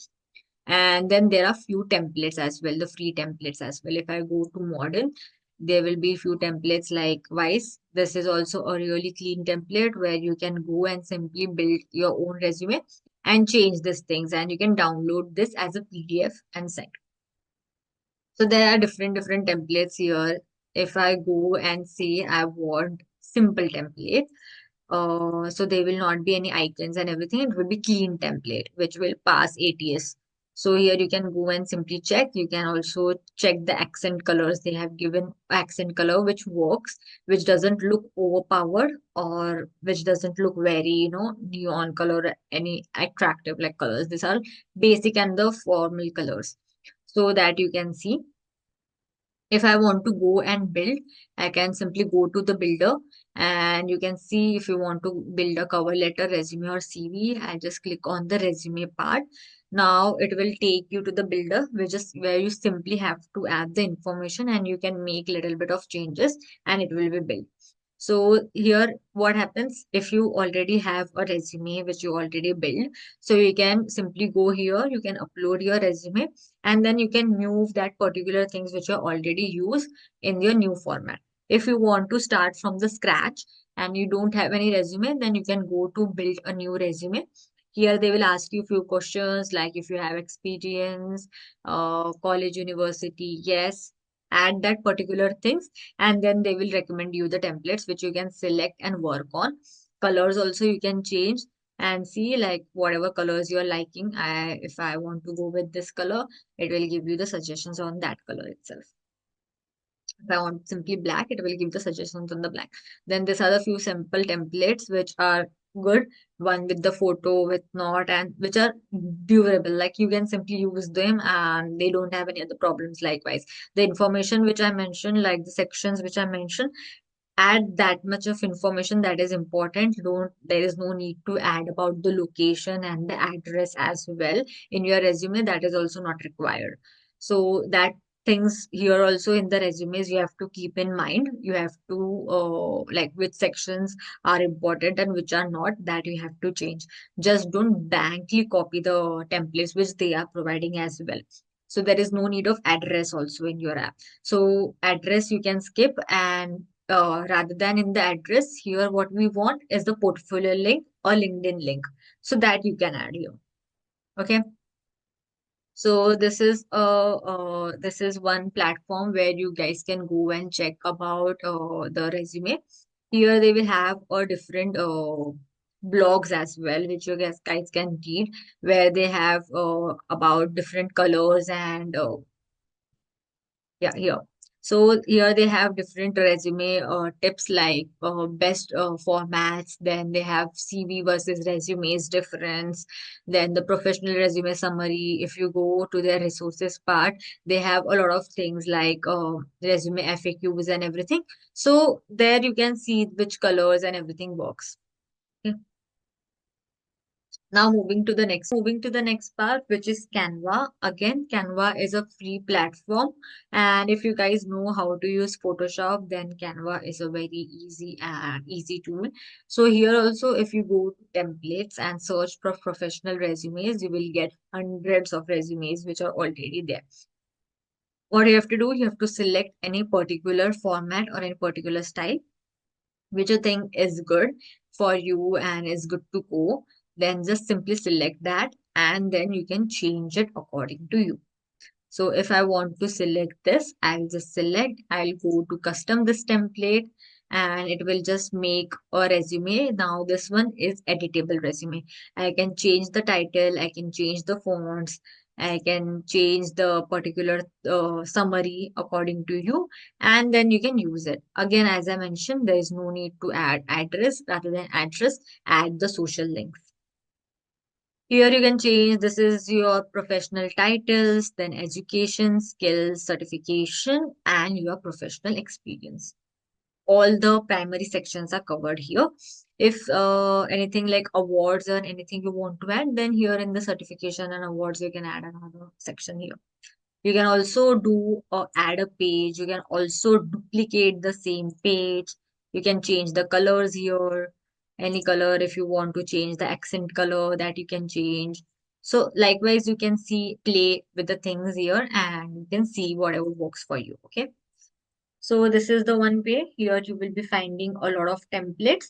And then there are few templates as well, the free templates as well. If I go to modern, there will be few templates like Wise. This is also a really clean template where you can go and simply build your own resume and change these things. And you can download this as a PDF and send. So there are different templates here. If I go and say I want simple template, so there will not be any icons and everything. It will be clean template, which will pass ATS. So here you can go and simply check. You can also check the accent colors. They have given accent color which works, which doesn't look overpowered or which doesn't look very, neon color, any attractive like colors. These are basic and the formal colors so that you can see. If I want to go and build, I can simply go to the builder and you can see if you want to build a cover letter, resume or CV. I just click on the resume part. Now it will take you to the builder, which is where you simply have to add the information and you can make little bit of changes and it will be built. So here what happens if you already have a resume which you already built. So you can simply go here, you can upload your resume and then you can move that particular things which you already use in your new format. If you want to start from the scratch and you don't have any resume, then you can go to build a new resume. Here they will ask you few questions like if you have experience, college, university, yes, add that particular things and then they will recommend you the templates which you can select and work on. Colors also you can change and see like whatever colors you're liking. If I want to go with this color, it will give you the suggestions on that color itself. If I want simply black, it will give the suggestions on the black. Then these are the few simple templates which are good. One with the photo, with not, and which are durable. Like you can simply use them and they don't have any other problems likewise. The information which I mentioned, like the sections which I mentioned, add that much of information that is important. Don't There is no need to add about the location and the address as well in your resume. That is also not required. So that things here also in the resumes you have to keep in mind. You have to like which sections are important and which are not, that you have to change. Just don't blankly copy the templates which they are providing as well. So there is no need of address also in your app. So address you can skip, and rather than in the address, here what we want is the portfolio link or LinkedIn link. So that you can add here. Okay. So this is one platform where you guys can go and check about the resume. Here they will have a different blogs as well, which you guys can read, where they have about different colors and yeah, here. So here they have different resume tips like best formats. Then they have CV versus resumes difference. Then the professional resume summary. If you go to their resources part, they have a lot of things like resume FAQs and everything. So there you can see which colors and everything works. Okay. Now moving to the next part, which is Canva. Again, Canva is a free platform, and if you guys know how to use Photoshop, then Canva is a very easy tool. So here also, if you go to templates and search for professional resumes, you will get hundreds of resumes which are already there. What you have to do, you have to select any particular format or any particular style which you think is good for you and is good to go, then just simply select that and then you can change it according to you. So if I want to select this, I'll just select, I'll go to custom this template and it will just make a resume. Now this one is editable resume. I can change the title, I can change the fonts, I can change the particular summary according to you, and then you can use it. Again, as I mentioned, there is no need to add address. Rather than address, add the social links. Here you can change, this is your professional titles, then education, skills, certification, and your professional experience. All the primary sections are covered here. If anything like awards or anything you want to add, then here in the certification and awards, you can add another section here. You can also do add a page. You can also duplicate the same page. You can change the colors here. Any color, if you want to change the accent color, that you can change. So likewise, you can see play with the things here and you can see whatever works for you. Okay. So this is the one way. Here you will be finding a lot of templates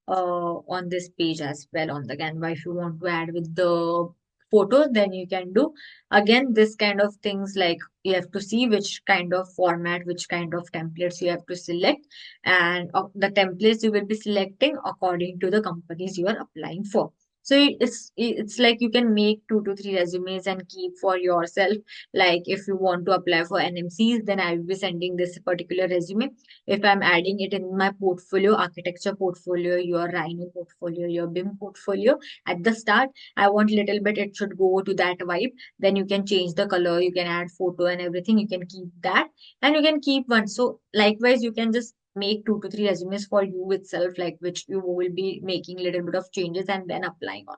on this page as well on the Canva. If you want to add with the photos, then you can do. Again, this kind of things like you have to see which kind of format, which kind of templates you have to select, and the templates you will be selecting according to the companies you are applying for. So it's like you can make 2 to 3 resumes and keep for yourself. Like if you want to apply for NMCs, then I will be sending this particular resume. If I'm adding it in my portfolio, architecture portfolio, your Rhino portfolio, your BIM portfolio, at the start, I want little bit, it should go to that vibe. Then you can change the color, you can add photo and everything. You can keep that and you can keep one. So likewise, you can just make 2 to 3 resumes for you itself, like which you will be making little bit of changes and then applying on.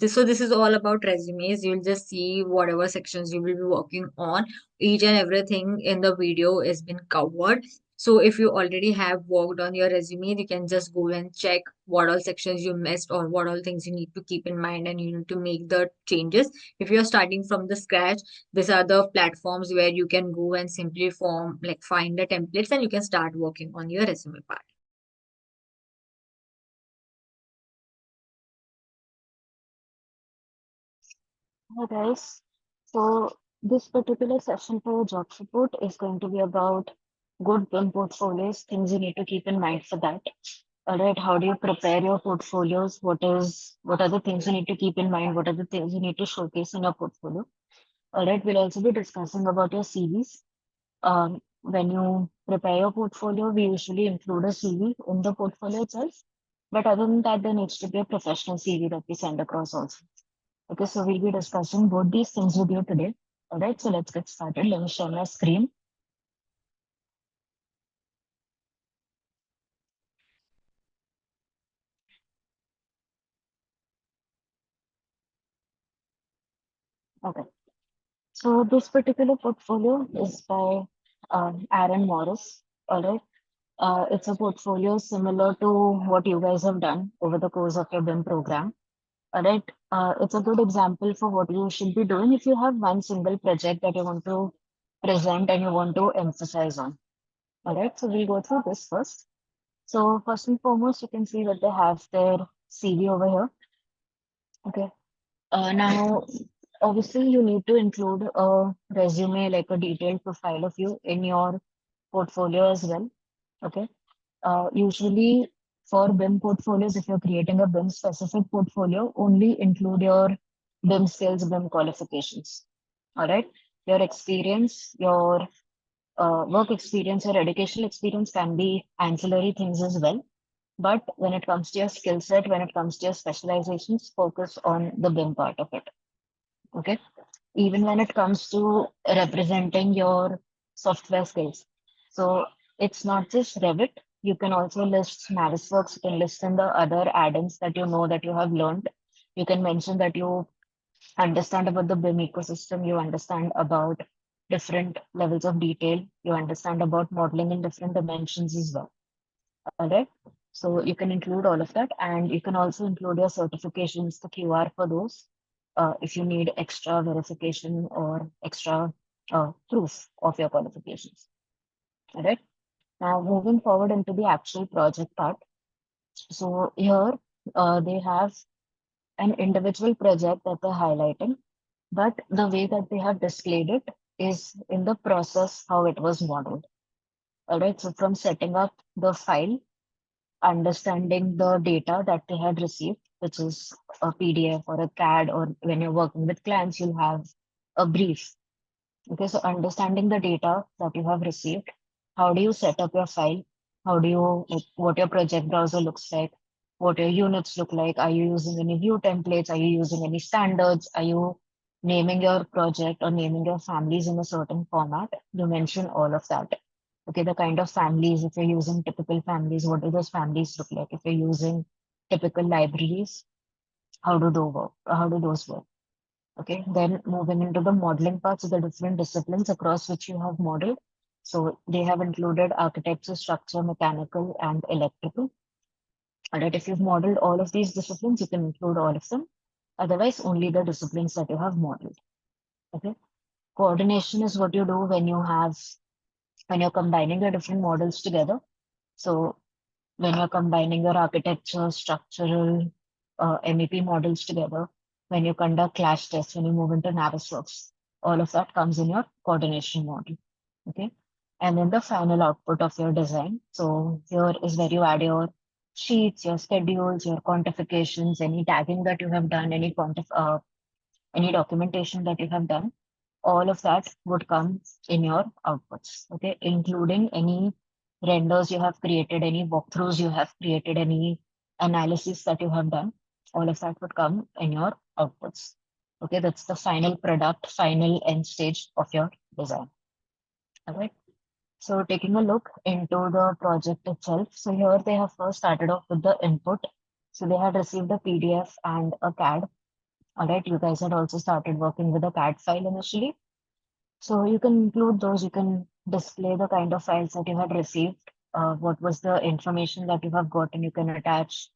So this is all about resumes. You'll just see whatever sections you will be working on. Each and everything in the video has been covered. So if you already have worked on your resume, you can just go and check what all sections you missed or what all things you need to keep in mind and you need to make the changes. If you're starting from the scratch, these are the platforms where you can go and simply find the templates and you can start working on your resume part. Hi guys. So this particular session for job support is going to be about good BIM portfolios, things you need to keep in mind for that. All right, how do you prepare your portfolios? What are the things you need to keep in mind? What are the things you need to showcase in your portfolio? All right, we'll also be discussing about your CVs. When you prepare your portfolio, we usually include a CV in the portfolio itself. But other than that, there needs to be a professional CV that we send across also. Okay, so we'll be discussing both these things with you today. All right, so let's get started. Let me share my screen. Okay. So this particular portfolio is by Aaron Morris. All right. It's a portfolio similar to what you guys have done over the course of your BIM program. All right. It's a good example for what you should be doing if you have one single project that you want to present and you want to emphasize on. All right. So we'll go through this first. So first and foremost, you can see that they have their CV over here. Okay. Now, obviously, you need to include a resume, like a detailed profile of you in your portfolio as well. Okay. Usually, for BIM portfolios, if you're creating a BIM specific portfolio, only include your BIM skills, BIM qualifications. All right. Your experience, your work experience, your educational experience can be ancillary things as well. But when it comes to your skill set, when it comes to your specializations, focus on the BIM part of it. Okay. Even when it comes to representing your software skills. So it's not just Revit. You can also list Navisworks. You can list in the other add-ins that you know that you have learned. You can mention that you understand about the BIM ecosystem. You understand about different levels of detail. You understand about modeling in different dimensions as well. All right. So you can include all of that, and you can also include your certifications, the QR for those, if you need extra verification or extra proof of your qualifications. All right. Now moving forward into the actual project part. So here they have an individual project that they're highlighting, but the way that they have displayed it is in the process how it was modeled. All right. So from setting up the file, understanding the data that they had received, which is a PDF or a CAD, or when you're working with clients, you'll have a brief. Okay, so understanding the data that you have received, how do you set up your file? How do you, like, what your project browser looks like? What your units look like? Are you using any view templates? Are you using any standards? Are you naming your project or naming your families in a certain format? You mention all of that. Okay, the kind of families, if you're using typical families, what do those families look like? If you're using typical libraries, how do those work? How do those work? Okay, then moving into the modeling parts of the different disciplines across which you have modeled. So they have included architecture, structure, mechanical, and electrical. And that if you've modeled all of these disciplines, you can include all of them. Otherwise, only the disciplines that you have modeled. Okay. Coordination is what you do when you're combining the different models together. So when you're combining your architecture, structural, MEP models together, when you conduct clash tests, when you move into Navisworks, all of that comes in your coordination model. Okay. And then the final output of your design. So here is where you add your sheets, your schedules, your quantifications, any tagging that you have done, any documentation that you have done, all of that would come in your outputs, okay, including any renders you have created, any walkthroughs you have created, any analysis that you have done, all of that would come in your outputs. Okay, that's the final product, final end stage of your design. All right. So taking a look into the project itself. So here they have first started off with the input. So they had received a PDF and a CAD. All right, you guys had also started working with a CAD file initially. So you can include those, you can display the kind of files that you had received, what was the information that you have gotten. You can attach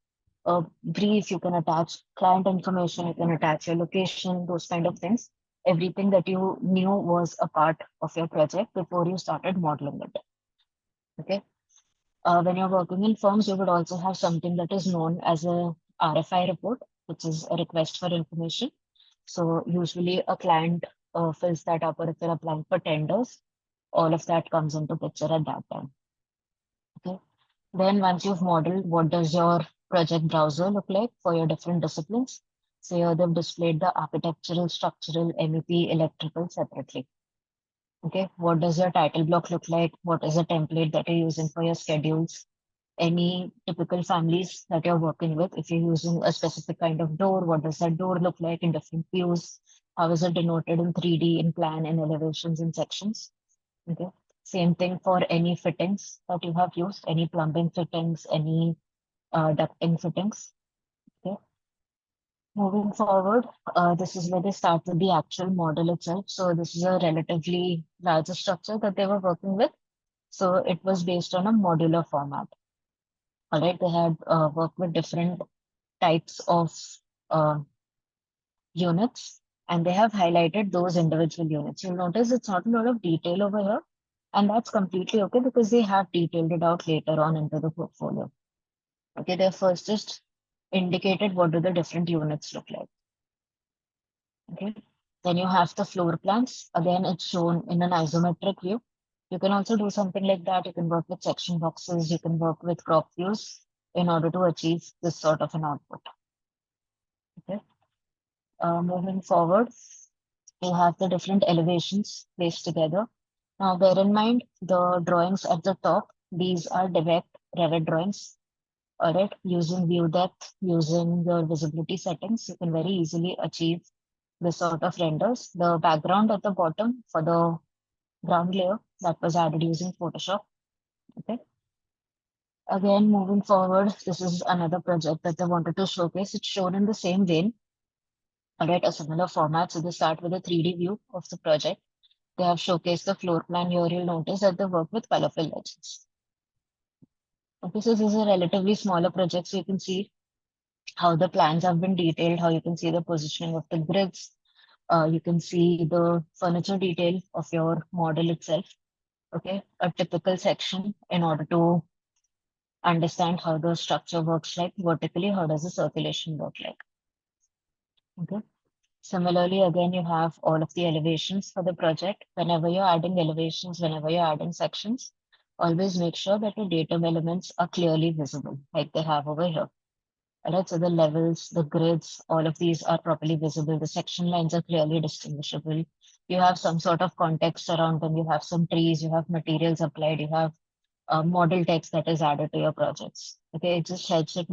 a brief, you can attach client information, you can attach your location, those kind of things. Everything that you knew was a part of your project before you started modeling it. Okay. When you're working in firms, you would also have something that is known as a RFI report, which is a request for information. So usually a client fills that up, or if you're applying for tenders, all of that comes into picture at that time. Okay. Then once you've modeled, what does your project browser look like for your different disciplines? So here they've displayed the architectural, structural, MEP, electrical separately. Okay. What does your title block look like? What is the template that you're using for your schedules? Any typical families that you're working with? If you're using a specific kind of door, what does that door look like in different views? How is it denoted in 3D, in plan, in elevations, in sections? Okay. Same thing for any fittings that you have used, any plumbing fittings, any ducting fittings. Okay. Moving forward, this is where they start with the actual model itself. So this is a relatively larger structure that they were working with. So it was based on a modular format. All right, they had worked with different types of uh, units, and they have highlighted those individual units. You'll notice it's not a lot of detail over here, and that's completely okay because they have detailed it out later on into the portfolio. Okay, they first just indicated what do the different units look like. Okay, then you have the floor plans. Again, it's shown in an isometric view. You can also do something like that. You can work with section boxes. You can work with crop views in order to achieve this sort of an output. Okay. Moving forward, you have the different elevations placed together. Now, bear in mind the drawings at the top. These are direct Revit drawings. All right, using view depth, using your visibility settings, you can very easily achieve this sort of renders. The background at the bottom for the ground layer that was added using Photoshop. Okay. Again, moving forward, this is another project that I wanted to showcase. It's shown in the same vein, all right, a similar format. So they start with a 3D view of the project. They have showcased the floor plan here. You'll notice that they work with colorful legends. Okay, so this is a relatively smaller project. So you can see how the plans have been detailed, how you can see the positioning of the grids. You can see the furniture detail of your model itself. Okay, a typical section in order to understand how the structure works like vertically, how does the circulation work like. Okay. Similarly, again, you have all of the elevations for the project. Whenever you're adding elevations, whenever you're adding sections, always make sure that the datum elements are clearly visible, like they have over here. All right, so the levels, the grids, all of these are properly visible. The section lines are clearly distinguishable. You have some sort of context around them. You have some trees, you have materials applied, you have model text that is added to your projects. Okay, it just helps it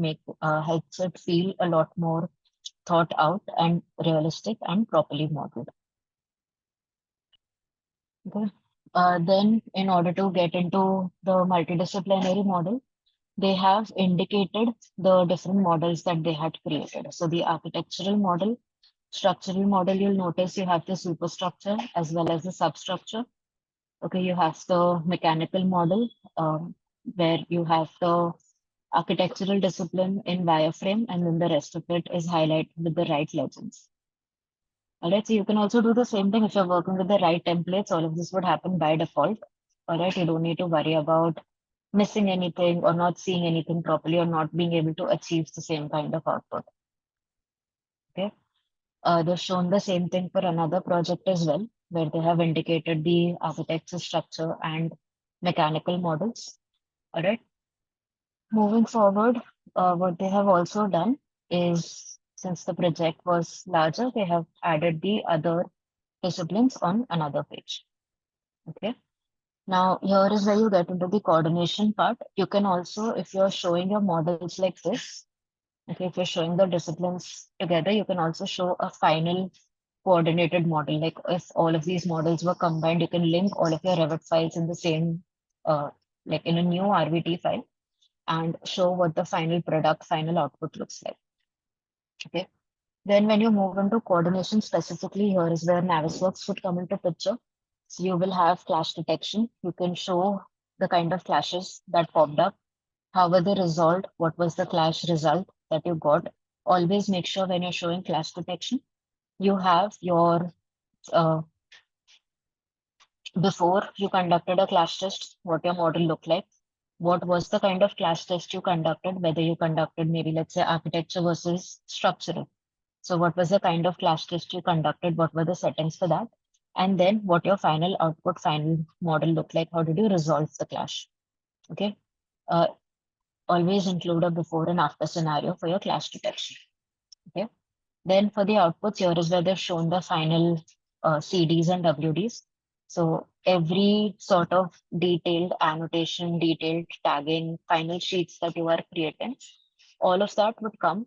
feel a lot more thought out and realistic and properly modeled. Okay. Then, in order to get into the multidisciplinary model, they have indicated the different models that they had created. So the architectural model, structural model, you'll notice you have the superstructure as well as the substructure. Okay, you have the mechanical model, where you have the architectural discipline in wireframe, and then the rest of it is highlighted with the right legends. All right, so you can also do the same thing if you're working with the right templates. All of this would happen by default. All right, you don't need to worry about missing anything or not seeing anything properly or not being able to achieve the same kind of output. Okay, they've shown the same thing for another project as well, where they have indicated the architecture structure and mechanical models. All right, moving forward, what they have also done is since the project was larger, they have added the other disciplines on another page. Okay. Now, here is where you get into the coordination part. You can also, if you're showing your models like this, okay, if you're showing the disciplines together, you can also show a final coordinated model. Like if all of these models were combined, you can link all of your Revit files in the same, uh, like in a new RVT file and show what the final product, final output looks like. Okay. Then when you move into coordination specifically, here is where Navisworks would come into picture. So you will have clash detection. You can show the kind of clashes that popped up, how were they resolved, what was the clash result that you got. Always make sure when you're showing clash detection, you have your, before you conducted a clash test, what your model looked like, what was the kind of clash test you conducted, whether you conducted maybe let's say architecture versus structural. So what was the kind of clash test you conducted? What were the settings for that? And then what your final output, final model looked like? How did you resolve the clash? Okay. Uh, Always include a before and after scenario for your clash detection. Okay. Then for the outputs, here is where they've shown the final CDs and WDs. So every sort of detailed annotation, detailed tagging, final sheets that you are creating, all of that would come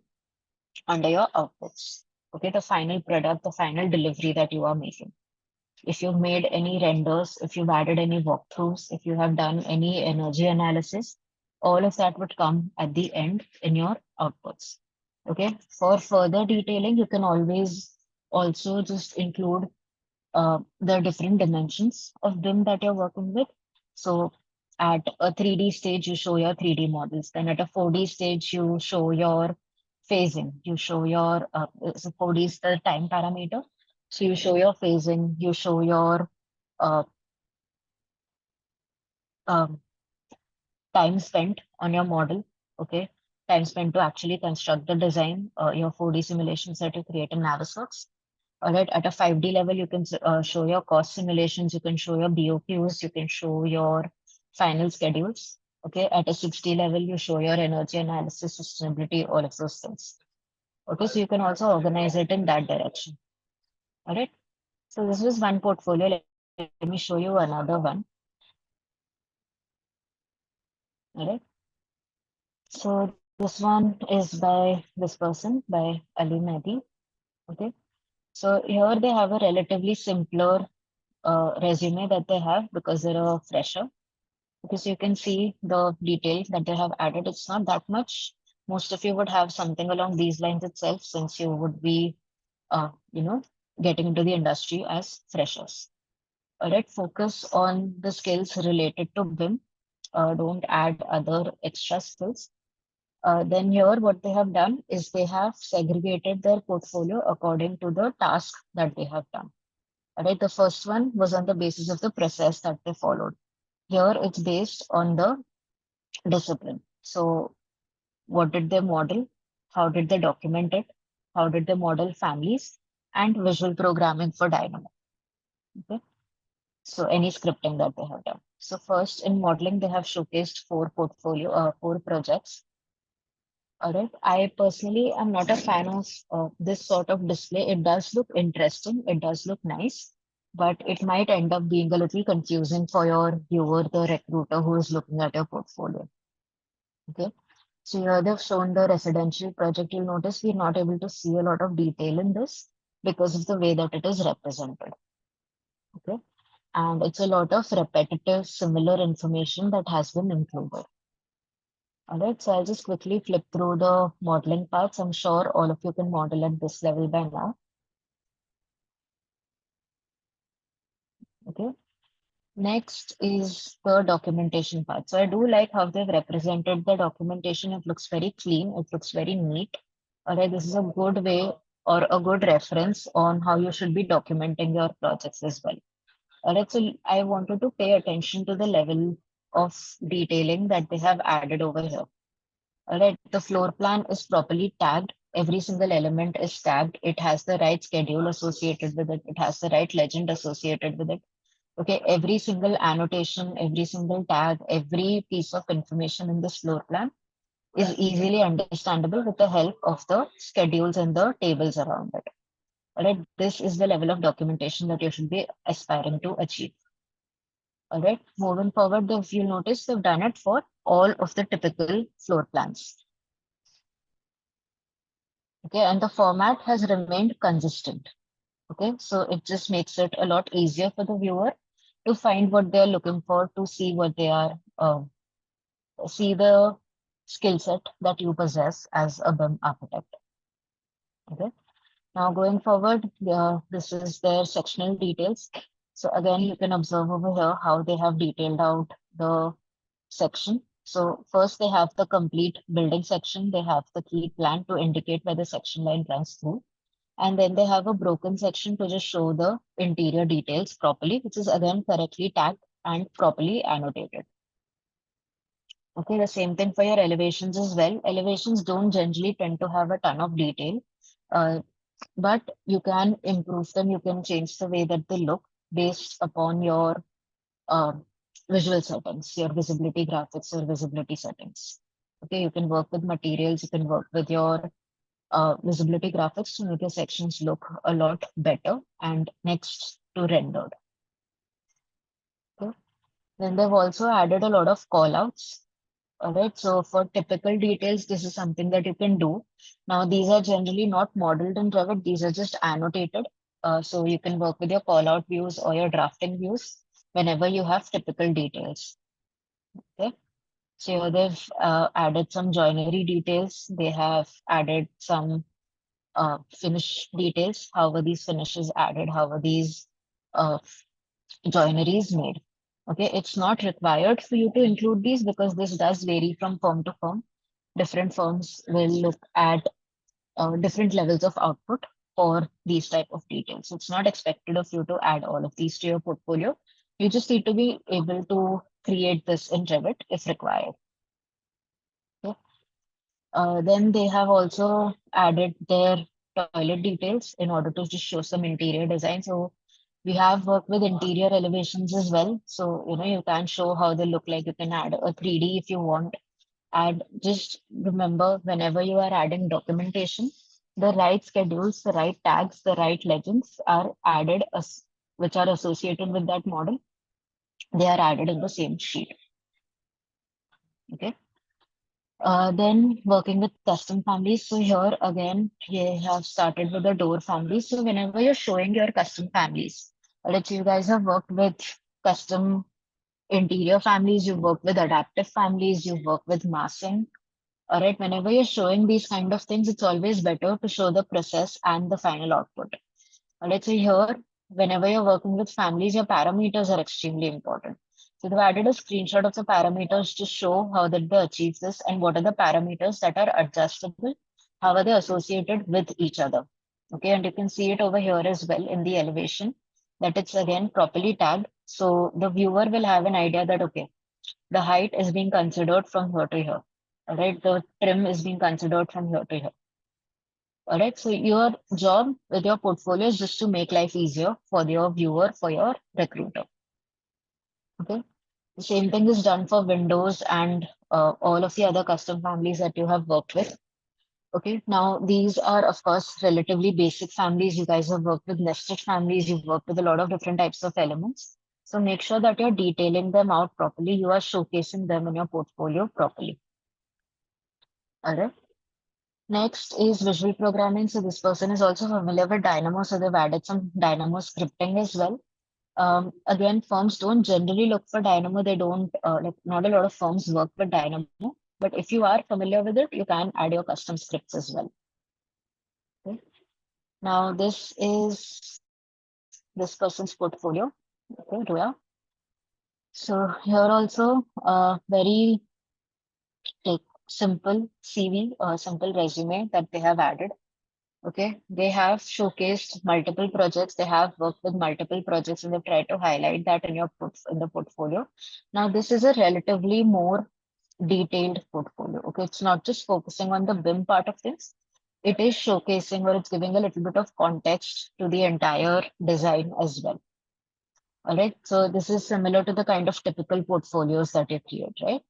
under your outputs. Okay, the final product, the final delivery that you are making. If you've made any renders, if you've added any walkthroughs, if you have done any energy analysis, all of that would come at the end in your outputs. Okay. For further detailing, you can always also just include the different dimensions of BIM that you're working with. So at a 3D stage, you show your 3D models. Then at a 4D stage, you show your phasing. You show your, so 4D is the time parameter. So you show your phasing, you show your uh, um, time spent on your model. Okay. Time spent to actually construct the design, your 4D simulations that you create in Navisworks. All right, at a 5D level, you can show your cost simulations, you can show your BOQs, you can show your final schedules. Okay, at a 6D level, you show your energy analysis, sustainability, all of those things. Okay, so you can also organize it in that direction. All right, so this was one portfolio. Let me show you another one. All right, so this one is by this person, by Ali Mehdi. Okay, so here they have a relatively simpler resume that they have because they're a fresher. Because you can see the details that they have added. It's not that much. Most of you would have something along these lines itself, since you would be, you know, getting into the industry as freshers. All right, focus on the skills related to BIM. Don't add other extra skills. Then here, what they have done is they have segregated their portfolio according to the task that they have done. All right, the first one was on the basis of the process that they followed. Here, it's based on the discipline. So, what did they model? How did they document it? How did they model families and visual programming for Dynamo? Okay. So, any scripting that they have done. So, first in modeling, they have showcased four projects. All right. I personally am not a fan of this sort of display. It does look interesting. It does look nice, but it might end up being a little confusing for your viewer, the recruiter who is looking at your portfolio. Okay. So here they've shown the residential project. You'll notice we're not able to see a lot of detail in this because of the way that it is represented. Okay. And it's a lot of repetitive, similar information that has been included. All right. So I'll just quickly flip through the modeling parts. I'm sure all of you can model at this level by now. Okay. Next is the documentation part. So I do like how they've represented the documentation. It looks very clean. It looks very neat. All right, this is a good way or a good reference on how you should be documenting your projects as well. All right, so I wanted to pay attention to the level of detailing that they have added over here. All right, the floor plan is properly tagged. Every single element is tagged. It has the right schedule associated with it. It has the right legend associated with it. Okay, every single annotation, every single tag, every piece of information in this floor plan is easily understandable with the help of the schedules and the tables around it. All right, this is the level of documentation that you should be aspiring to achieve. All right, moving forward, if you notice, they've done it for all of the typical floor plans. Okay, and the format has remained consistent. Okay, so it just makes it a lot easier for the viewer to find what they're looking for, to see what they are, see the skill set that you possess as a BIM architect. Okay. Now going forward, this is their sectional details. So again, you can observe over here how they have detailed out the section. So first they have the complete building section. They have the key plan to indicate where the section line runs through. And then they have a broken section to just show the interior details properly, which is again correctly tagged and properly annotated. Okay, the same thing for your elevations as well. Elevations don't generally tend to have a ton of detail, uh, but you can improve them. You can change the way that they look based upon your uh, visual settings, your visibility graphics or visibility settings. Okay, you can work with materials, you can work with your visibility graphics to make your sections look a lot better and next to rendered. Okay. Then they've also added a lot of callouts. All right, so for typical details, this is something that you can do. Now, these are generally not modeled in Revit, these are just annotated. So you can work with your callout views or your drafting views whenever you have typical details. Okay, So here they've added some joinery details. They have added some finish details. How were these finishes added? How were these uh, joineries made? Okay, it's not required for you to include these because this does vary from firm to firm. Different firms will look at different levels of output for these type of details. It's not expected of you to add all of these to your portfolio. You just need to be able to create this in Revit if required. Okay. Then they have also added their toilet details in order to just show some interior design. So we have worked with interior elevations as well. So, you can show how they look like. You can add a 3D if you want. And just remember, whenever you are adding documentation, the right schedules, the right tags, the right legends are added, as, which are associated with that model. They are added in the same sheet. Okay. Then working with custom families. So here again, we have started with the door families. So whenever you're showing your custom families, let's say you guys have worked with custom interior families, you've worked with adaptive families, you've worked with massing. All right, whenever you're showing these kind of things, it's always better to show the process and the final output. Let's say here, whenever you're working with families, your parameters are extremely important. So they've added a screenshot of the parameters to show how did they achieve this and what are the parameters that are adjustable, how are they associated with each other. Okay, and you can see it over here as well in the elevation that it's again properly tagged. So the viewer will have an idea that, okay, the height is being considered from here to here. All right, the trim is being considered from here to here. All right, so your job with your portfolio is just to make life easier for your viewer, for your recruiter. Okay, the same thing is done for Windows and all of the other custom families that you have worked with. Okay, now these are, of course, relatively basic families. You guys have worked with nested families, you've worked with a lot of different types of elements. So make sure that you're detailing them out properly, you are showcasing them in your portfolio properly. All right. Next is visual programming. So this person is also familiar with Dynamo, so they've added some Dynamo scripting as well. Again, firms don't generally look for Dynamo. They don't, like, not a lot of firms work with Dynamo. But if you are familiar with it, you can add your custom scripts as well. Okay. Now, this is this person's portfolio. Okay, Roya. So here also, very like simple CV, simple resume that they have added. Okay, they have showcased multiple projects. They have worked with multiple projects, and they've tried to highlight that in in the portfolio. Now, this is a relatively more detailed portfolio. Okay, it's not just focusing on the BIM part of things. It is showcasing or it's giving a little bit of context to the entire design as well. All right, so this is similar to the kind of typical portfolios that you create, right?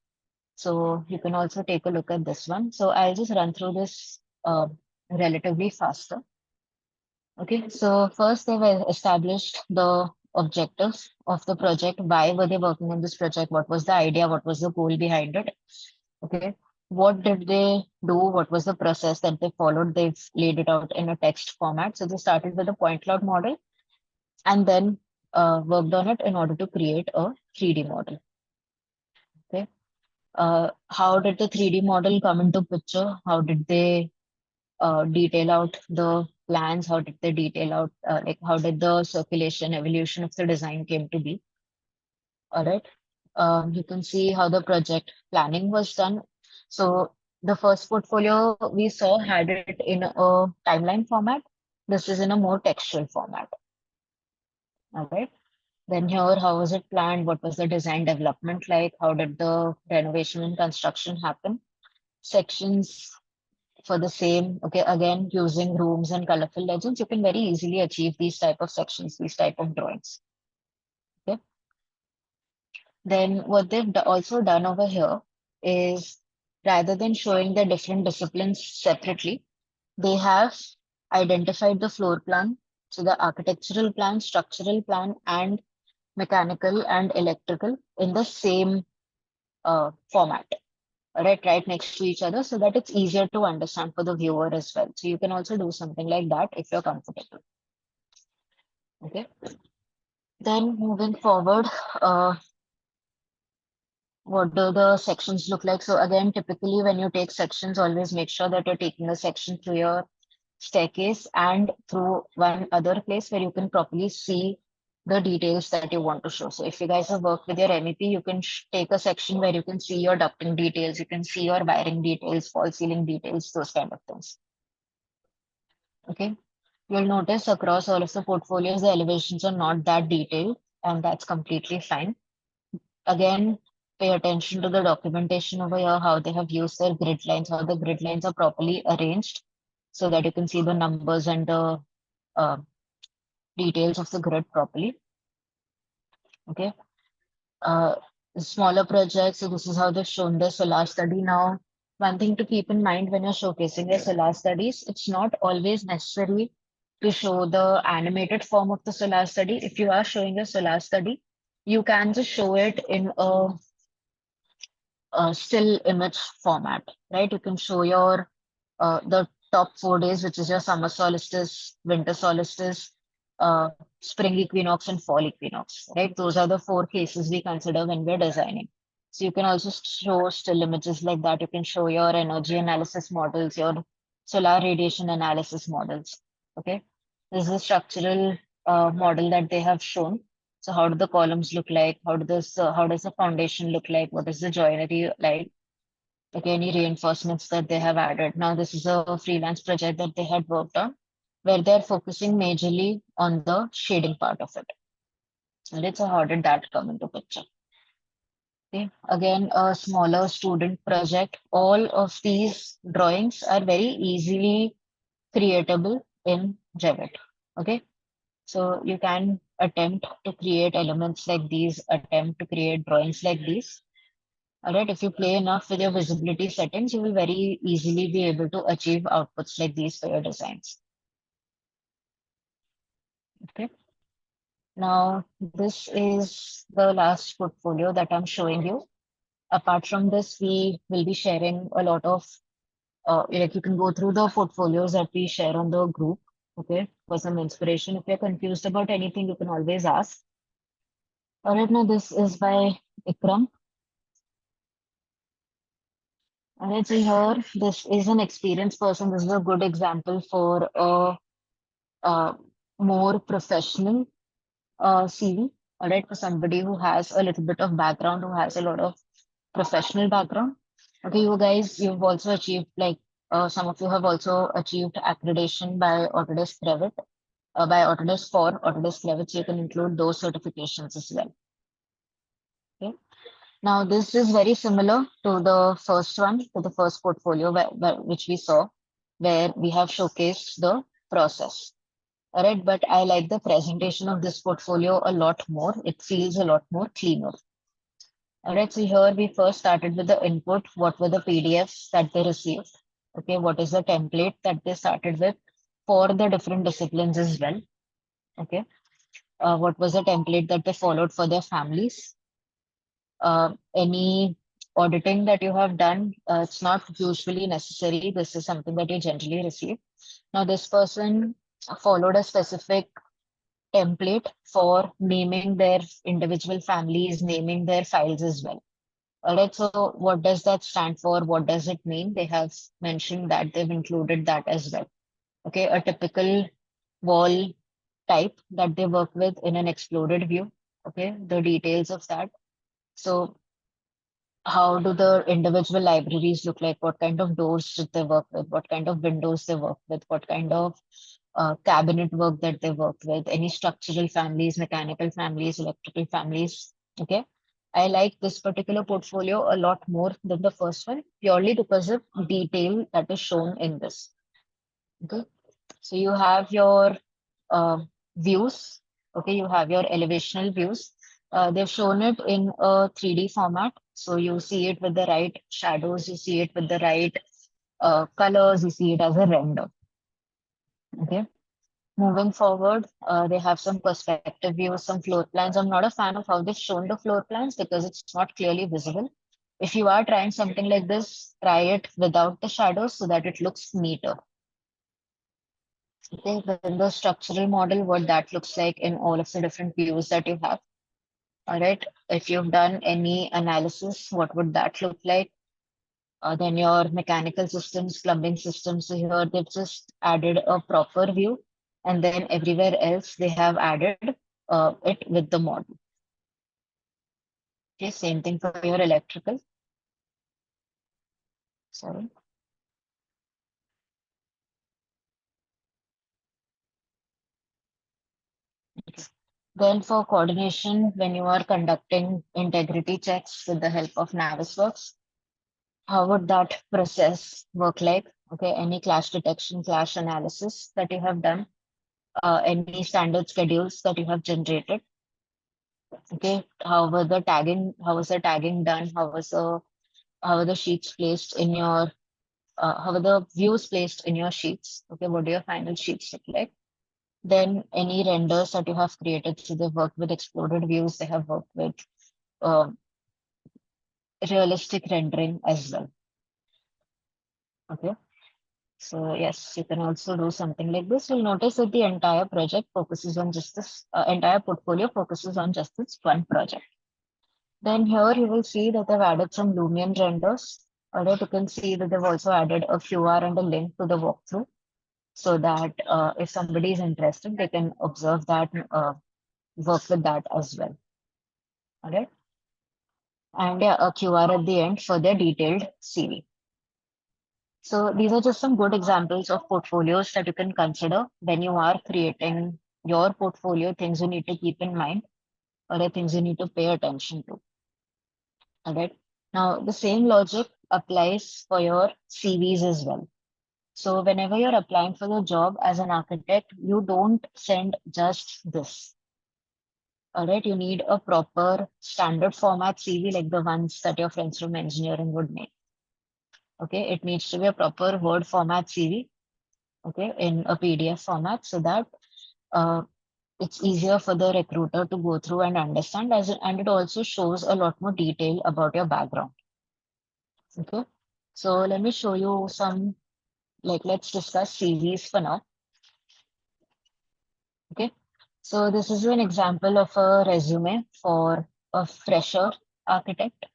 So you can also take a look at this one. So I'll just run through this relatively faster. Okay, so first they've established the objectives of the project. Why were they working on this project? What was the idea? What was the goal behind it? Okay, what did they do? What was the process that they followed? They've laid it out in a text format. So they started with a point cloud model and then worked on it in order to create a 3D model. Okay, how did the 3D model come into picture? How did they detail out the plans? How did they detail out, like, how did the circulation evolution of the design came to be? All right. You can see how the project planning was done. So the first portfolio we saw had it in a timeline format. This is in a more textual format. All right. Then here, how was it planned? What was the design development like? How did the renovation and construction happen? Sections for the same. Okay, again, using rooms and colorful legends, you can very easily achieve these type of sections, these type of drawings. Okay. Then what they've also done over here is rather than showing the different disciplines separately, they have identified the floor plan. So the architectural plan, structural plan, and mechanical and electrical in the same format. Right next to each other so that it's easier to understand for the viewer as well. So you can also do something like that if you're comfortable. Okay. Then moving forward, uh, What do the sections look like? So again, typically when you take sections, always make sure that you're taking a section through your staircase and through one other place where you can properly see the details that you want to show. So if you guys have worked with your MEP, you can take a section where you can see your ducting details, you can see your wiring details, false ceiling details, those kind of things. Okay. You'll notice across all of the portfolios, the elevations are not that detailed, and that's completely fine. Again, pay attention to the documentation over here, how they have used their grid lines, how the grid lines are properly arranged so that you can see the numbers and the uh, details of the grid properly. Okay. Uh, Smaller projects, so this is how they've shown the solar study now. One thing to keep in mind when you're showcasing your solar studies, it's not always necessary to show the animated form of the solar study. If you are showing a solar study, you can just show it in a still image format, right? You can show your the top 4 days, which is your summer solstice, winter solstice, spring equinox, and fall equinox, right? Those are the 4 cases we consider when we're designing. So you can also show still images like that. You can show your energy analysis models, your solar radiation analysis models. Okay, this is a structural model that they have shown. So how do the columns look like? How does the foundation look like? What is the joinery like? Okay, any reinforcements that they have added. Now this is a freelance project that they had worked on, where they're focusing majorly on the shading part of it. And so how did that come into picture? Okay, again, a smaller student project. All of these drawings are very easily creatable in Revit. Okay, so you can attempt to create elements like these, attempt to create drawings like these. All right, if you play enough with your visibility settings, you will very easily be able to achieve outputs like these for your designs. Okay. Now, this is the last portfolio that I'm showing you. Apart from this, we will be sharing a lot of, like you can go through the portfolios that we share on the group, okay, for some inspiration. If you're confused about anything, you can always ask. All right, now this is by Ikram. All right, so here, this is an experienced person. This is a good example for a uh, more professional CV, all right, for somebody who has a little bit of background, who has a lot of professional background. Okay, you guys, you've also achieved like some of you have also achieved accreditation by Autodesk Revit, by Autodesk for Autodesk Revit, so you can include those certifications as well. Okay. Now, this is very similar to the first one, to the first portfolio which we saw, where we have showcased the process. All right, but I like the presentation of this portfolio a lot more. It feels a lot more cleaner. All right, so here we first started with the input. What were the PDFs that they received? Okay, what is the template that they started with for the different disciplines as well? Okay, what was the template that they followed for their families? Any auditing that you have done, it's not usually necessary. This is something that you generally receive. Now, this person followed a specific template for naming their individual families, naming their files as well. All right, so what does that stand for? What does it mean? They have mentioned that they've included that as well. Okay, a typical wall type that they work with in an exploded view. Okay, the details of that. So how do the individual libraries look like? What kind of doors did they work with? What kind of windows they work with? What kind of cabinet work that they worked with? Any structural families, mechanical families, electrical families? Okay. I like this particular portfolio a lot more than the first one, purely because of detail that is shown in this. Okay. So you have your views. Okay, you have your elevational views. They've shown it in a 3D format. So you see it with the right shadows, you see it with the right colors, you see it as a render. Okay. Moving forward, they have some perspective views, some floor plans. I'm not a fan of how they've shown the floor plans because it's not clearly visible. If you are trying something like this, try it without the shadows so that it looks neater. Okay, then the structural model, what that looks like in all of the different views that you have. All right. If you've done any analysis, what would that look like? Then your mechanical systems, plumbing systems. So here they've just added a proper view, and then everywhere else they have added it with the model. Okay, same thing for your electrical. Sorry. Then for coordination, when you are conducting integrity checks with the help of Navisworks, how would that process work like? Okay, any clash detection, clash analysis that you have done, any standard schedules that you have generated. Okay, how was the tagging done? How are the sheets placed in your how are the views placed in your sheets? Okay, what do your final sheets look like? Then any renders that you have created. So they've worked with exploded views, they have worked with uh, realistic rendering as well. Okay. So yes, you can also do something like this. You'll notice that the entire project focuses on just this, entire portfolio focuses on just this one project. Then here you will see that they've added some Lumion renders. Alright, you can see that they've also added a QR and a link to the walkthrough so that if somebody is interested, they can observe that, work with that as well. Alright, and yeah, a QR at the end for their detailed CV. So these are just some good examples of portfolios that you can consider when you are creating your portfolio, things you need to keep in mind or the things you need to pay attention to. All right. Now, the same logic applies for your CVs as well. So whenever you're applying for the job as an architect, you don't send just this. All right. You need a proper standard format CV like the ones that your friends from engineering would make. Okay. It needs to be a proper Word format CV. Okay. In a PDF format so that uh, it's easier for the recruiter to go through and understand and it also shows a lot more detail about your background. Okay. So let me show you some, like, let's discuss CVs for now. Okay. So this is an example of a resume for a fresher architect.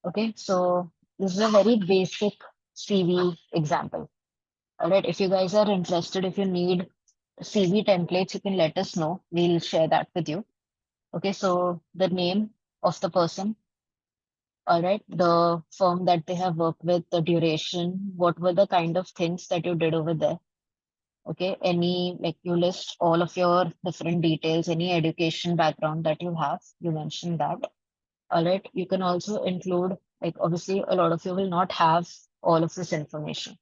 Okay. So this is a very basic CV example. All right. If you guys are interested, if you need CV templates, you can let us know. We'll share that with you. Okay. So the name of the person, all right, the firm that they have worked with, the duration, what were the kind of things that you did over there? Okay, any, like, you list all of your different details, any education background that you have, you mentioned that. All right, you can also include, like, obviously, a lot of you will not have all of this information.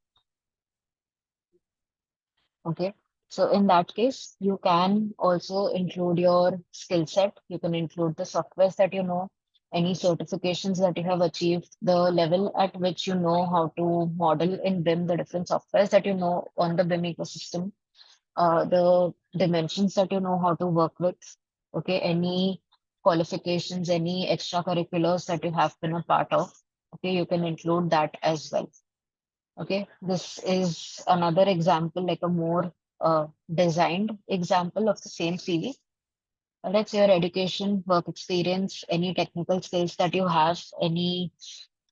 Okay, so in that case, you can also include your skill set. You can include the softwares that you know, any certifications that you have achieved, the level at which you know how to model in BIM, the different softwares that you know on the BIM ecosystem, the dimensions that you know how to work with. Okay, any qualifications, any extracurriculars that you have been a part of. Okay, you can include that as well. Okay, this is another example, like a more designed example of the same CV. Let's your education, work experience, any technical skills that you have, any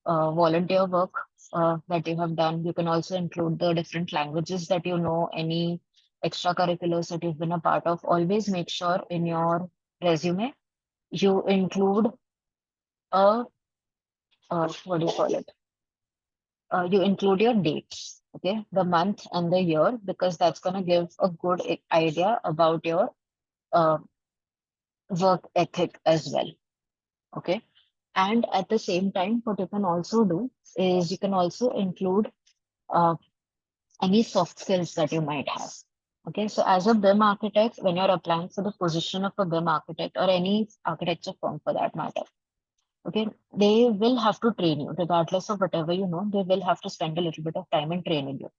volunteer work that you have done. You can also include the different languages that you know, any extracurriculars that you've been a part of. Always make sure in your resume you include a what do you call it? You include your dates, okay, the month and the year, because that's going to give a good idea about your uh, work ethic as well. Okay. And at the same time, what you can also do is you can also include uh, any soft skills that you might have. Okay. So as a BIM architect, when you're applying for the position of a BIM architect or any architecture firm for that matter, okay, they will have to train you regardless of whatever you know, they will have to spend a little bit of time in training you.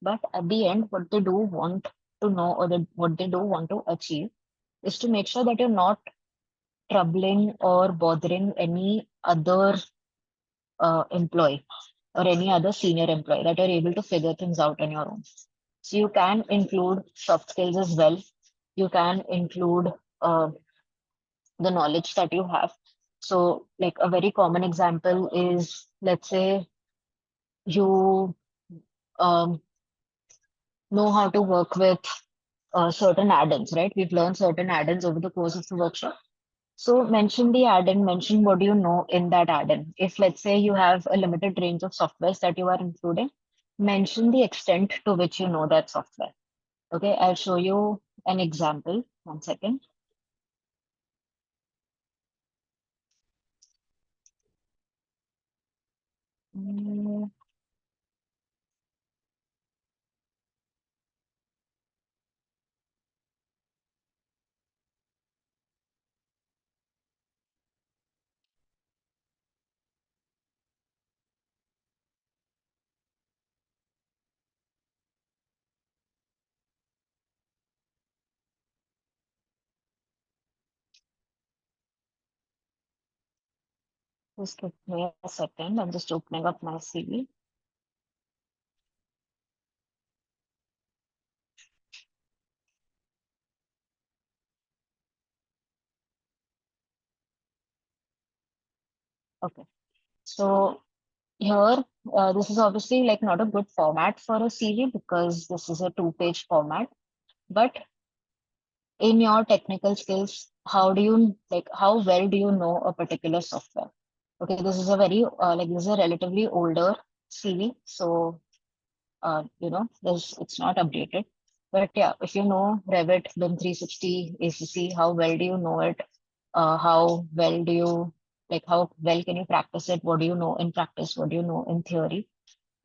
But at the end, what they do want to know or what they do want to achieve is to make sure that you're not troubling or bothering any other employee or any other senior employee, that you're able to figure things out on your own. So you can include soft skills as well. You can include uh, the knowledge that you have. So, like a very common example is, let's say you um, know how to work with certain add-ins, right? We've learned certain add-ins over the course of the workshop. So mention the add-in, mention what do you know in that add-in. If let's say you have a limited range of softwares that you are including, mention the extent to which you know that software. Okay, I'll show you an example. One second. Mm, just give me a second. I'm just opening up my CV. Okay, so here, this is obviously like not a good format for a CV because this is a two-page format. But in your technical skills, how do you like how well do you know a particular software? Okay, this is a very this is a relatively older CV, so this it's not updated. But yeah, if you know Revit, BIM 360, ACC, how well do you know it? How well do you how well can you practice it? What do you know in practice? What do you know in theory?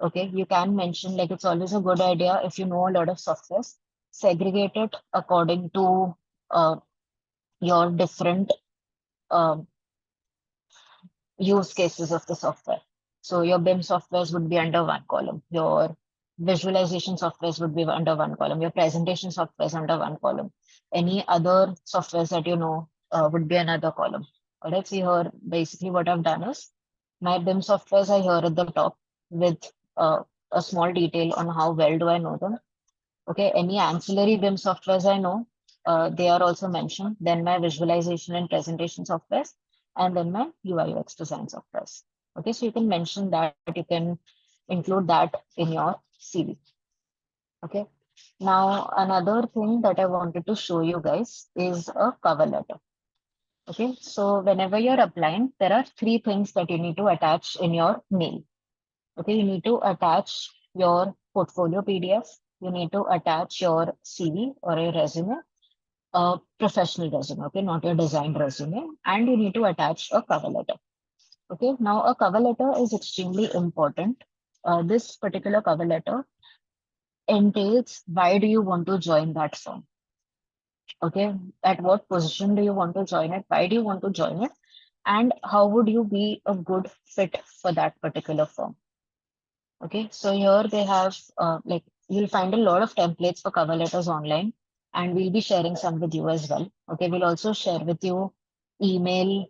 Okay, you can mention like it's always a good idea if you know a lot of softwares, segregate it according to uh, your different um, use cases of the software. So your BIM softwares would be under one column. Your visualization softwares would be under one column. Your presentation softwares under one column. Any other softwares that you know would be another column. All right. So here, basically, what I've done is my BIM softwares are here at the top with a small detail on how well do I know them. Okay, any ancillary BIM softwares I know, they are also mentioned. Then my visualization and presentation softwares, and then my UI UX design softwares. Okay, so you can mention that, you can include that in your CV. Okay, now another thing that I wanted to show you guys is a cover letter. Okay, so whenever you're applying, there are three things that you need to attach in your mail. Okay, you need to attach your portfolio PDF. You need to attach your CV or a resume, a professional resume, okay, not your designed resume, and you need to attach a cover letter. Okay, now a cover letter is extremely important. This particular cover letter entails why do you want to join that firm? Okay, at what position do you want to join it? Why do you want to join it? And how would you be a good fit for that particular firm? Okay, so here they have you'll find a lot of templates for cover letters online, and we'll be sharing some with you as well. Okay, we'll also share with you email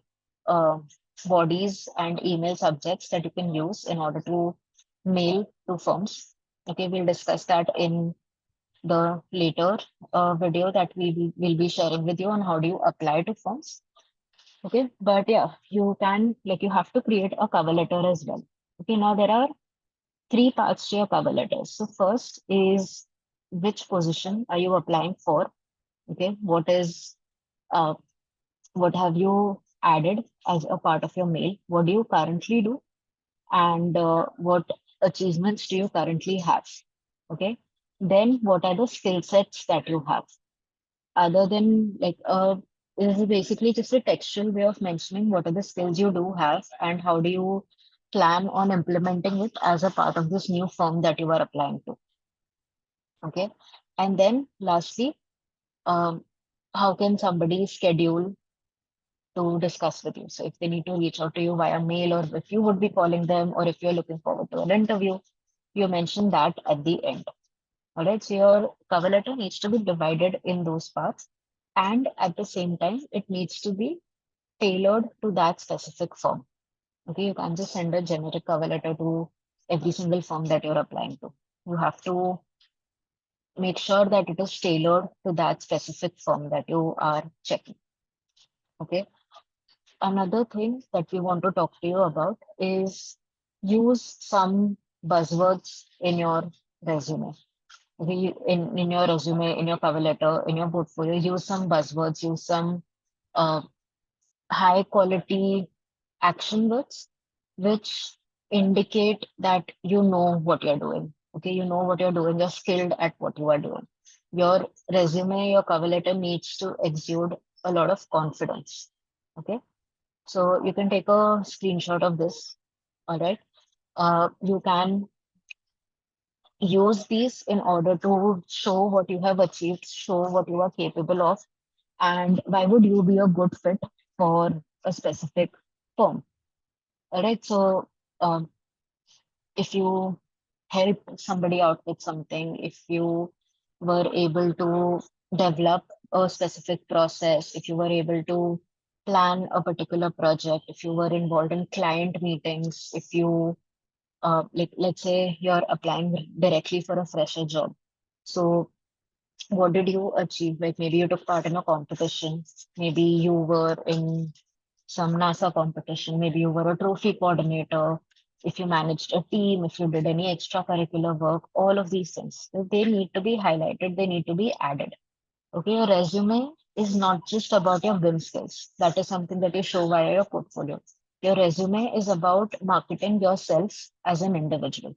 uh, bodies and email subjects that you can use in order to mail to firms. Okay, we'll discuss that in the later video that will be sharing with you on how do you apply to firms. Okay, but yeah, you can you have to create a cover letter as well. Okay, now there are three parts to your cover letter. So first is which position are you applying for? Okay, uh, what have you added as a part of your mail? What do you currently do? And what achievements do you currently have? Okay, then what are the skill sets that you have? Other than this is basically just a textual way of mentioning what are the skills you do have and how do you plan on implementing it as a part of this new firm that you are applying to. Okay. And then lastly, um, how can somebody schedule to discuss with you? So if they need to reach out to you via mail, or if you would be calling them, or if you're looking forward to an interview, you mention that at the end. All right. So your cover letter needs to be divided in those parts. And at the same time, it needs to be tailored to that specific firm. Okay. You can't just send a generic cover letter to every single firm that you're applying to. You have to make sure that it is tailored to that specific firm that you are checking. Okay. Another thing that we want to talk to you about is use some buzzwords in your resume. In your resume, in your cover letter, in your portfolio, use some buzzwords, use some uh, high quality action words, which indicate that you know what you're doing. Okay, you know what you're doing, you're skilled at what you are doing. Your resume, your cover letter needs to exude a lot of confidence. Okay, so you can take a screenshot of this. All right. You can use these in order to show what you have achieved, show what you are capable of, and why would you be a good fit for a specific firm. All right. So, um, if you help somebody out with something, if you were able to develop a specific process, if you were able to plan a particular project, if you were involved in client meetings, if you like let's say you're applying directly for a fresher job. So what did you achieve? Like maybe you took part in a competition, maybe you were in some NASA competition, maybe you were a trophy coordinator, if you managed a team, if you did any extracurricular work, all of these things, they need to be highlighted, they need to be added. Okay, your resume is not just about your BIM skills. That is something that you show via your portfolio. Your resume is about marketing yourself as an individual.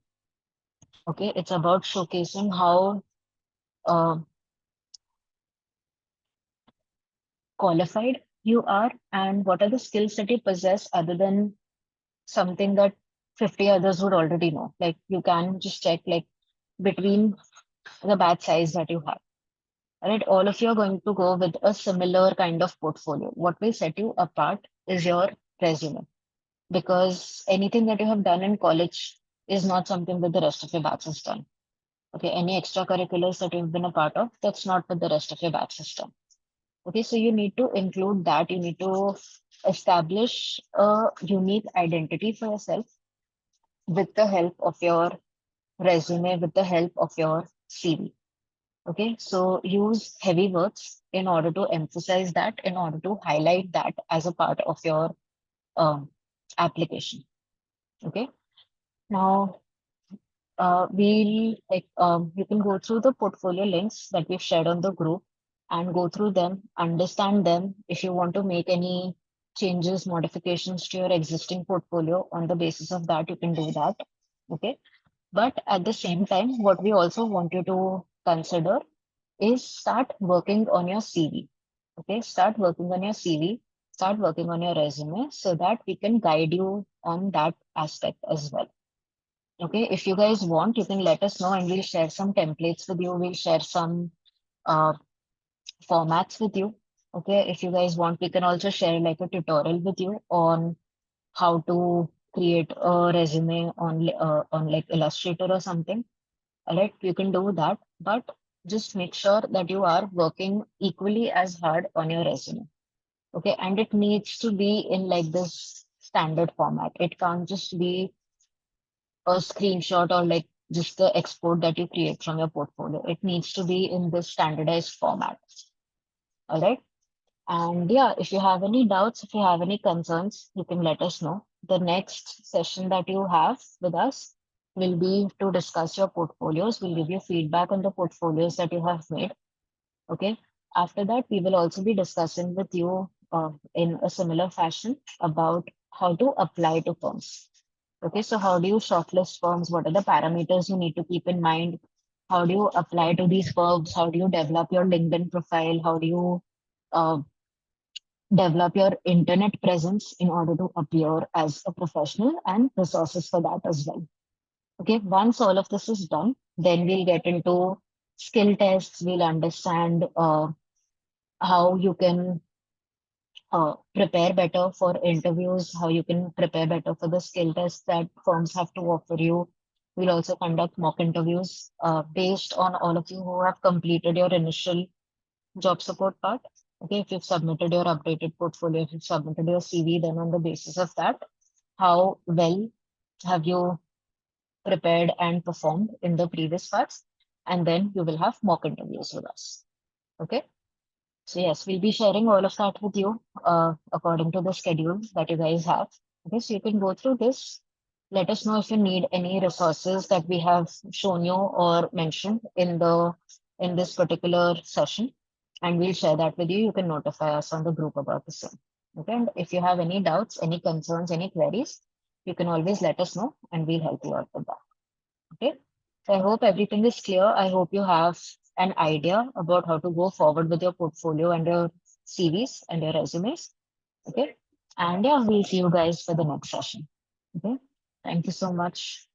Okay, it's about showcasing how uh, qualified you are and what are the skills that you possess other than something that 50 others would already know. Like you can just check like between the batch size that you have. Right? All of you are going to go with a similar kind of portfolio. What will set you apart is your resume because anything that you have done in college is not something that the rest of your batch has done. Okay, any extracurriculars that you've been a part of, that's not what the rest of your batch has done. Okay, so you need to include that. You need to establish a unique identity for yourself with the help of your resume, with the help of your CV. Okay, so use heavy words in order to emphasize that, in order to highlight that as a part of your um, application. Okay, now you can go through the portfolio links that we've shared on the group and go through them, understand them. If you want to make any changes, modifications to your existing portfolio on the basis of that, you can do that. Okay. But at the same time, what we also want you to consider is start working on your CV. Okay. Start working on your CV, start working on your resume so that we can guide you on that aspect as well. Okay, if you guys want, you can let us know and we'll share some templates with you. We'll share some uh, formats with you. Okay, if you guys want, we can also share like a tutorial with you on how to create a resume on like Illustrator or something. All right, you can do that, but just make sure that you are working equally as hard on your resume. Okay, and it needs to be in like this standard format. It can't just be a screenshot or like just the export that you create from your portfolio. It needs to be in this standardized format. All right. And yeah, if you have any doubts, if you have any concerns, you can let us know. The next session that you have with us will be to discuss your portfolios. We'll give you feedback on the portfolios that you have made. Okay. After that, we will also be discussing with you in a similar fashion about how to apply to firms. Okay, so how do you shortlist firms? What are the parameters you need to keep in mind? How do you apply to these firms? How do you develop your LinkedIn profile? How do you uh, develop your internet presence in order to appear as a professional and resources for that as well? Okay, once all of this is done, then we'll get into skill tests. We'll understand how you can prepare better for interviews, how you can prepare better for the skill tests that firms have to offer you. We'll also conduct mock interviews based on all of you who have completed your initial job support part. Okay, if you've submitted your updated portfolio, if you've submitted your CV, then on the basis of that, how well have you prepared and performed in the previous parts? And then you will have mock interviews with us. Okay. So yes, we'll be sharing all of that with you according to the schedule that you guys have. Okay, so you can go through this. Let us know if you need any resources that we have shown you or mentioned in this particular session, and we'll share that with you. You can notify us on the group about the same. Okay, and if you have any doubts, any concerns, any queries, you can always let us know, and we'll help you out with that. Okay. So I hope everything is clear. I hope you have an idea about how to go forward with your portfolio and your CVs and your resumes. Okay. And yeah, we'll see you guys for the next session. Okay. Thank you so much.